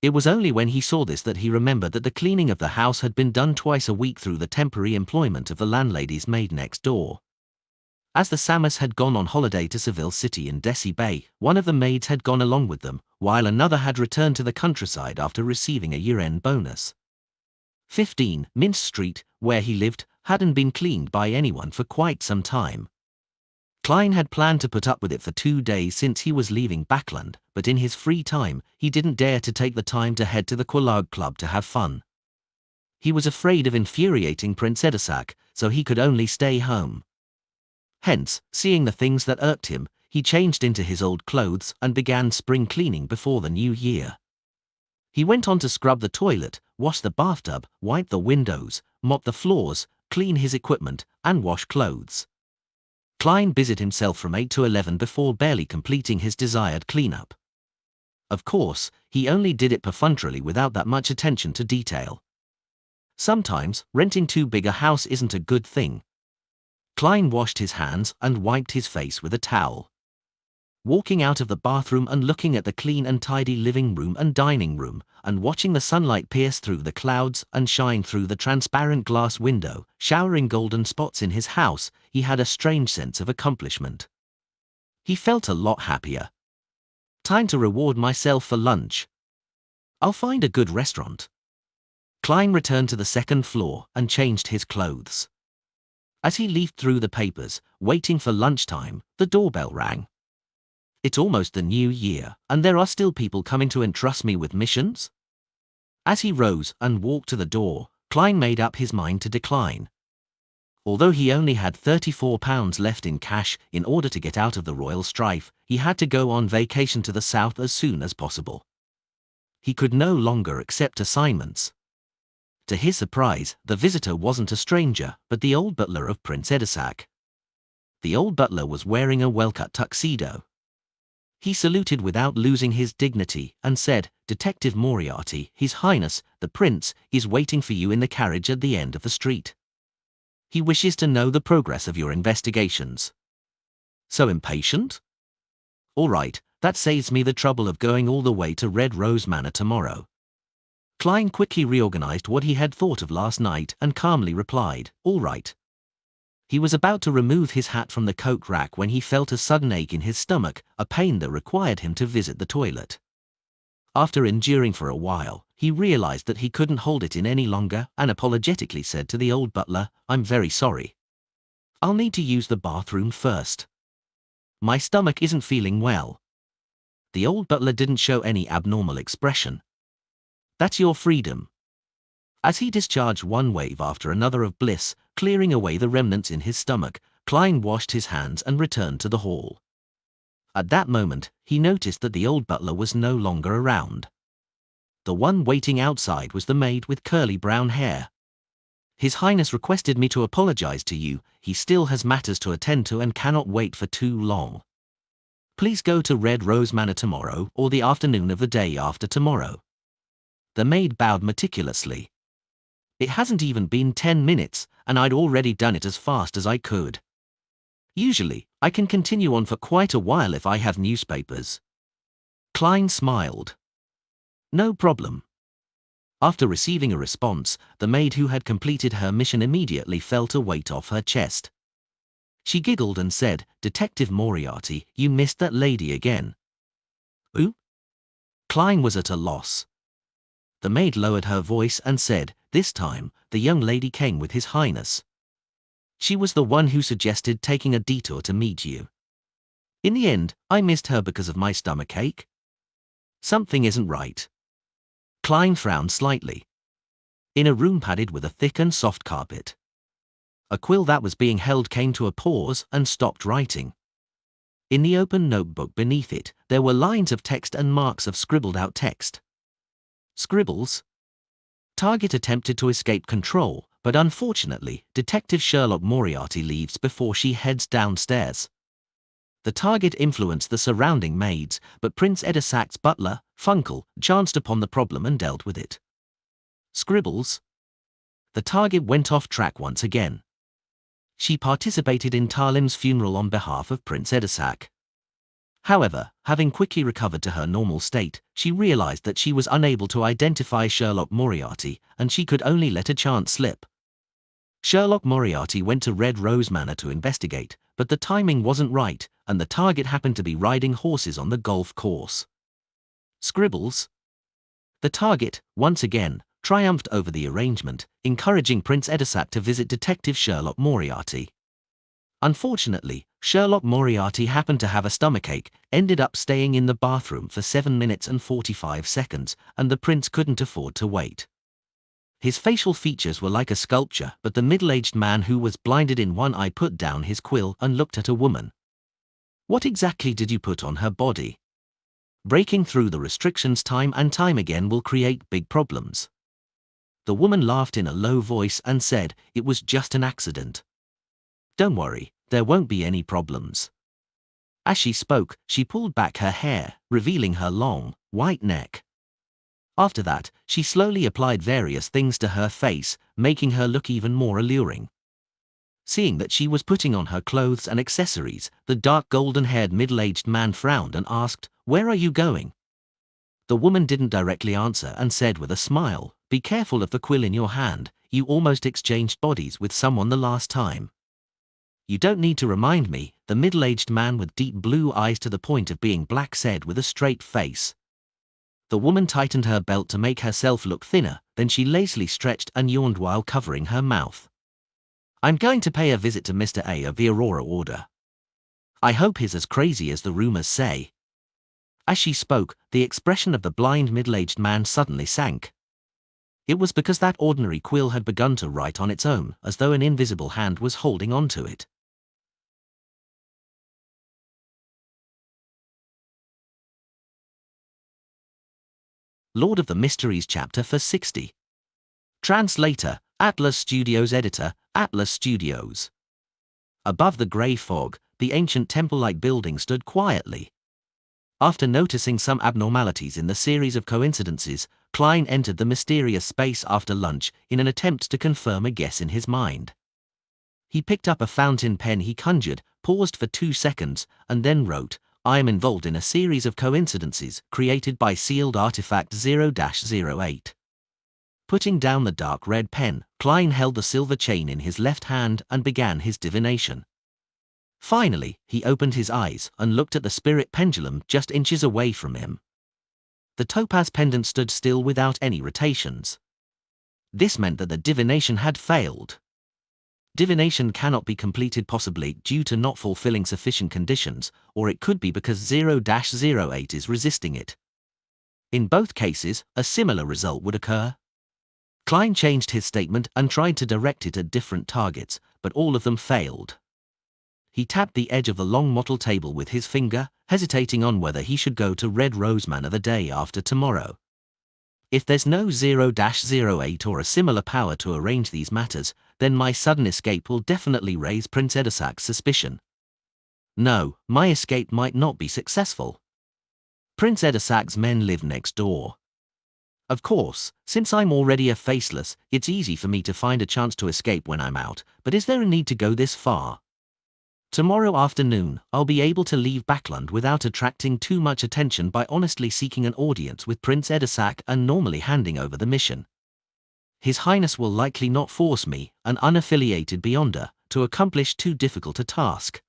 It was only when he saw this that he remembered that the cleaning of the house had been done twice a week through the temporary employment of the landlady's maid next door. As the Samas had gone on holiday to Seville City in Desi Bay, one of the maids had gone along with them, while another had returned to the countryside after receiving a year-end bonus. 15, Mince Street, where he lived, hadn't been cleaned by anyone for quite some time. Klein had planned to put up with it for 2 days since he was leaving Backland, but in his free time, he didn't dare to take the time to head to the Quelaag Club to have fun. He was afraid of infuriating Prince Edisak, so he could only stay home. Hence, seeing the things that irked him, he changed into his old clothes and began spring cleaning before the new year. He went on to scrub the toilet, wash the bathtub, wipe the windows, mop the floors, clean his equipment, and wash clothes. Klein busied himself from 8 to 11 before barely completing his desired cleanup. Of course, he only did it perfunctorily without that much attention to detail. Sometimes, renting too big a house isn't a good thing. Klein washed his hands and wiped his face with a towel. Walking out of the bathroom and looking at the clean and tidy living room and dining room, and watching the sunlight pierce through the clouds and shine through the transparent glass window, showering golden spots in his house, he had a strange sense of accomplishment. He felt a lot happier. Time to reward myself for lunch. I'll find a good restaurant. Klein returned to the second floor and changed his clothes. As he leafed through the papers, waiting for lunchtime, the doorbell rang. It's almost the new year, and there are still people coming to entrust me with missions? As he rose and walked to the door, Klein made up his mind to decline. Although he only had £34 left in cash in order to get out of the royal strife, he had to go on vacation to the south as soon as possible. He could no longer accept assignments. To his surprise, the visitor wasn't a stranger, but the old butler of Prince Edisak. The old butler was wearing a well-cut tuxedo. He saluted without losing his dignity and said, "Detective Moriarty, His Highness, the Prince, is waiting for you in the carriage at the end of the street. He wishes to know the progress of your investigations." So impatient? All right, that saves me the trouble of going all the way to Red Rose Manor tomorrow. Klein quickly reorganized what he had thought of last night and calmly replied, "All right." He was about to remove his hat from the coat rack when he felt a sudden ache in his stomach, a pain that required him to visit the toilet. After enduring for a while, he realized that he couldn't hold it in any longer and apologetically said to the old butler, "I'm very sorry. I'll need to use the bathroom first. My stomach isn't feeling well." The old butler didn't show any abnormal expression. "That's your freedom." As he discharged one wave after another of bliss, clearing away the remnants in his stomach, Klein washed his hands and returned to the hall. At that moment, he noticed that the old butler was no longer around. The one waiting outside was the maid with curly brown hair. His Highness requested me to apologize to you. He still has matters to attend to and cannot wait for too long. Please go to Red Rose Manor tomorrow or the afternoon of the day after tomorrow. The maid bowed meticulously. It hasn't even been 10 minutes, and I'd already done it as fast as I could. Usually, I can continue on for quite a while if I have newspapers. Klein smiled. No problem. After receiving a response, the maid who had completed her mission immediately felt a weight off her chest. She giggled and said, "Detective Moriarty, you missed that lady again." Who? Klein was at a loss. The maid lowered her voice and said, "This time, the young lady came with His Highness. She was the one who suggested taking a detour to meet you. In the end, I missed her because of my stomachache. Something isn't right." Klein frowned slightly. In a room padded with a thick and soft carpet, a quill that was being held came to a pause and stopped writing. In the open notebook beneath it, there were lines of text and marks of scribbled out text. Scribbles. Target attempted to escape control, but unfortunately, Detective Sherlock Moriarty leaves before she heads downstairs. The target influenced the surrounding maids, but Prince Edisac's butler, Funkel, chanced upon the problem and dealt with it. Scribbles. The target went off track once again. She participated in Talim's funeral on behalf of Prince Edisac. However, having quickly recovered to her normal state, she realized that she was unable to identify Sherlock Moriarty, and she could only let a chance slip. Sherlock Moriarty went to Red Rose Manor to investigate, but the timing wasn't right, and the target happened to be riding horses on the golf course. Scribbles. The target, once again, triumphed over the arrangement, encouraging Prince Edisac to visit Detective Sherlock Moriarty. Unfortunately, Sherlock Moriarty happened to have a stomachache, ended up staying in the bathroom for 7 minutes and 45 seconds, and the prince couldn't afford to wait. His facial features were like a sculpture, but the middle-aged man who was blinded in one eye put down his quill and looked at a woman. "What exactly did you put on her body? Breaking through the restrictions time and time again will create big problems." The woman laughed in a low voice and said, "It was just an accident. Don't worry, there won't be any problems." As she spoke, she pulled back her hair, revealing her long, white neck. After that, she slowly applied various things to her face, making her look even more alluring. Seeing that she was putting on her clothes and accessories, the dark golden-haired middle-aged man frowned and asked, "Where are you going?" The woman didn't directly answer and said with a smile, "Be careful of the quill in your hand, you almost exchanged bodies with someone the last time." "You don't need to remind me," the middle-aged man with deep blue eyes to the point of being black said with a straight face. The woman tightened her belt to make herself look thinner, then she lazily stretched and yawned while covering her mouth. "I'm going to pay a visit to Mr. A of the Aurora Order. I hope he's as crazy as the rumors say." As she spoke, the expression of the blind middle-aged man suddenly sank. It was because that ordinary quill had begun to write on its own, as though an invisible hand was holding on to it. Lord of the Mysteries chapter for 60. Translator, Atlas Studios. Editor, Atlas Studios. Above the grey fog, the ancient temple-like building stood quietly. After noticing some abnormalities in the series of coincidences, Klein entered the mysterious space after lunch in an attempt to confirm a guess in his mind. He picked up a fountain pen he conjured, paused for 2 seconds, and then wrote, "I am involved in a series of coincidences created by sealed artifact 0-08. Putting down the dark red pen, Klein held the silver chain in his left hand and began his divination. Finally, he opened his eyes and looked at the spirit pendulum just inches away from him. The topaz pendant stood still without any rotations. This meant that the divination had failed. Divination cannot be completed possibly due to not fulfilling sufficient conditions, or it could be because 0-08 is resisting it. In both cases, a similar result would occur. Klein changed his statement and tried to direct it at different targets, but all of them failed. He tapped the edge of the long model table with his finger, hesitating on whether he should go to Red Rose Manor the day after tomorrow. If there's no 0-08 or a similar power to arrange these matters, then my sudden escape will definitely raise Prince Edasak's suspicion. No, my escape might not be successful. Prince Edasak's men live next door. Of course, since I'm already a faceless, it's easy for me to find a chance to escape when I'm out, but is there a need to go this far? Tomorrow afternoon, I'll be able to leave Backland without attracting too much attention by honestly seeking an audience with Prince Edasak and normally handing over the mission. His Highness will likely not force me, an unaffiliated Beyonder, to accomplish too difficult a task.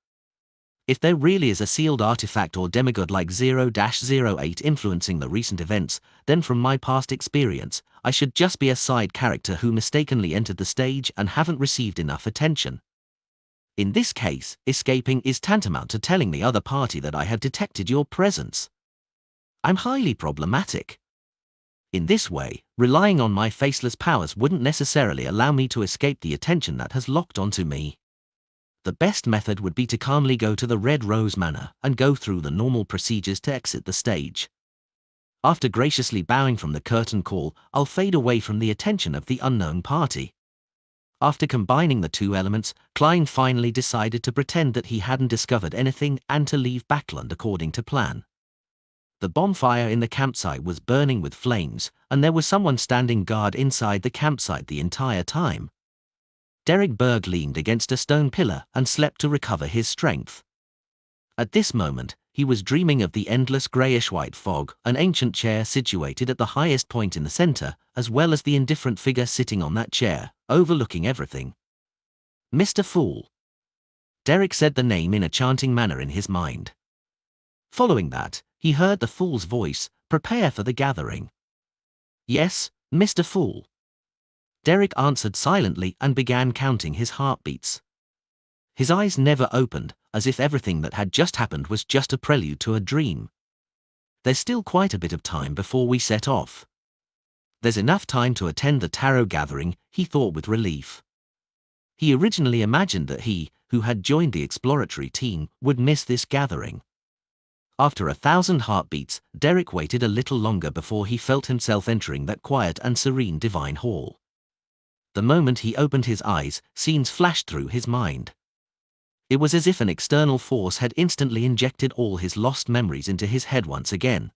If there really is a sealed artifact or demigod like 0-08 influencing the recent events, then from my past experience, I should just be a side character who mistakenly entered the stage and haven't received enough attention. In this case, escaping is tantamount to telling the other party that I have detected your presence. I'm highly problematic. In this way, relying on my faceless powers wouldn't necessarily allow me to escape the attention that has locked onto me. The best method would be to calmly go to the Red Rose Manor and go through the normal procedures to exit the stage. After graciously bowing from the curtain call, I'll fade away from the attention of the unknown party. After combining the two elements, Klein finally decided to pretend that he hadn't discovered anything and to leave Backland according to plan. The bonfire in the campsite was burning with flames, and there was someone standing guard inside the campsite the entire time. Derek Berg leaned against a stone pillar and slept to recover his strength. At this moment, he was dreaming of the endless greyish-white fog, an ancient chair situated at the highest point in the center, as well as the indifferent figure sitting on that chair, overlooking everything. Mr. Fool. Derek said the name in a chanting manner in his mind. Following that, he heard the Fool's voice, "Prepare for the gathering." "Yes, Mr. Fool." Derek answered silently and began counting his heartbeats. His eyes never opened, as if everything that had just happened was just a prelude to a dream. There's still quite a bit of time before we set off. There's enough time to attend the tarot gathering, he thought with relief. He originally imagined that he, who had joined the exploratory team, would miss this gathering. After 1,000 heartbeats, Derek waited a little longer before he felt himself entering that quiet and serene divine hall. The moment he opened his eyes, scenes flashed through his mind. It was as if an external force had instantly injected all his lost memories into his head once again.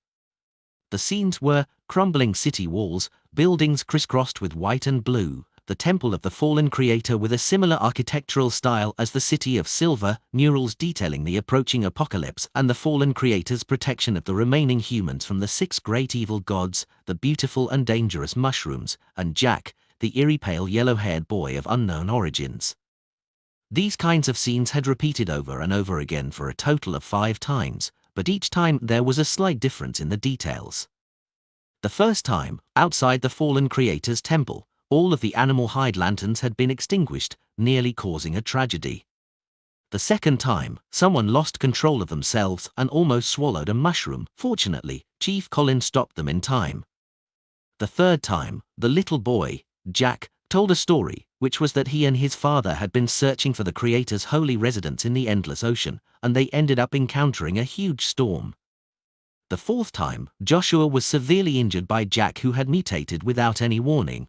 The scenes were crumbling city walls, buildings crisscrossed with white and blue, the temple of the fallen creator with a similar architectural style as the city of silver, murals detailing the approaching apocalypse and the fallen creator's protection of the remaining humans from the 6 great evil gods, the beautiful and dangerous mushrooms, and Jack, the eerie pale yellow-haired boy of unknown origins. These kinds of scenes had repeated over and over again for a total of 5 times, but each time there was a slight difference in the details. The first time, outside the fallen creator's temple, all of the animal hide lanterns had been extinguished, nearly causing a tragedy. The second time, someone lost control of themselves and almost swallowed a mushroom. Fortunately, Chief Colin stopped them in time. The third time, the little boy, Jack, told a story, which was that he and his father had been searching for the creator's holy residence in the endless ocean, and they ended up encountering a huge storm. The fourth time, Joshua was severely injured by Jack, who had mutated without any warning.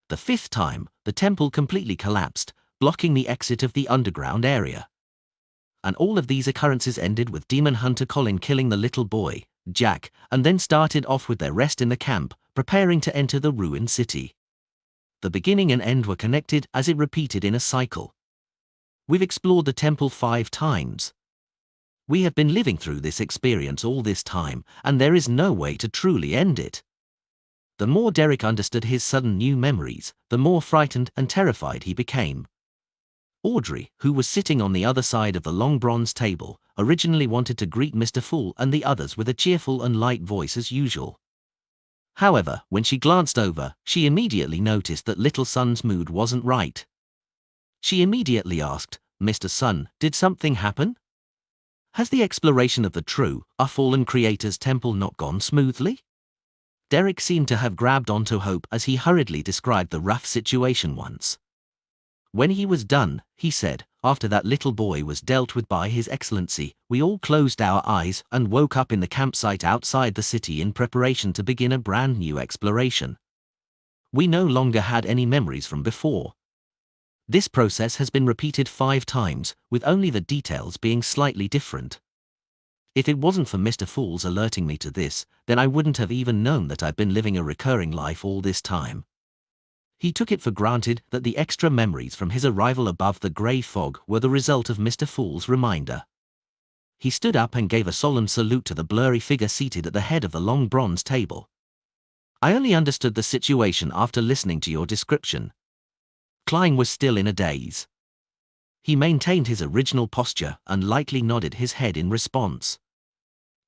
The fifth time, the temple completely collapsed, blocking the exit of the underground area. And all of these occurrences ended with Demon Hunter Colin killing the little boy, Jack, and then started off with their rest in the camp, preparing to enter the ruined city. The beginning and end were connected as it repeated in a cycle. We've explored the temple 5 times. We have been living through this experience all this time, and there is no way to truly end it. The more Derek understood his sudden new memories, the more frightened and terrified he became. Audrey, who was sitting on the other side of the long bronze table, originally wanted to greet Mr. Fool and the others with a cheerful and light voice as usual. However, when she glanced over, she immediately noticed that Little Sun's mood wasn't right. She immediately asked, "Mr. Sun, did something happen? Has the exploration of the true, our fallen creator's temple not gone smoothly?" Derek seemed to have grabbed onto hope as he hurriedly described the rough situation once. When he was done, he said, after that little boy was dealt with by His Excellency, we all closed our eyes and woke up in the campsite outside the city in preparation to begin a brand new exploration. We no longer had any memories from before. This process has been repeated 5 times, with only the details being slightly different. If it wasn't for Mr. Fool's alerting me to this, then I wouldn't have even known that I'd been living a recurring life all this time. He took it for granted that the extra memories from his arrival above the grey fog were the result of Mr. Fool's reminder. He stood up and gave a solemn salute to the blurry figure seated at the head of the long bronze table. I only understood the situation after listening to your description. Klein was still in a daze. He maintained his original posture and lightly nodded his head in response.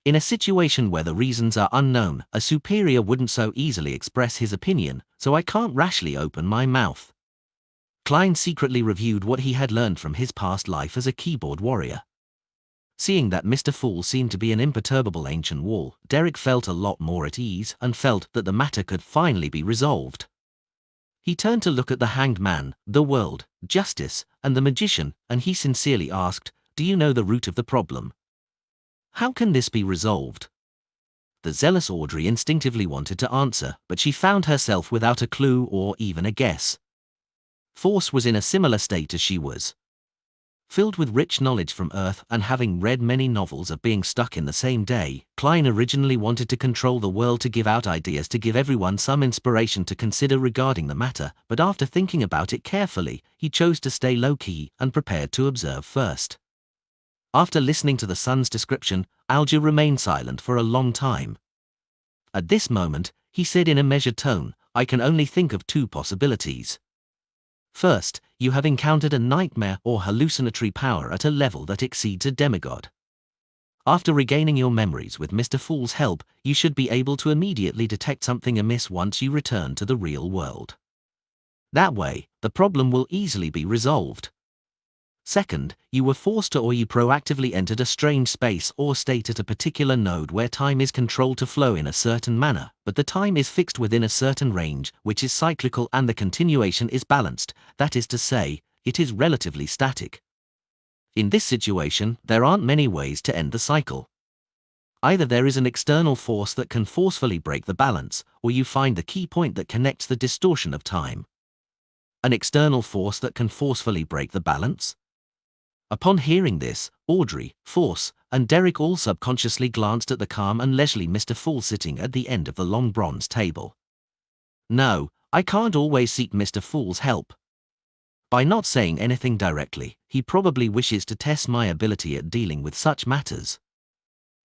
In a situation where the reasons are unknown, a superior wouldn't so easily express his opinion, so I can't rashly open my mouth. Klein secretly reviewed what he had learned from his past life as a keyboard warrior. Seeing that Mr. Fool seemed to be an imperturbable ancient wall, Derek felt a lot more at ease and felt that the matter could finally be resolved. He turned to look at the hanged man, the world, justice, and the magician, and he sincerely asked, "Do you know the root of the problem? How can this be resolved?" The zealous Audrey instinctively wanted to answer, but she found herself without a clue or even a guess. Force was in a similar state as she was. Filled with rich knowledge from Earth and having read many novels of being stuck in the same day, Klein originally wanted to control the world, to give out ideas, to give everyone some inspiration to consider regarding the matter, but after thinking about it carefully, he chose to stay low-key and prepared to observe first. After listening to the son's description, Alger remained silent for a long time. At this moment, he said in a measured tone, "I can only think of 2 possibilities. First, you have encountered a nightmare or hallucinatory power at a level that exceeds a demigod. After regaining your memories with Mr. Fool's help, you should be able to immediately detect something amiss once you return to the real world. That way, the problem will easily be resolved. Second, you were forced to, or you proactively entered a strange space or state at a particular node where time is controlled to flow in a certain manner, but the time is fixed within a certain range, which is cyclical, and the continuation is balanced, that is to say, it is relatively static. In this situation, there aren't many ways to end the cycle. Either there is an external force that can forcefully break the balance, or you find the key point that connects the distortion of time. An external force that can forcefully break the balance? Upon hearing this, Audrey, Force, and Derek all subconsciously glanced at the calm and leisurely Mr. Fool sitting at the end of the long bronze table. No, I can't always seek Mr. Fool's help. By not saying anything directly, he probably wishes to test my ability at dealing with such matters.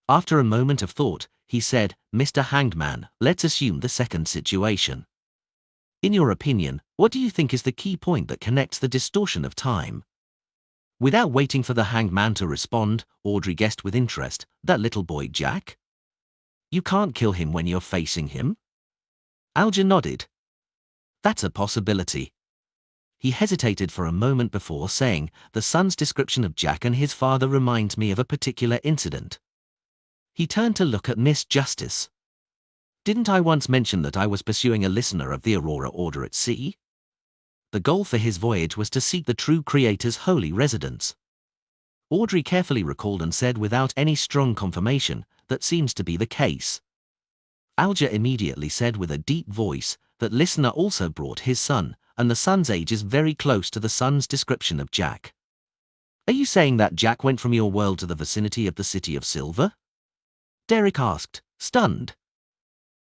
After a moment of thought, he said, "Mr. Hanged Man, let's assume the second situation. In your opinion, what do you think is the key point that connects the distortion of time?" Without waiting for the hanged man to respond, Audrey guessed with interest, "That little boy Jack? You can't kill him when you're facing him?" Alger nodded. "That's a possibility." He hesitated for a moment before saying, "The son's description of Jack and his father reminds me of a particular incident." He turned to look at Miss Justice. "Didn't I once mention that I was pursuing a listener of the Aurora Order at sea? The goal for his voyage was to seek the true creator's holy residence." Audrey carefully recalled and said without any strong confirmation, "That seems to be the case." Alger immediately said with a deep voice, "That listener also brought his son, and the son's age is very close to the son's description of Jack. Are you saying that Jack went from your world to the vicinity of the City of Silver?" Derek asked, stunned.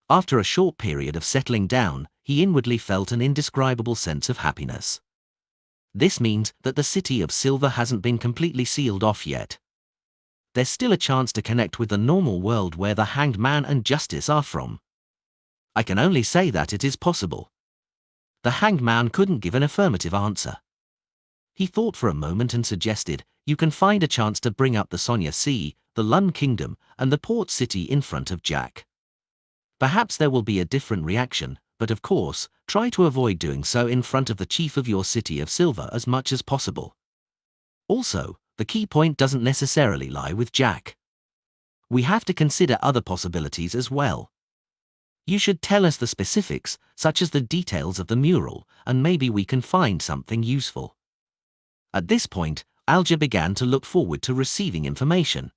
After a short period of settling down, he inwardly felt an indescribable sense of happiness. This means that the City of Silver hasn't been completely sealed off yet. There's still a chance to connect with the normal world where the Hanged Man and Justice are from. I can only say that it is possible. The Hanged Man couldn't give an affirmative answer. He thought for a moment and suggested, "You can find a chance to bring up the Sonya Sea, the Lund Kingdom, and the port city in front of Jack. Perhaps there will be a different reaction, but of course, try to avoid doing so in front of the chief of your City of Silver as much as possible. Also, the key point doesn't necessarily lie with Jack. We have to consider other possibilities as well. You should tell us the specifics, such as the details of the mural, and maybe we can find something useful." At this point, Alger began to look forward to receiving information.